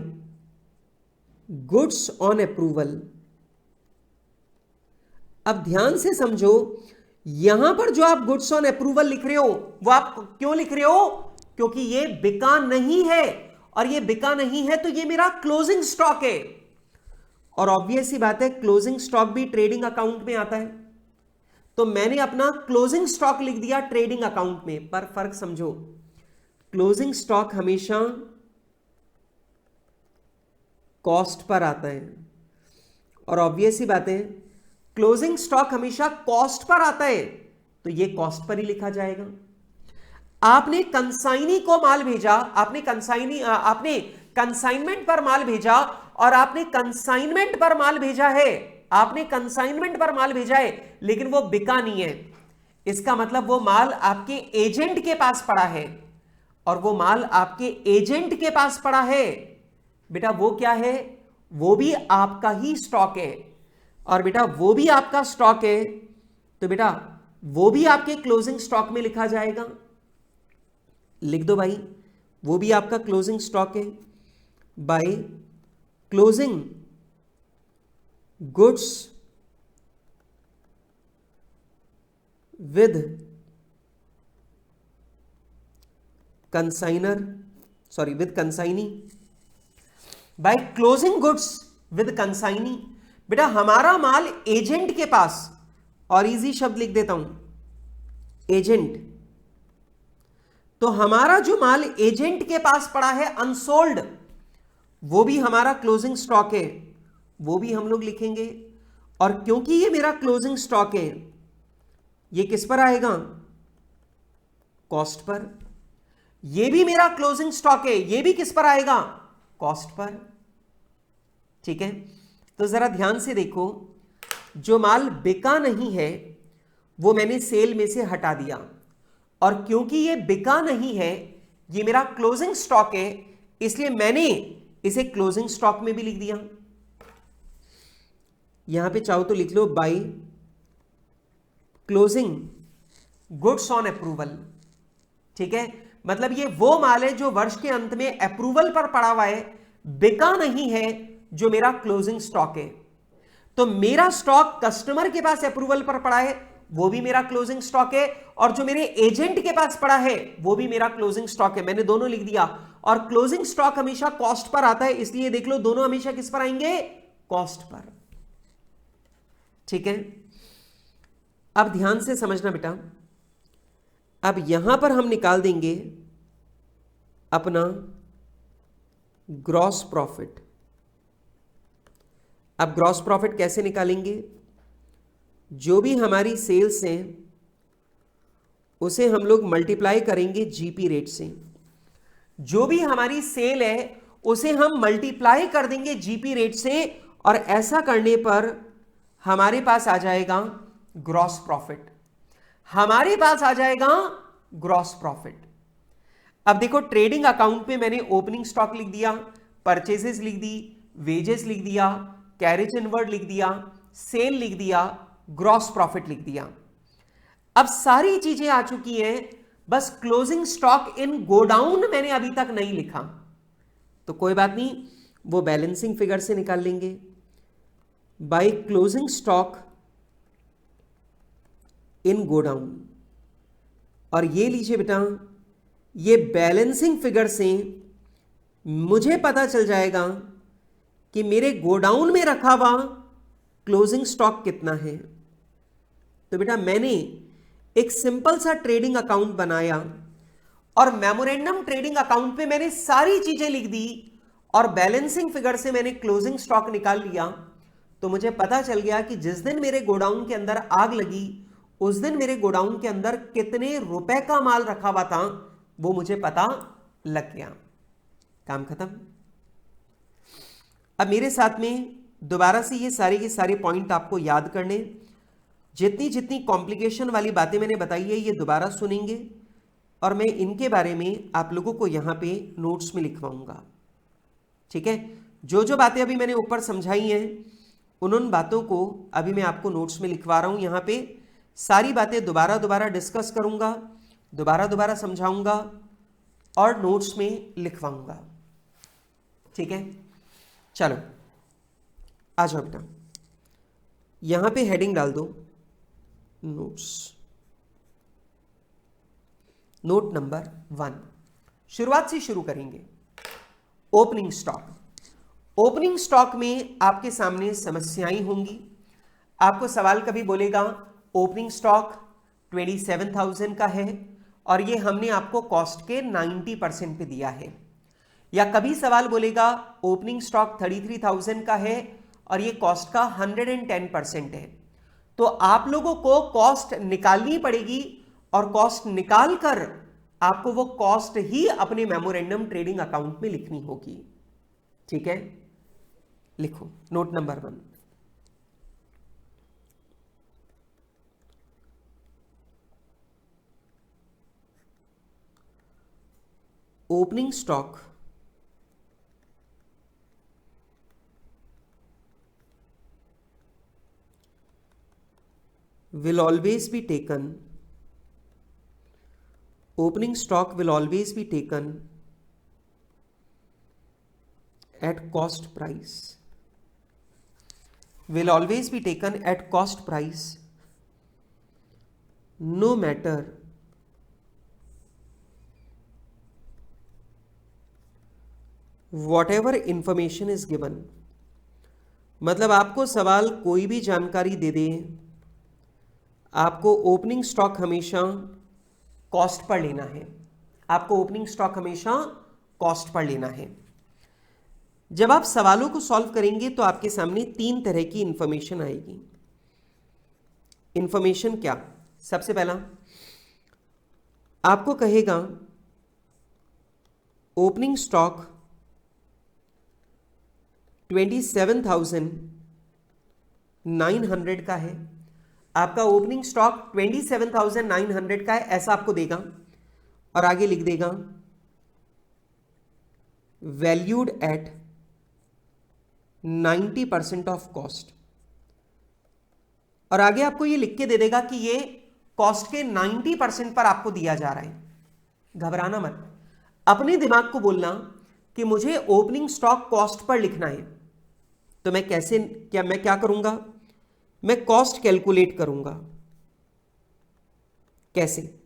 गुड्स ऑन अप्रूवल। अब ध्यान से समझो, यहां पर जो आप गुड्स ऑन अप्रूवल लिख रहे हो वो आप क्यों लिख रहे हो? क्योंकि ये बिका नहीं है, और ये बिका नहीं है तो ये मेरा क्लोजिंग स्टॉक है। और ऑब्वियस सी बात है क्लोजिंग स्टॉक भी ट्रेडिंग अकाउंट में आता है, तो मैंने अपना क्लोजिंग स्टॉक लिख दिया ट्रेडिंग अकाउंट में। पर फर्क समझो, क्लोजिंग स्टॉक हमेशा कॉस्ट पर आता है और ऑब्वियस ही बात है क्लोजिंग स्टॉक हमेशा कॉस्ट पर आता है, तो ये कॉस्ट पर ही लिखा जाएगा। आपने कंसाइनी को माल भेजा, आपने कंसाइनमेंट पर माल भेजा, और आपने कंसाइनमेंट पर माल भेजा है, आपने कंसाइनमेंट पर माल भेजा है, लेकिन वो बिका नहीं है। इसका मतलब वो माल आपके एजेंट के पास पड़ा है, और वो माल आपके एजेंट के पास पड़ा है। बेटा वो क्या है? वो भी आपका ही स्टॉक है, और बेटा वो भी आपका स्टॉक है, तो बेटा वो भी आपके क्लोजिंग स्टॉक में लिखा जाएगा। लिख दो भाई, वो भी आपका क्लोजिंग स्टॉक है। By closing goods with consignor, sorry with consignee, by closing goods with consignee. बेटा हमारा माल एजेंट के पास, और इजी शब्द लिख देता हूं, एजेंट, तो हमारा जो माल एजेंट के पास पड़ा है अनसोल्ड, वो भी हमारा क्लोजिंग स्टॉक है, वो भी हम लोग लिखेंगे। और क्योंकि ये मेरा क्लोजिंग स्टॉक है, ये किस पर आएगा? Cost per. ये भी मेरा क्लोजिंग स्टॉक है, ये भी किस पर आएगा? Cost per. ठीक है, तो जरा ध्यान से देखो, जो माल बिका नहीं है वो मैंने सेल में से हटा दिया, और क्योंकि ये बिका नहीं है, ये मेरा क्लोजिंग स्टॉक है, इसलिए मैंने इसे क्लोजिंग स्टॉक में भी लिख दिया। यहां पे चाहो तो लिख लो by closing goods on approval. ठीक है, मतलब ये वो माल है जो वर्ष के अंत में अप्रूवल पर पड़ा हुआ है, बिका नहीं है, जो मेरा क्लोजिंग स्टॉक है। तो मेरा स्टॉक कस्टमर के पास अप्रूवल पर पड़ा है, वो भी मेरा क्लोजिंग स्टॉक है, और जो मेरे एजेंट के पास पड़ा है वो भी मेरा क्लोजिंग स्टॉक है। मैंने दोनों लिख दिया, और क्लोजिंग स्टॉक हमेशा कॉस्ट पर आता है, इसलिए देख लो दोनों हमेशा किस पर आएंगे? Cost per. ठीक है, अब ध्यान से समझना बेटा, अब यहां पर हम निकाल देंगे अपना ग्रॉस प्रॉफिट। अब ग्रॉस प्रॉफिट कैसे निकालेंगे? जो भी हमारी सेल्स हैं उसे हम लोग मल्टीप्लाई करेंगे जीपी रेट से। जो भी हमारी सेल है उसे हम मल्टीप्लाई कर देंगे जीपी रेट से, और ऐसा करने पर हमारे पास आ जाएगा ग्रॉस प्रॉफिट, हमारे पास आ जाएगा ग्रॉस प्रॉफिट। अब देखो, ट्रेडिंग अकाउंट में मैंने ओपनिंग स्टॉक लिख दिया, परचेजेस लिख दी, वेजेस लिख दिया, कैरेज इनवर्ड लिख दिया, सेल लिख दिया, ग्रॉस प्रॉफिट लिख दिया। अब सारी चीजें आ चुकी हैं, बस क्लोजिंग स्टॉक इन गोडाउन मैंने अभी तक नहीं लिखा, तो कोई बात नहीं, वो बैलेंसिंग फिगर से निकाल लेंगे। By closing stock in godown, और ये लीजिए बेटा, ये बैलेंसिंग फिगर से मुझे पता चल जाएगा कि मेरे गोडाउन में रखा हुआ क्लोजिंग स्टॉक कितना है। तो बेटा मैंने एक सिंपल सा ट्रेडिंग अकाउंट बनाया, और मेमोरेंडम ट्रेडिंग अकाउंट पे मैंने सारी चीजें लिख दी, और बैलेंसिंग फिगर से मैंने क्लोजिंग स्टॉक निकाल लिया। तो मुझे पता चल गया कि जिस दिन मेरे गोडाउन के अंदर आग लगी, उस दिन मेरे गोडाउन के अंदर कितने रुपए का माल रखा हुआ था, वो मुझे पता लग गया। काम खत्म। अब मेरे साथ में दोबारा से ये सारे के सारे पॉइंट आपको याद करने, जितनी जितनी कॉम्प्लिकेशन वाली बातें मैंने बताई है ये दोबारा सुनेंगे, और मैं इनके बारे में आप लोगों को यहाँ पे नोट्स में लिखवाऊंगा। ठीक है, जो जो बातें अभी मैंने ऊपर समझाई हैं उन बातों को अभी मैं आपको नोट्स में लिखवा रहा हूँ। यहाँ पे सारी बातें दोबारा दोबारा डिस्कस करूँगा, दोबारा दोबारा समझाऊंगा और नोट्स में लिखवाऊंगा। ठीक है, चलो आ जाओ बेटा, यहां पे हेडिंग डाल दो नोट्स। नोट नंबर 1, शुरुआत से शुरू करेंगे। Opening stock. ओपनिंग स्टॉक में आपके सामने समस्याएं होंगी। आपको सवाल कभी बोलेगा ओपनिंग स्टॉक 27,000 का है और ये हमने आपको कॉस्ट के 90% पे दिया है, या कभी सवाल बोलेगा ओपनिंग स्टॉक 33,000 का है और ये कॉस्ट का 110% है। तो आप लोगों को कॉस्ट निकालनी पड़ेगी और कॉस्ट निकालकर आपको वो कॉस्ट ही अपने मेमोरेंडम ट्रेडिंग अकाउंट में लिखनी होगी। ठीक है, लिखो note number 1। Opening stock will always be taken, opening stock will always be taken at cost price, will always be taken at cost price, no matter whatever information is given। मतलब आपको सवाल कोई भी जानकारी दे दे, आपको ओपनिंग स्टॉक हमेशा cost per लेना है। आपको ओपनिंग स्टॉक हमेशा कॉस्ट पर लेना है। जब आप सवालों को सॉल्व करेंगे तो आपके सामने 3 तरह की इंफॉर्मेशन आएगी। इंफॉर्मेशन क्या? सबसे पहला आपको कहेगा ओपनिंग स्टॉक 27,900 का है। आपका ओपनिंग स्टॉक 27,900 का है, ऐसा आपको देगा और आगे लिख देगा वैल्यूड एट 90% ऑफ कॉस्ट। और आगे आपको ये लिख के दे देगा कि ये कॉस्ट के 90% पर आपको दिया जा रहा है। घबराना मत, अपने दिमाग को बोलना कि मुझे ओपनिंग स्टॉक कॉस्ट पर लिखना है। तो मैं क्या करूंगा? मैं कॉस्ट कैलकुलेट करूंगा। कैसे?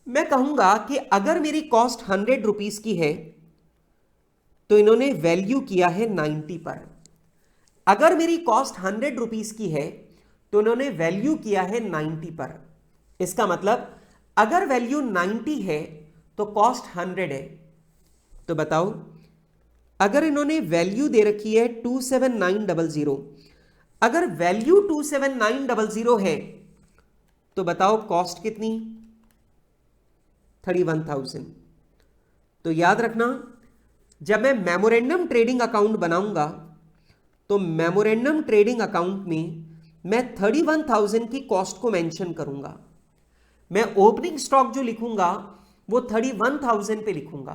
मैं कहूंगा कि अगर मेरी कॉस्ट 100 रुपीस की है तो इन्होंने वैल्यू किया है 90 पर। अगर मेरी कॉस्ट 100 रुपीस की है तो इन्होंने वैल्यू किया है 90 पर। इसका मतलब अगर वैल्यू 90 है तो कॉस्ट 100 है। तो बताओ, अगर इन्होंने वैल्यू दे रखी है 27900, अगर वैल्यू 27900 है तो बताओ कॉस्ट कितनी? 31,000। तो याद रखना, जब मैं मेमोरेंडम ट्रेडिंग अकाउंट बनाऊंगा तो मेमोरेंडम ट्रेडिंग अकाउंट में मैं 31,000 की कॉस्ट को मेंशन करूंगा। मैं ओपनिंग स्टॉक जो लिखूंगा वो 31,000 पे लिखूंगा।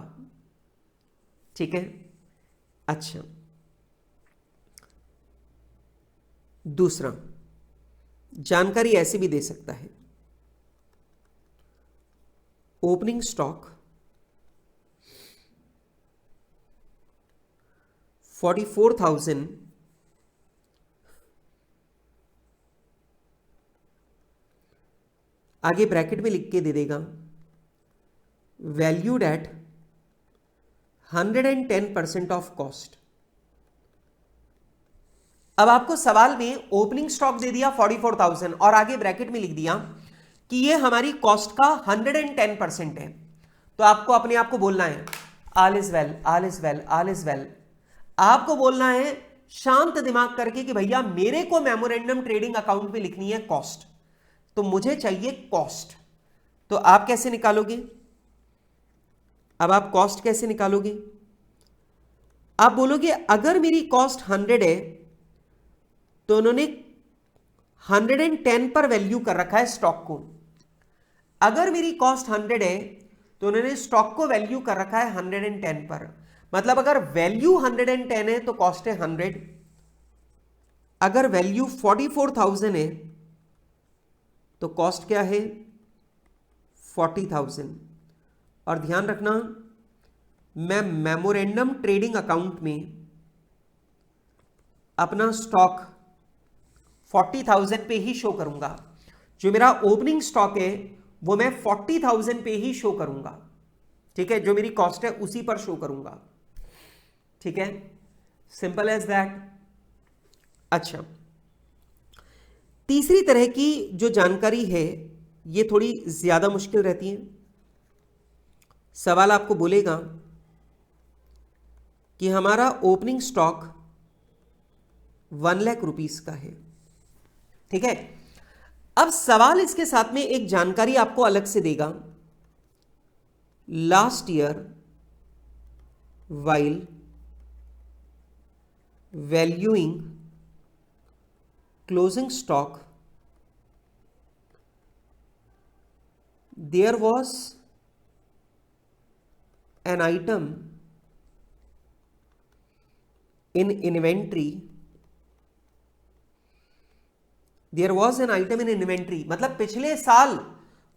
ठीक है, अच्छा दूसरा जानकारी ऐसे भी दे सकता है, ओपनिंग स्टॉक 44,000 आगे ब्रैकेट में लिख के दे देगा वैल्यूड एट 110% ऑफ कॉस्ट। अब आपको सवाल में ओपनिंग स्टॉक दे दिया 44,000 और आगे ब्रैकेट में लिख दिया कि ये हमारी कॉस्ट का 110% है। तो आपको अपने आप को बोलना है all is well, all is well, all is well. आपको बोलना है शांत दिमाग करके कि भैया मेरे को मेमोरेंडम ट्रेडिंग अकाउंट में लिखनी है कॉस्ट, तो मुझे चाहिए कॉस्ट। तो आप कैसे निकालोगे? अब आप कॉस्ट कैसे निकालोगे? आप बोलोगे अगर मेरी कॉस्ट 100 है तो उन्होंने 110 पर वैल्यू कर रखा है स्टॉक को। अगर मेरी कॉस्ट 100 है तो उन्होंने स्टॉक को वैल्यू कर रखा है 110 पर। मतलब अगर वैल्यू 110 है तो कॉस्ट है 100। अगर वैल्यू 44,000 है तो कॉस्ट क्या है? 40,000। और ध्यान रखना, मैं मेमोरेंडम ट्रेडिंग अकाउंट में अपना स्टॉक 40,000 पे ही शो करूंगा। जो मेरा ओपनिंग स्टॉक है वो मैं 40,000 पे ही शो करूंगा। ठीक है, जो मेरी कॉस्ट है उसी पर शो करूंगा। ठीक है, सिंपल एज दैट। अच्छा, तीसरी तरह की जो जानकारी है ये थोड़ी ज्यादा मुश्किल रहती है। सवाल आपको बोलेगा कि हमारा ओपनिंग स्टॉक 1,00,000 का है। ठीक है, अब सवाल इसके साथ में एक जानकारी आपको अलग से देगा। Last year while valuing closing stock there was an item in inventory, there was an item in inventory मतलब पिछले साल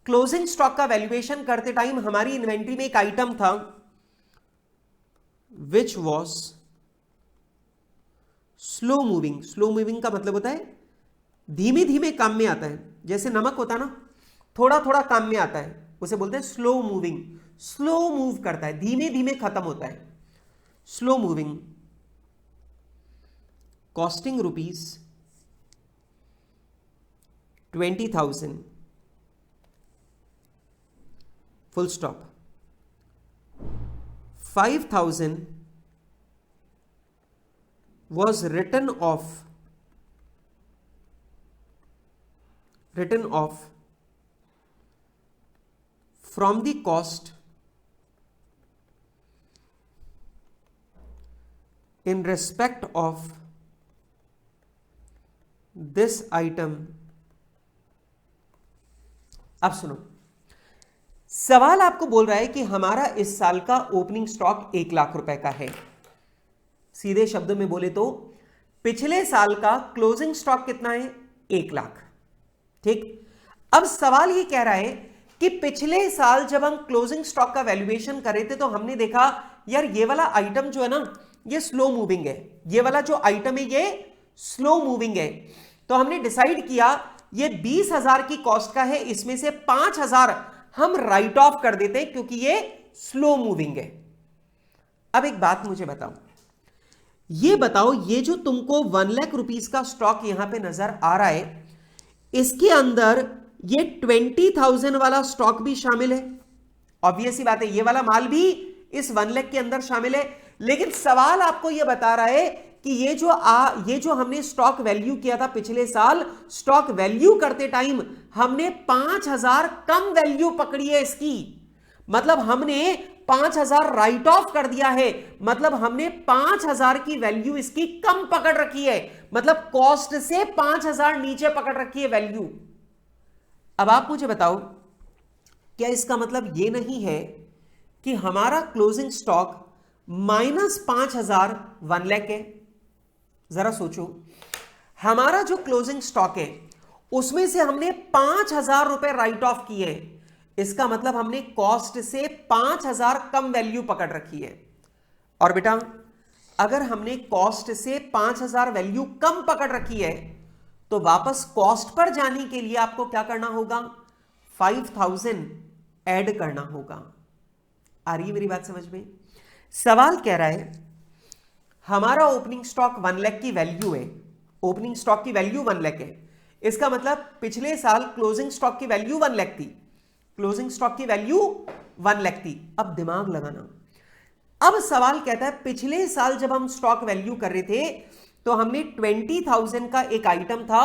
क्लोजिंग स्टॉक का वैल्यूएशन करते टाइम हमारी इन्वेंट्री में एक आइटम था which was slow moving। Slow moving का मतलब होता है धीमे धीमे काम में आता है, जैसे नमक होता है ना, थोड़ा थोड़ा काम में आता है, उसे बोलते हैं स्लो मूविंग। स्लो मूव करता है, धीमे धीमे खत्म होता है, slow moving. Costing ₹20,000 full stop. 5,000 was written off from the cost in respect of this item। अब सुनो, सवाल आपको बोल रहा है कि हमारा इस साल का ओपनिंग स्टॉक 1,00,000 रुपए का है। सीधे शब्दों में बोले तो पिछले साल का क्लोजिंग स्टॉक कितना है? 1,00,000। ठीक, अब सवाल ये कह रहा है कि पिछले साल जब हम क्लोजिंग स्टॉक का वैल्यूएशन कर रहे थे तो हमने देखा यार ये वाला आइटम जो है ना ये स्लो मूविंग है, ये वाला जो आइटम है ये स्लो मूविंग है। तो हमने डिसाइड किया ये 20,000 की कॉस्ट का है, इसमें से 5,000 हम राइट ऑफ कर देते हैं क्योंकि ये स्लो मूविंग है। अब एक बात मुझे बताओ, ये बताओ ये जो तुमको 1,00,000 का स्टॉक यहां पे नजर आ रहा है, इसके अंदर ये 20,000 वाला स्टॉक भी शामिल है। ऑब्वियस ही बात है, ये वाला माल भी इस 1,00,000 के अंदर शामिल है। लेकिन सवाल आपको ये बता रहा है कि ये जो हमने स्टॉक वैल्यू किया था पिछले साल, स्टॉक वैल्यू करते टाइम हमने 5,000 कम वैल्यू पकड़ी है इसकी। मतलब हमने 5,000 राइट ऑफ कर दिया है, मतलब हमने 5,000 की वैल्यू इसकी कम पकड़ रखी है, मतलब कॉस्ट से 5,000 नीचे पकड़ रखी है वैल्यू। अब आप मुझे बताओ, क्या इसका मतलब यह नहीं है कि हमारा क्लोजिंग स्टॉक -5,000 1,00,000 है? जरा सोचो, हमारा जो क्लोजिंग स्टॉक है उसमें से हमने 5,000 रुपए राइट ऑफ किए, इसका मतलब हमने कॉस्ट से 5,000 कम वैल्यू पकड़ रखी है। और बेटा अगर हमने कॉस्ट से 5,000 वैल्यू कम पकड़ रखी है तो वापस कॉस्ट पर जाने के लिए आपको क्या करना होगा? 5,000 ऐड करना होगा। आ रही है मेरी बात समझ में? सवाल कह रहा है हमारा ओपनिंग स्टॉक 1,00,000 की वैल्यू है, ओपनिंग स्टॉक की वैल्यू 1,00,000 है, इसका मतलब पिछले साल क्लोजिंग स्टॉक की वैल्यू 1,00,000 थी, क्लोजिंग स्टॉक की वैल्यू 1,00,000 थी। अब दिमाग लगाना, अब सवाल कहता है पिछले साल जब हम स्टॉक वैल्यू कर रहे थे तो हमने 20,000 का एक आइटम था,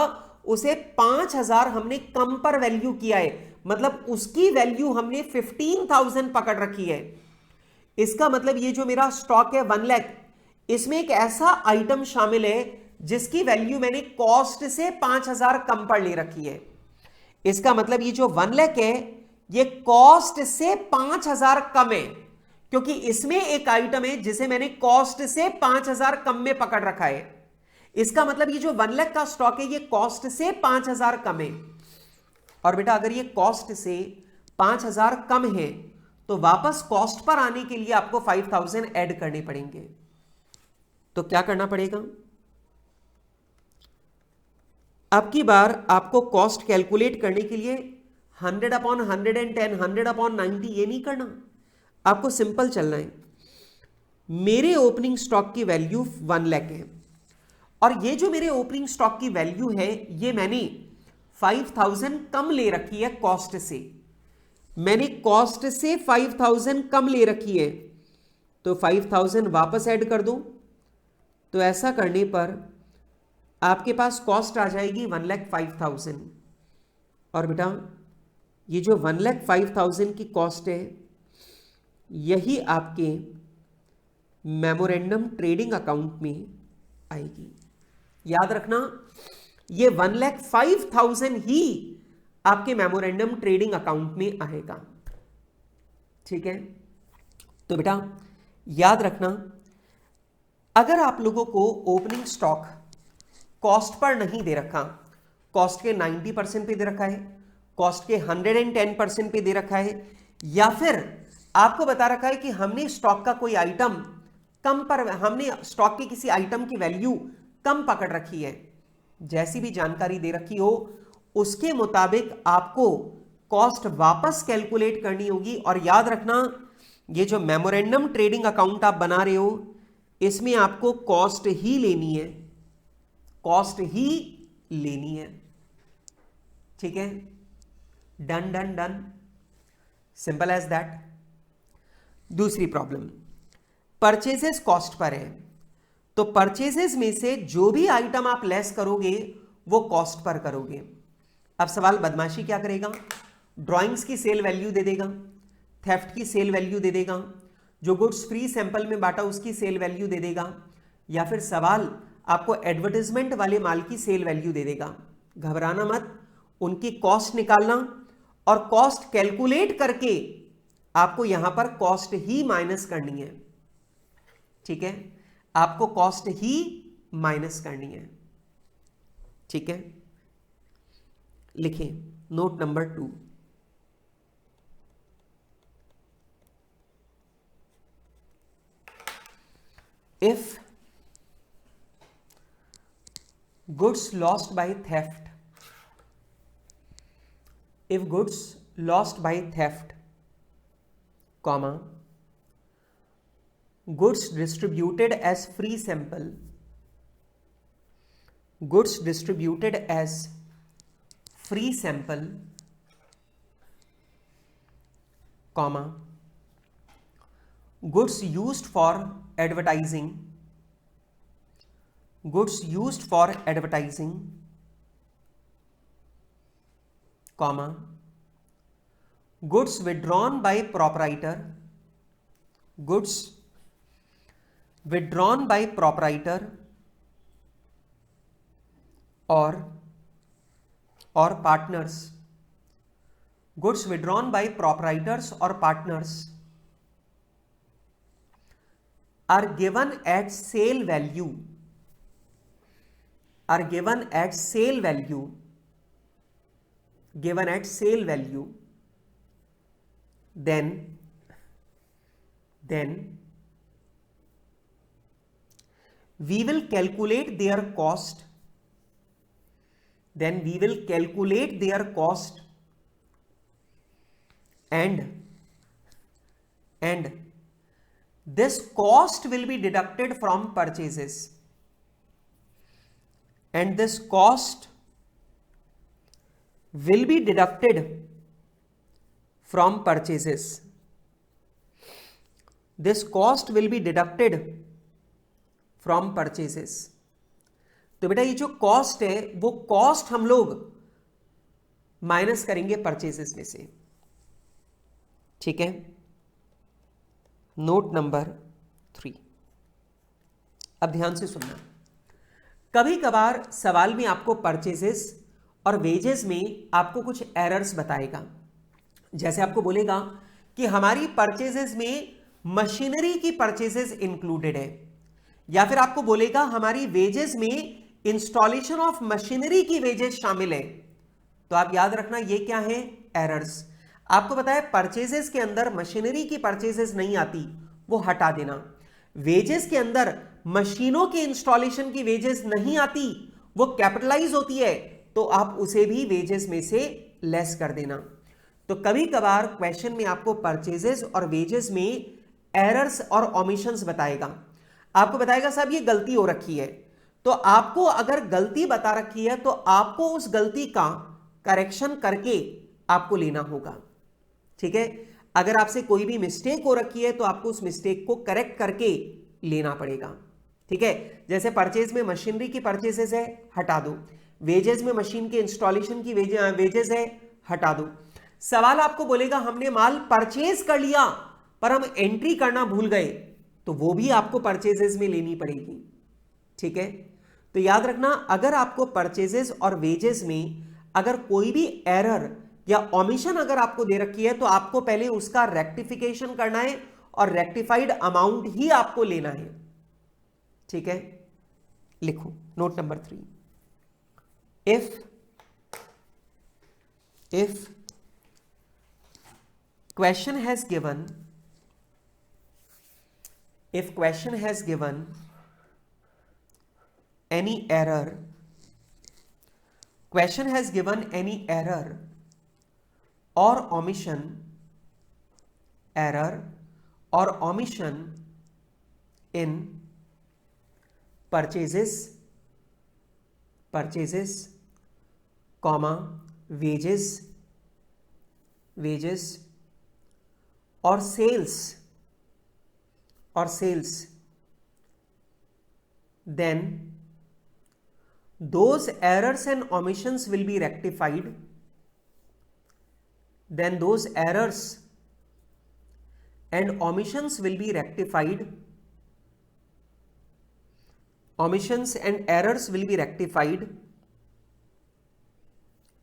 उसे 5,000 हमने कम पर वैल्यू किया है, मतलब उसकी वैल्यू हमने 15,000 पकड़ रखी है। इसका मतलब ये जो मेरा स्टॉक है 1,00,000, इसमें एक ऐसा आइटम शामिल है जिसकी वैल्यू मैंने कॉस्ट से 5,000 कम पर ले रखी है। इसका मतलब ये जो 1,00,000 है ये कॉस्ट से 5,000 कम है, क्योंकि इसमें एक आइटम है जिसे मैंने कॉस्ट से 5,000 कम में पकड़ रखा है। इसका मतलब ये जो 1,00,000 का स्टॉक है ये कॉस्ट से 5,000 कम है। और बेटा अगर ये कॉस्ट से 5,000 कम है तो वापस कॉस्ट पर आने के लिए आपको 5,000 ऐड करने पड़ेंगे। तो क्या करना पड़ेगा? अब की बार आपको कॉस्ट कैलकुलेट करने के लिए 100/110, 100/90 ये नहीं करना, आपको सिंपल चलना है। मेरे ओपनिंग स्टॉक की वैल्यू 1,00,000 है और ये जो मेरे ओपनिंग स्टॉक की वैल्यू है ये मैंने 5,000 कम ले रखी है कॉस्ट से, मैंने कॉस्ट से 5,000 कम ले रखी है, तो 5,000 वापस ऐड कर दूं। तो ऐसा करने पर आपके पास कॉस्ट आ जाएगी 1,05,000। और बेटा ये जो 1,05,000 की कॉस्ट है यही आपके मेमोरेंडम ट्रेडिंग अकाउंट में आएगी। याद रखना ये 1,05,000 ही आपके मेमोरेंडम ट्रेडिंग अकाउंट में आएगा। ठीक है, तो बेटा याद रखना अगर आप लोगों को ओपनिंग स्टॉक कॉस्ट पर नहीं दे रखा, कॉस्ट के 90% पे दे रखा है, कॉस्ट के 110% पे दे रखा है, या फिर आपको बता रखा है कि हमने स्टॉक का कोई आइटम कम पर, हमने स्टॉक की किसी आइटम की वैल्यू कम पकड़ रखी है, जैसी भी जानकारी दे रखी हो उसके मुताबिक आपको कॉस्ट वापस कैलकुलेट करनी होगी। और याद रखना ये जो मेमोरेंडम ट्रेडिंग अकाउंट आप बना रहे हो इसमें आपको कॉस्ट ही लेनी है, कॉस्ट ही लेनी है। ठीक है, done done done, simple as that. दूसरी प्रॉब्लम, परचेजेस कॉस्ट पर है, तो परचेजेस में से जो भी आइटम आप लेस करोगे वो कॉस्ट पर करोगे। अब सवाल बदमाशी क्या करेगा, ड्राइंग्स की सेल वैल्यू दे देगा, थेफ्ट की सेल वैल्यू दे देगा, जो गुड्स फ्री सैंपल में बांटा उसकी सेल वैल्यू दे देगा, या फिर सवाल आपको एडवर्टाइजमेंट वाले माल की सेल वैल्यू दे देगा। घबराना मत, उनकी कॉस्ट निकालना और कॉस्ट कैलकुलेट करके आपको यहां पर कॉस्ट ही माइनस करनी है। ठीक है, आपको कॉस्ट ही माइनस करनी है। ठीक है, लिखिए note number 2, if goods lost by theft, if goods lost by theft, comma, goods distributed as free sample, goods distributed as free sample, comma, goods used for advertising, goods used for advertising, comma, goods withdrawn by proprietor, goods withdrawn by proprietor or partners, goods withdrawn by proprietors or partners are given at sale value, are given at sale value, given at sale value, then we will calculate their cost, then we will calculate their cost and this cost will be deducted from purchases, and this cost will be deducted from purchases, this cost will be deducted from purchases। तो बेटा ये जो cost है वो cost हम लोग minus करेंगे purchases में से। ठीक है, नोट नंबर 3, अब ध्यान से सुनना। कभी कभार सवाल में आपको परचेजेस और वेजेस में आपको कुछ एरर्स बताएगा, जैसे आपको बोलेगा कि हमारी परचेजेस में मशीनरी की परचेजेस इंक्लूडेड है, या फिर आपको बोलेगा हमारी वेजेस में इंस्टॉलेशन ऑफ मशीनरी की वेजेस शामिल है। तो आप याद रखना ये क्या है, एरर्स। आपको पता है परचेजेस के अंदर मशीनरी की परचेजेस नहीं आती, वो हटा देना। वेजेस के अंदर मशीनों के इंस्टॉलेशन की वेजेस नहीं आती, वो कैपिटलाइज होती है, तो आप उसे भी वेजेस में से लेस कर देना। तो कभी कभार क्वेश्चन में आपको परचेजेस और वेजेस में एरर्स और ओमिशंस बताएगा। आपको बताएगा साहब ये गलती हो रखी है, तो आपको अगर गलती बता रखी है तो आपको उस गलती का करेक्शन करके आपको लेना होगा। ठीक है, अगर आपसे कोई भी मिस्टेक हो रखी है तो आपको उस मिस्टेक को करेक्ट करके लेना पड़ेगा। ठीक है, जैसे परचेज में मशीनरी की परचेसेस है, हटा दो। वेजेस में मशीन के इंस्टॉलेशन की वेजेस है, हटा दो। सवाल आपको बोलेगा हमने माल परचेज कर लिया पर हम एंट्री करना भूल गए, तो वो भी आपको परचेजेस में लेनी पड़ेगी। ठीक है, तो याद रखना, अगर आपको परचेजेस और वेजेस में अगर कोई भी एरर या ओमिशन अगर आपको दे रखी है, तो आपको पहले उसका रेक्टिफिकेशन करना है और रेक्टिफाइड अमाउंट ही आपको लेना है। ठीक है, लिखो note number 3, if question has given any error or omission in purchases, comma, wages or sales, then those errors and omissions will be rectified. Omissions and errors will be rectified,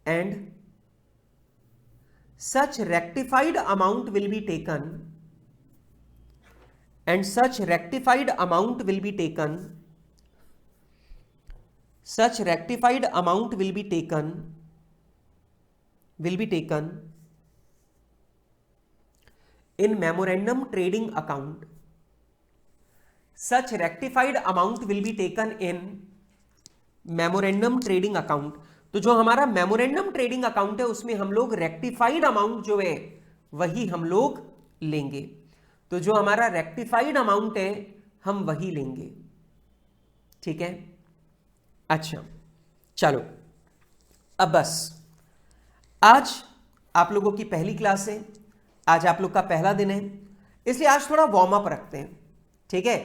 and such rectified amount will be taken, in memorandum trading account. Such rectified amount will be taken in memorandum trading account. तो जो हमारा memorandum trading account है उसमें हम लोग rectified amount जो है वही हम लोग लेंगे। तो जो हमारा रेक्टिफाइड अमाउंट है हम वही लेंगे। ठीक है, अच्छा चलो, अब बस आज आप लोगों की पहली क्लास है, आज आप लोग का पहला दिन है, इसलिए आज थोड़ा वार्म अप रखते हैं। ठीक है,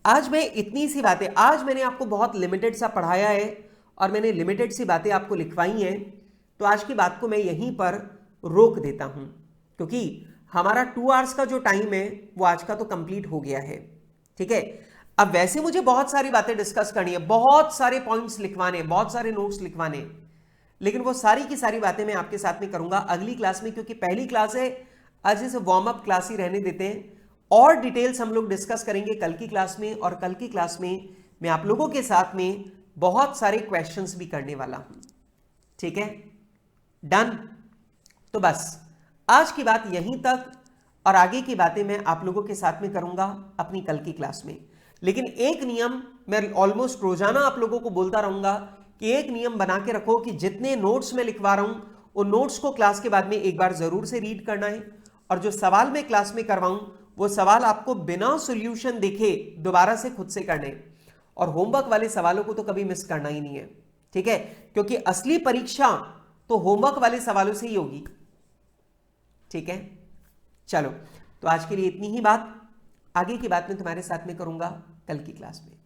आज मैं इतनी सी बातें, आज मैंने आपको बहुत लिमिटेड सा पढ़ाया है और मैंने लिमिटेड सी बातें आपको लिखवाई हैं, तो आज की बात को मैं यहीं पर रोक देता हूं, क्योंकि हमारा 2 आवर्स का जो टाइम है वो आज का तो कंप्लीट हो गया है। ठीक है, अब वैसे मुझे बहुत सारी बातें डिस्कस करनी है, बहुत सारे पॉइंट्स लिखवाने, बहुत सारे नोट्स लिखवाने, लेकिन वो सारी की सारी बातें मैं आपके साथ में करूंगा अगली क्लास में, क्योंकि पहली क्लास है, आज इसे वार्म अप क्लास ही रहने देते हैं। और डिटेल्स हम लोग डिस्कस करेंगे कल की क्लास में, और कल की क्लास में मैं आप लोगों के साथ में बहुत सारे क्वेश्चंस भी करने वाला हूं। ठीक है, डन। तो बस आज की बात यहीं तक, और आगे की बातें मैं आप लोगों के साथ में करूंगा अपनी कल की क्लास में। लेकिन एक नियम मैं ऑलमोस्ट रोजाना आप लोगों को बोलता रहूंगा कि एक नियम बना के रखो कि जितने नोट्स मैं लिखवा रहा हूं उन नोट्स को क्लास के बाद में एक बार जरूर से रीड करना है, और जो सवाल मैं क्लास में करवाऊं वो सवाल आपको बिना सॉल्यूशन देखे दोबारा से खुद से करने, और होमवर्क वाले सवालों को तो कभी मिस करना ही नहीं है। ठीक है, क्योंकि असली परीक्षा तो होमवर्क वाले सवालों से ही होगी। ठीक है, चलो, तो आज के लिए इतनी ही बात, आगे की बात मैं तुम्हारे साथ में करूंगा कल की क्लास में।